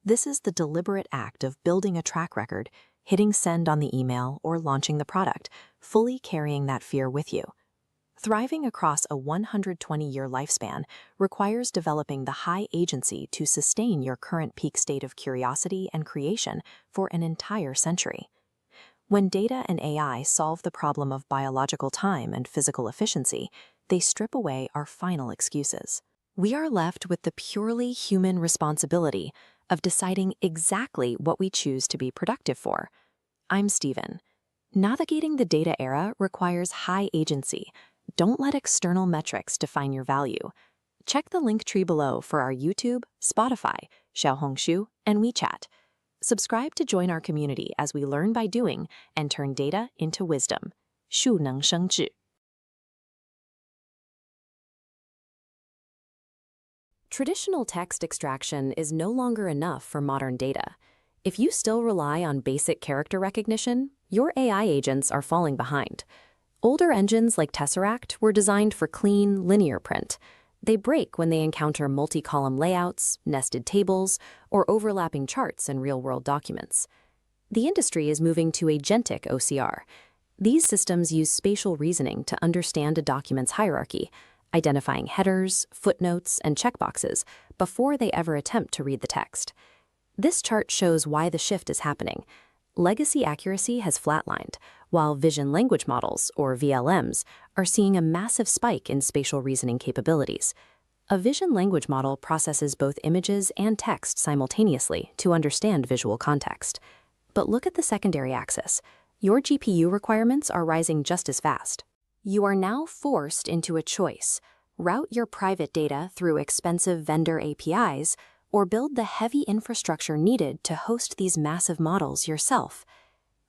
This is the deliberate act of building a track record, hitting send on the email, or launching the product, fully carrying that fear with you. Thriving across a 120-year lifespan requires developing the high agency to sustain your current peak state of curiosity and creation for an entire century. When data and AI solve the problem of biological time and physical efficiency, they strip away our final excuses. We are left with the purely human responsibility of deciding exactly what we choose to be productive for. I'm Stephen. Navigating the data era requires high agency. Don't let external metrics define your value. Check the link tree below for our YouTube, Spotify, Xiaohongshu, and WeChat. Subscribe to join our community as we learn by doing and turn data into wisdom. 树能生智. Traditional text extraction is no longer enough for modern data. If you still rely on basic character recognition, your AI agents are falling behind. Older engines like Tesseract were designed for clean, linear print. They break when they encounter multi-column layouts, nested tables, or overlapping charts in real-world documents. The industry is moving to agentic OCR. These systems use spatial reasoning to understand a document's hierarchy, identifying headers, footnotes, and checkboxes before they ever attempt to read the text. This chart shows why the shift is happening. Legacy accuracy has flatlined, while vision language models, or VLMs, are seeing a massive spike in spatial reasoning capabilities. A vision language model processes both images and text simultaneously to understand visual context. But look at the secondary axis. Your GPU requirements are rising just as fast. You are now forced into a choice: route your private data through expensive vendor APIs, or build the heavy infrastructure needed to host these massive models yourself.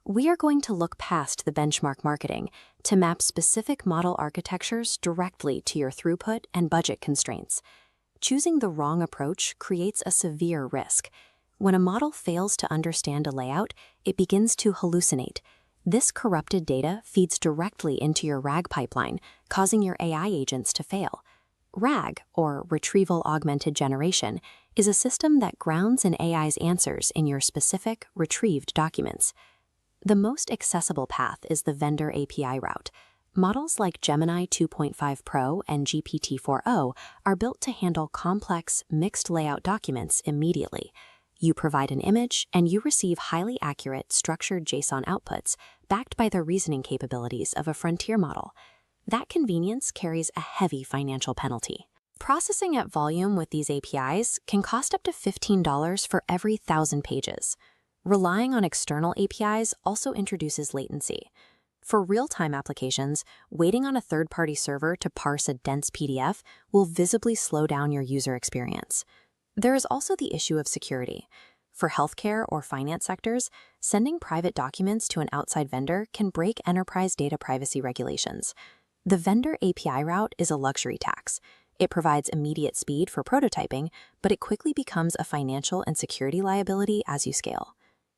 We are going to look past the benchmark marketing to map specific model architectures directly to your throughput and budget constraints. Choosing the wrong approach creates a severe risk. When a model fails to understand a layout, it begins to hallucinate. This corrupted data feeds directly into your RAG pipeline, causing your AI agents to fail. RAG, or Retrieval Augmented Generation, is a system that grounds an AI's answers in your specific, retrieved documents. The most accessible path is the vendor API route. Models like Gemini 2.5 Pro and GPT-4o are built to handle complex, mixed layout documents immediately. You provide an image, and you receive highly accurate, structured JSON outputs backed by the reasoning capabilities of a frontier model. That convenience carries a heavy financial penalty. Processing at volume with these APIs can cost up to $15 for every 1,000 pages. Relying on external APIs also introduces latency. For real-time applications, waiting on a third-party server to parse a dense PDF will visibly slow down your user experience. There is also the issue of security. For healthcare or finance sectors, sending private documents to an outside vendor can break enterprise data privacy regulations. The vendor API route is a luxury tax. It provides immediate speed for prototyping, but it quickly becomes a financial and security liability as you scale.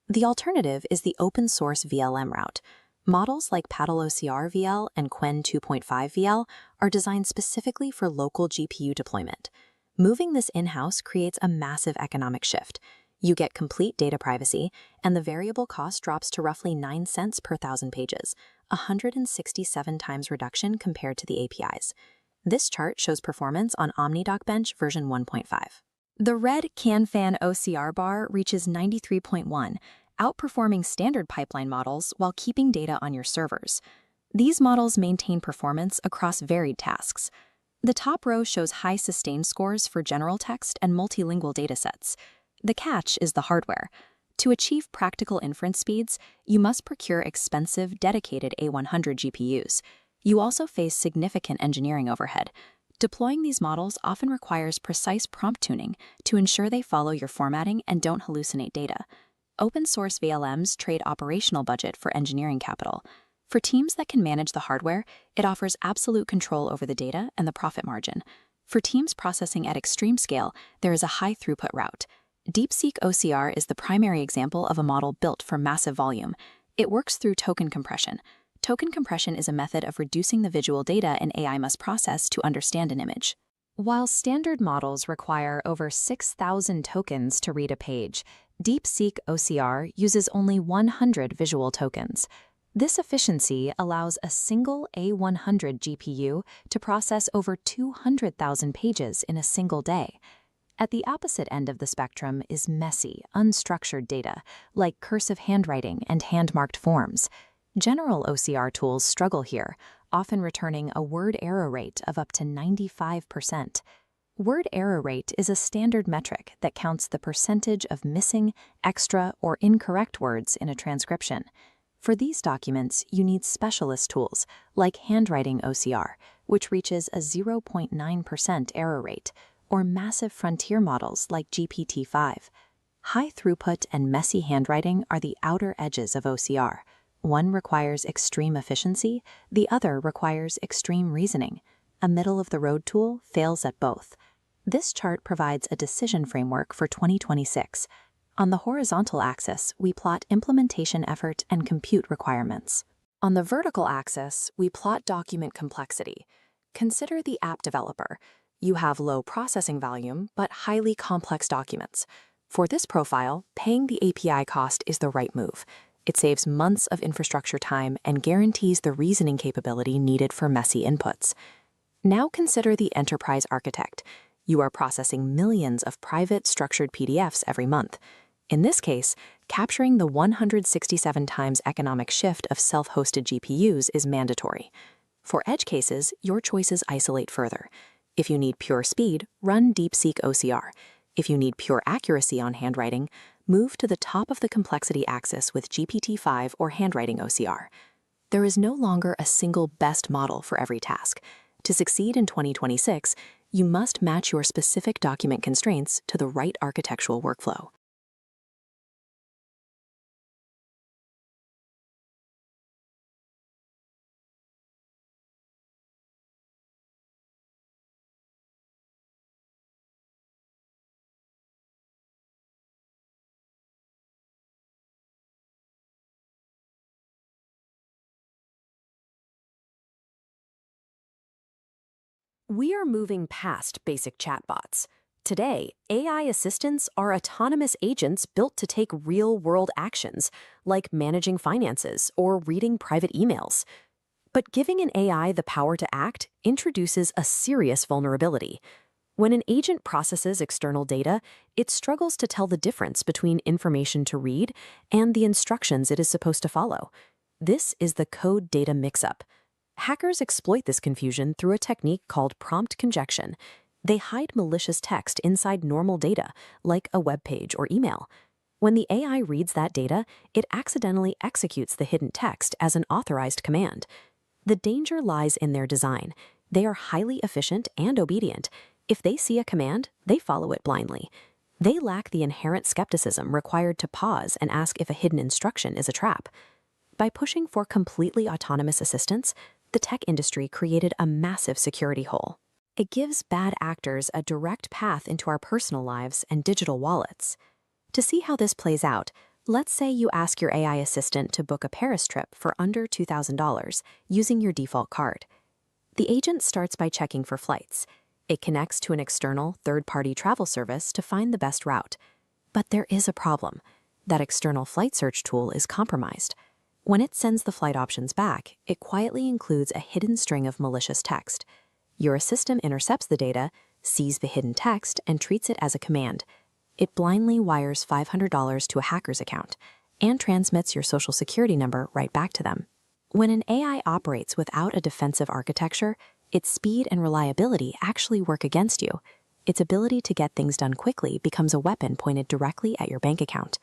The alternative is the open-source VLM route. Models like PaddleOCR VL and Qwen 2.5 VL are designed specifically for local GPU deployment. Moving this in-house creates a massive economic shift. You get complete data privacy, and the variable cost drops to roughly 9 cents per 1,000 pages, a 167 times reduction compared to the APIs. This chart shows performance on OmniDocBench version 1.5. The red CanFan OCR bar reaches 93.1, outperforming standard pipeline models while keeping data on your servers. These models maintain performance across varied tasks. The top row shows high sustained scores for general text and multilingual datasets. The catch is the hardware. To achieve practical inference speeds, you must procure expensive, dedicated A100 GPUs. You also face significant engineering overhead. Deploying these models often requires precise prompt tuning to ensure they follow your formatting and don't hallucinate data. Open-source VLMs trade operational budget for engineering capital. For teams that can manage the hardware, it offers absolute control over the data and the profit margin. For teams processing at extreme scale, there is a high-throughput route. DeepSeek OCR is the primary example of a model built for massive volume. It works through token compression. Token compression is a method of reducing the visual data an AI must process to understand an image. While standard models require over 6,000 tokens to read a page, DeepSeek OCR uses only 100 visual tokens. This efficiency allows a single A100 GPU to process over 200,000 pages in a single day. At the opposite end of the spectrum is messy, unstructured data, like cursive handwriting and hand-marked forms. General OCR tools struggle here, often returning a word error rate of up to 95%. Word error rate is a standard metric that counts the percentage of missing, extra, or incorrect words in a transcription. For these documents, you need specialist tools, like handwriting OCR, which reaches a 0.9% error rate, or massive frontier models like GPT-5. High throughput and messy handwriting are the outer edges of OCR. One requires extreme efficiency, the other requires extreme reasoning. A middle-of-the-road tool fails at both. This chart provides a decision framework for 2026. On the horizontal axis, we plot implementation effort and compute requirements. On the vertical axis, we plot document complexity. Consider the app developer. You have low processing volume, but highly complex documents. For this profile, paying the API cost is the right move. It saves months of infrastructure time and guarantees the reasoning capability needed for messy inputs. Now consider the enterprise architect. You are processing millions of private structured PDFs every month. In this case, capturing the 167 times economic shift of self-hosted GPUs is mandatory. For edge cases, your choices isolate further. If you need pure speed, run DeepSeek OCR. If you need pure accuracy on handwriting, move to the top of the complexity axis with GPT-5 or handwriting OCR. There is no longer a single best model for every task. To succeed in 2026, you must match your specific document constraints to the right architectural workflow. We are moving past basic chatbots. Today, AI assistants are autonomous agents built to take real-world actions, like managing finances or reading private emails. But giving an AI the power to act introduces a serious vulnerability. When an agent processes external data, it struggles to tell the difference between information to read and the instructions it is supposed to follow. This is the code data mix-up. Hackers exploit this confusion through a technique called prompt conjunction. They hide malicious text inside normal data, like a web page or email. When the AI reads that data, it accidentally executes the hidden text as an authorized command. The danger lies in their design. They are highly efficient and obedient. If they see a command, they follow it blindly. They lack the inherent skepticism required to pause and ask if a hidden instruction is a trap. By pushing for completely autonomous assistance, the tech industry created a massive security hole. It gives bad actors a direct path into our personal lives and digital wallets. To see how this plays out, let's say you ask your AI assistant to book a Paris trip for under $2,000 using your default card. The agent starts by checking for flights. It connects to an external, third-party travel service to find the best route. But there is a problem. That external flight search tool is compromised. When it sends the flight options back, it quietly includes a hidden string of malicious text. Your assistant intercepts the data, sees the hidden text, and treats it as a command. It blindly wires $500 to a hacker's account and transmits your social security number right back to them. When an AI operates without a defensive architecture, its speed and reliability actually work against you. Its ability to get things done quickly becomes a weapon pointed directly at your bank account.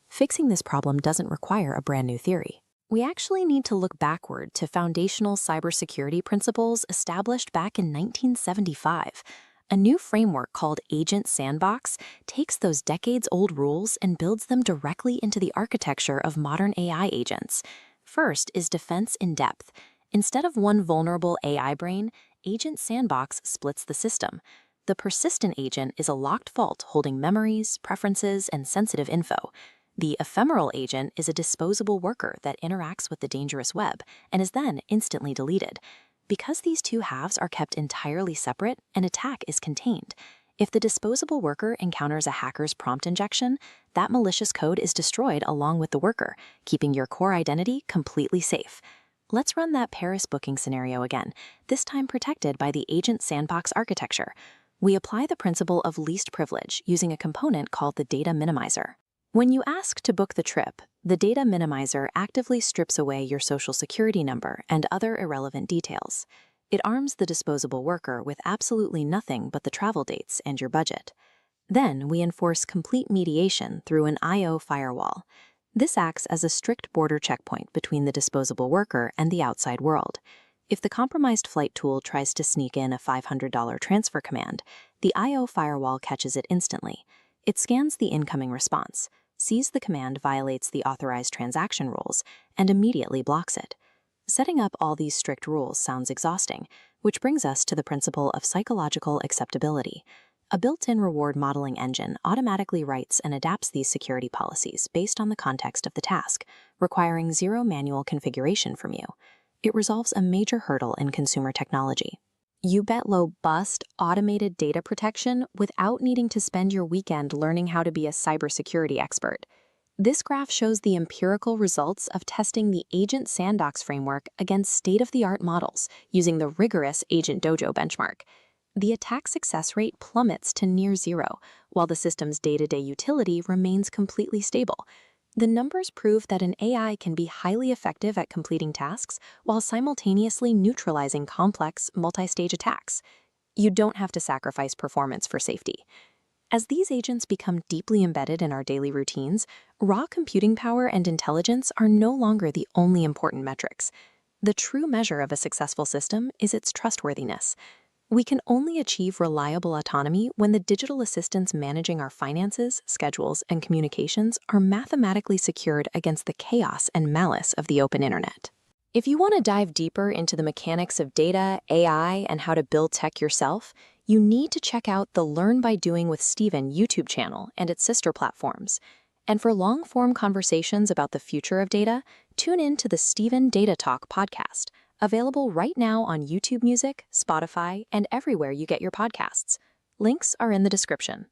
Fixing this problem doesn't require a brand new theory. We actually need to look backward to foundational cybersecurity principles established back in 1975. A new framework called Agent Sandbox takes those decades-old rules and builds them directly into the architecture of modern AI agents. First is defense in depth. Instead of one vulnerable AI brain, Agent Sandbox splits the system. The persistent agent is a locked vault holding memories, preferences, and sensitive info. The ephemeral agent is a disposable worker that interacts with the dangerous web and is then instantly deleted. Because these two halves are kept entirely separate, an attack is contained. If the disposable worker encounters a hacker's prompt injection, that malicious code is destroyed along with the worker, keeping your core identity completely safe. Let's run that Paris booking scenario again, this time protected by the Agent Sandbox architecture. We apply the principle of least privilege using a component called the data minimizer. When you ask to book the trip, the data minimizer actively strips away your social security number and other irrelevant details. It arms the disposable worker with absolutely nothing but the travel dates and your budget. Then we enforce complete mediation through an I/O firewall. This acts as a strict border checkpoint between the disposable worker and the outside world. If the compromised flight tool tries to sneak in a $500 transfer command, the I/O firewall catches it instantly. It scans the incoming response, sees the command violates the authorized transaction rules, and immediately blocks it. Setting up all these strict rules sounds exhausting, which brings us to the principle of psychological acceptability. A built-in reward modeling engine automatically writes and adapts these security policies based on the context of the task, requiring zero manual configuration from you. It resolves a major hurdle in consumer technology. You bet low bust automated data protection without needing to spend your weekend learning how to be a cybersecurity expert. This graph shows the empirical results of testing the Agent Sandbox framework against state-of-the-art models using the rigorous Agent Dojo benchmark. The attack success rate plummets to near zero, while the system's day-to-day utility remains completely stable. The numbers prove that an AI can be highly effective at completing tasks while simultaneously neutralizing complex, multi-stage attacks. You don't have to sacrifice performance for safety. As these agents become deeply embedded in our daily routines, raw computing power and intelligence are no longer the only important metrics. The true measure of a successful system is its trustworthiness. We can only achieve reliable autonomy when the digital assistants managing our finances, schedules, and communications are mathematically secured against the chaos and malice of the open internet. If you want to dive deeper into the mechanics of data, AI, and how to build tech yourself, you need to check out the Learn by Doing with Steven YouTube channel and its sister platforms. And for long-form conversations about the future of data, tune in to the Steven Data Talk podcast, available right now on YouTube Music, Spotify, and everywhere you get your podcasts. Links are in the description.